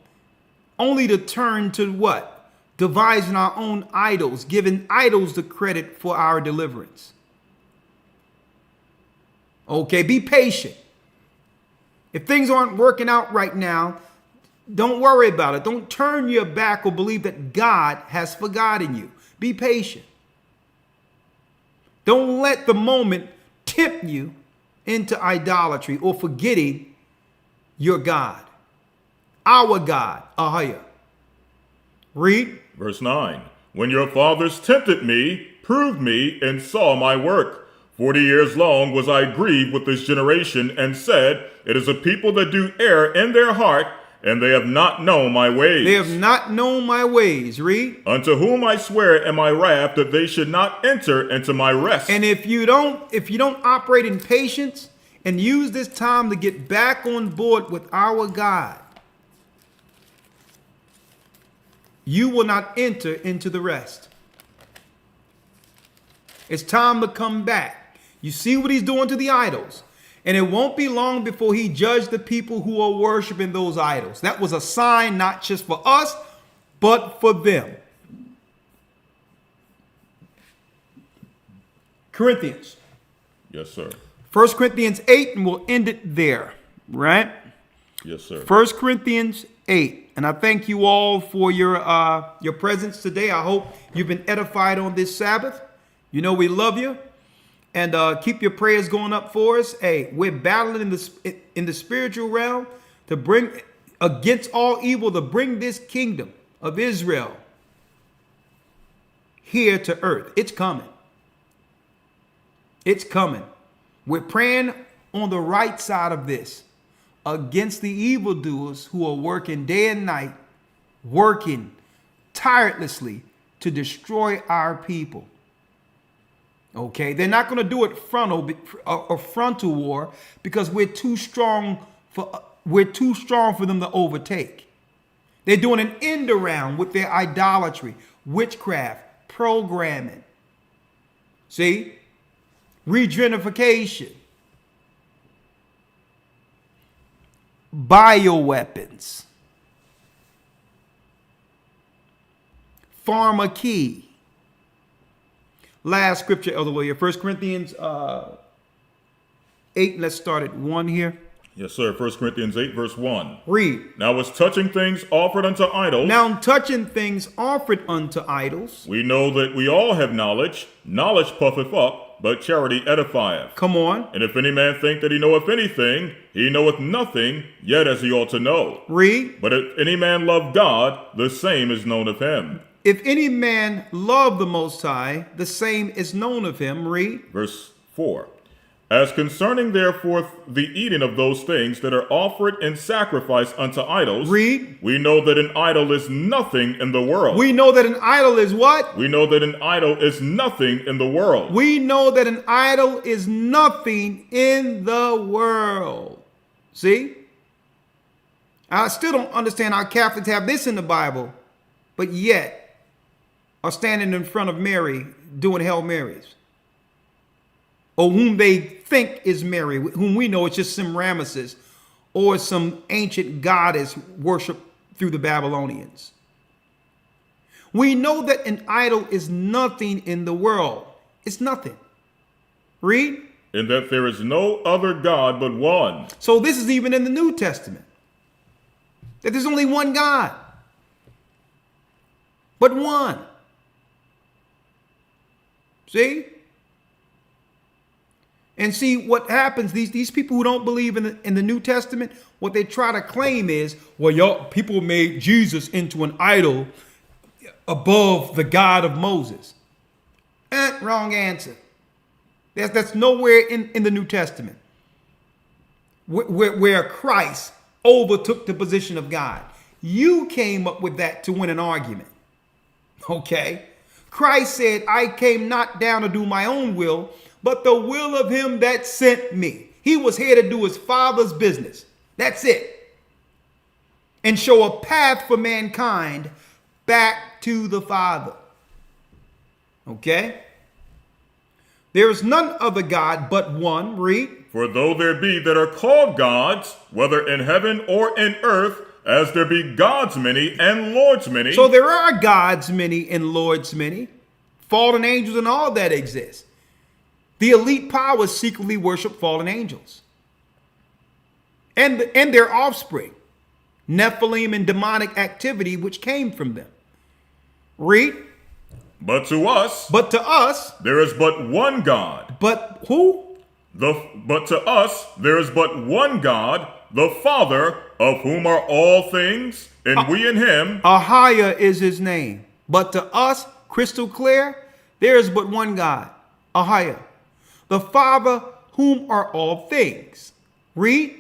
only to turn to what? Devising our own idols, giving idols the credit for our deliverance. Okay, be patient. If things aren't working out right now, don't worry about it. Don't turn your back or believe that God has forgotten you. Be patient. Don't let the moment tempt you into idolatry or forgetting your God. Our God, Ahia. Read. Verse 9. When your fathers tempted me, proved me, and saw my work. 40 years long was I grieved with this generation, and said, it is a people that do err in their heart, and they have not known my ways. They have not known my ways. Read. Unto whom I swear in my wrath that they should not enter into my rest. And if you don't operate in patience and use this time to get back on board with our God, you will not enter into the rest. It's time to come back. You see what he's doing to the idols. And it won't be long before he judged the people who are worshiping those idols. That was a sign not just for us, but for them. Corinthians. Yes, sir. 1 Corinthians 8, and we'll end it there, right? Yes, sir. 1 Corinthians 8. And I thank you all for your presence today. I hope you've been edified on this Sabbath. You know we love you. And keep your prayers going up for us. Hey, we're battling in the spiritual realm to bring against all evil, to bring this kingdom of Israel here to earth. It's coming. It's coming. We're praying on the right side of this against the evildoers who are working day and night, working tirelessly to destroy our people. Okay, they're not going to do it frontal war because we're too strong for them to overtake. They're doing an end around with their idolatry, witchcraft, programming. See? Regenerification. Bioweapons. Pharmacy. Last scripture, Elder Lawyer, 1 Corinthians 8. Let's start at 1 here. Yes, sir. 1 Corinthians 8, verse 1. Read. Now as touching things offered unto idols. Now touching things offered unto idols. We know that we all have knowledge. Knowledge puffeth up, but charity edifieth. Come on. And if any man think that he knoweth anything, he knoweth nothing, yet as he ought to know. Read. But if any man love God, the same is known of him. If any man love the Most High, the same is known of him. Read. Verse 4. As concerning therefore the eating of those things that are offered in sacrifice unto idols, Read. we know that an idol is nothing in the world. We know that an idol is what? We know that an idol is nothing in the world. We know that an idol is nothing in the world. See? I still don't understand how Catholics have this in the Bible, but yet are standing in front of Mary doing Hail Marys. Or whom they think is Mary, whom we know is just Semiramis or some ancient goddess worshipped through the Babylonians. We know that an idol is nothing in the world. It's nothing. Read. In that there is no other God but one. So this is even in the New Testament. That there's only one God. But one. See? And see what happens, these people who don't believe in the New Testament, what they try to claim is, well, y'all people made Jesus into an idol above the God of Moses. Wrong answer. That's nowhere in the New Testament where Christ overtook the position of God. You came up with that to win an argument. Okay? Christ said, I came not down to do my own will, but the will of him that sent me. He was here to do his Father's business. That's it. And show a path for mankind back to the Father. Okay? There is none other God but one. Read. For though there be that are called gods, whether in heaven or in earth, as there be gods many and lords many. So there are gods many and lords many, fallen angels and all that exists. The elite powers secretly worship fallen angels and their offspring, Nephilim and demonic activity which came from them. Read. But to us there is but one God. But who? But to us there is but one God, the Father, of whom are all things, and we in him. Ahia is his name. But to us, crystal clear, there is but one God, Ahia, the Father, whom are all things. Read.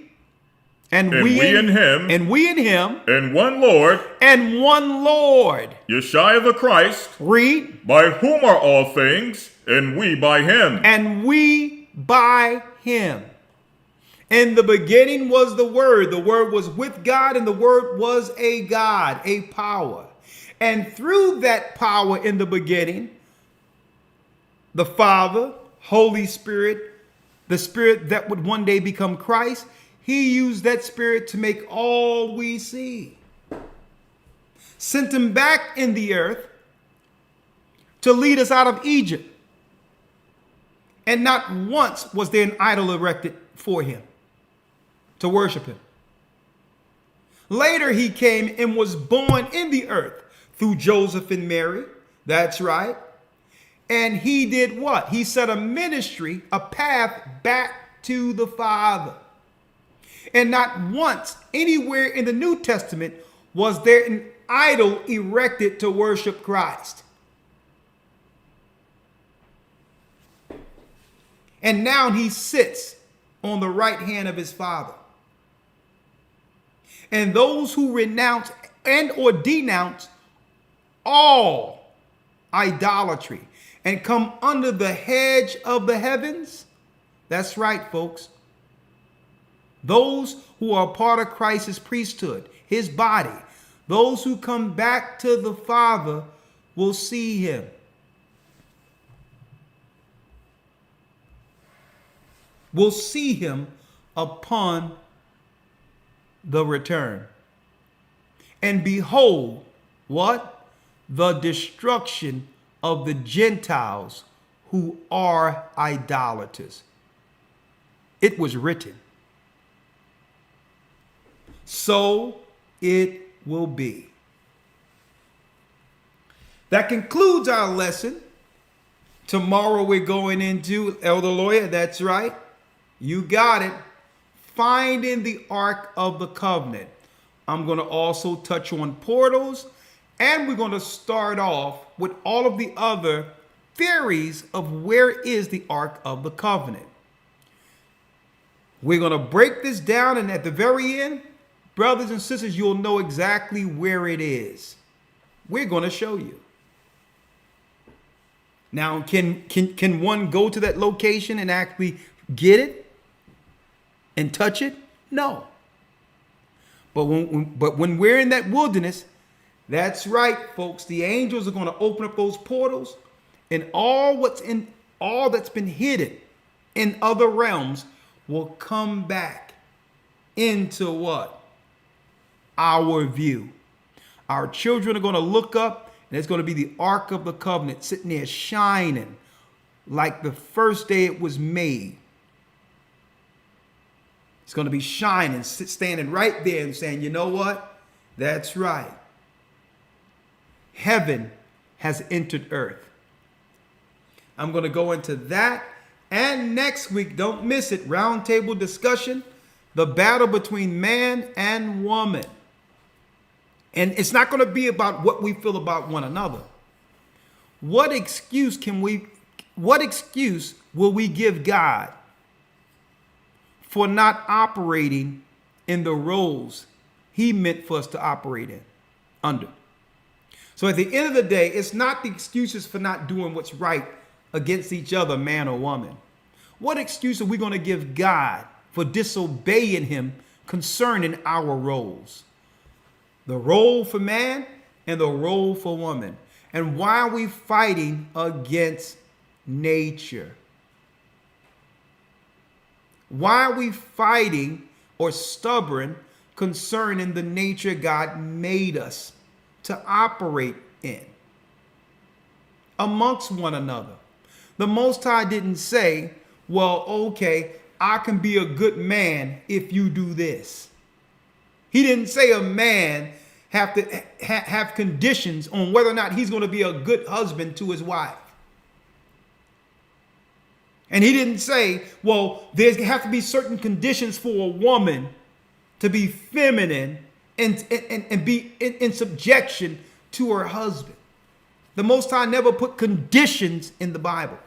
And we in him. And we in him. And one Lord. And one Lord. Yeshua the Christ. Read. By whom are all things, and we by him. And we by him. In the beginning was the Word. The Word was with God, and the Word was a God, a power. And through that power in the beginning, the Father, Holy Spirit, the Spirit that would one day become Christ, he used that Spirit to make all we see. Sent him back in the earth to lead us out of Egypt. And not once was there an idol erected for him to worship him. Later he came and was born in the earth through Joseph and Mary. That's right. And he did what? He set a ministry, a path back to the Father. And not once anywhere in the New Testament was there an idol erected to worship Christ. And now he sits on the right hand of his Father. And those who renounce and or denounce all idolatry and come under the hedge of the heavens, that's right, folks. Those who are part of Christ's priesthood, his body, those who come back to the Father will see him. Will see him upon the return. And behold, what? The destruction of the Gentiles who are idolaters. It was written. So it will be. That concludes our lesson. Tomorrow we're going into Elder Lawyer. That's right. You got it. Finding the Ark of the Covenant. I'm going to also touch on portals. And we're going to start off with all of the other theories of where is the Ark of the Covenant. We're going to break this down, and at the very end, brothers and sisters, you'll know exactly where it is. We're going to show you. Now, can one go to that location and actually get it and touch it? No. But when we're in that wilderness, that's right, folks. The angels are going to open up those portals, and all that's been hidden in other realms will come back into what? Our view. Our children are going to look up, and it's going to be the Ark of the Covenant sitting there shining like the first day it was made. It's going to be shining, standing right there and saying, you know what? That's right. Heaven has entered earth. I'm going to go into that. And next week, don't miss it, roundtable discussion, the battle between man and woman. And it's not going to be about what we feel about one another. What excuse will we give God for not operating in the roles he meant for us to operate in under? So at the end of the day, it's not the excuses for not doing what's right against each other, man or woman. What excuse are we going to give God for disobeying him concerning our roles? The role for man and the role for woman. And why are we fighting against nature? Why are we fighting or stubborn concerning the nature God made us to operate in amongst one another? The Most High didn't say, well, okay, I can be a good man if you do this. He didn't say a man have to have conditions on whether or not he's going to be a good husband to his wife. And he didn't say, well, there have to be certain conditions for a woman to be feminine and be in subjection to her husband. The Most High never put conditions in the Bible.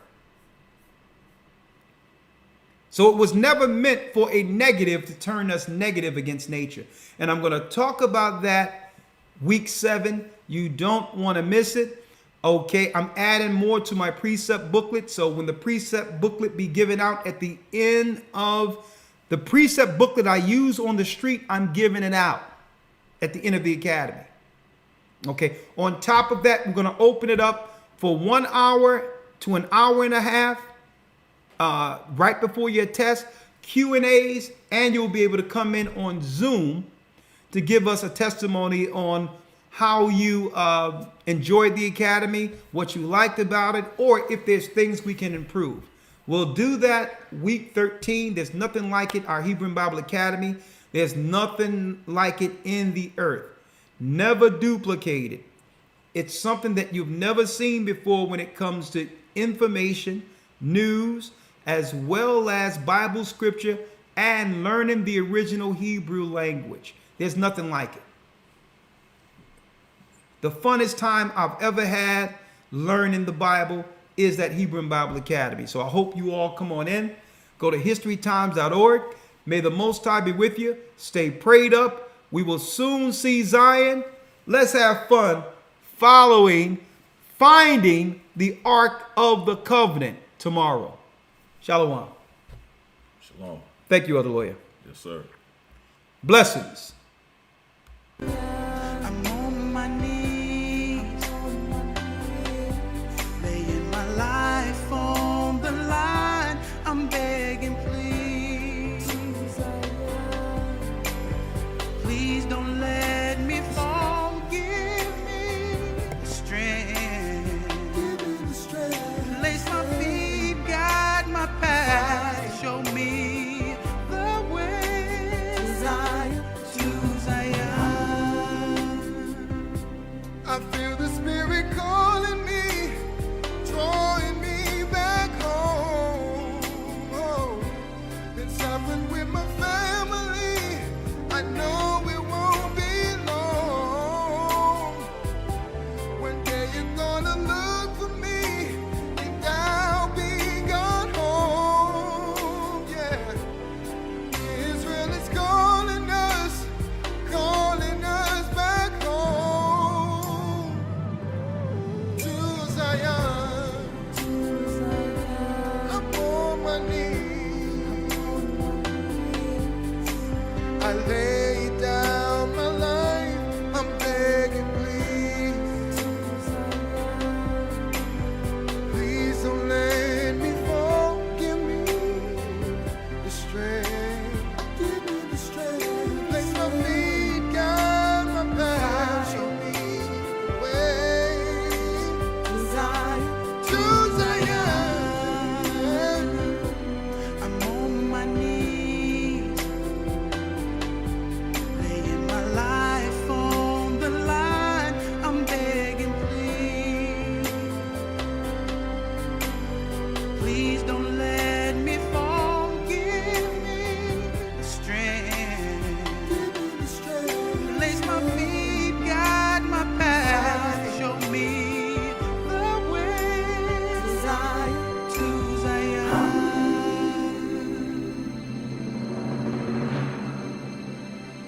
So it was never meant for a negative to turn us negative against nature. And I'm going to talk about that week 7. You don't want to miss it. Okay, I'm adding more to my precept booklet. So when the precept booklet be given out at the end of the precept booklet I use on the street, I'm giving it out at the end of the academy. Okay, on top of that, we're going to open it up for 1 hour to an hour and a half. Right before your test, Q&As, and you'll be able to come in on Zoom to give us a testimony on how you enjoyed the academy, what you liked about it, or if there's things we can improve. We'll do that week 13. There's nothing like it, our Hebrew Bible Academy. There's nothing like it in the earth. Never duplicated. It's something that you've never seen before when it comes to information, news, as well as Bible scripture and learning the original Hebrew language. There's nothing like it. The funnest time I've ever had learning the Bible is that Hebrew Bible Academy. So I hope you all come on in. Go to historytimes.org. May the Most High be with you. Stay prayed up. We will soon see Zion. Let's have fun finding the Ark of the Covenant tomorrow. Shalom. Shalom. Thank you, Elder Lawyer. Yes, sir. Blessings. Yeah.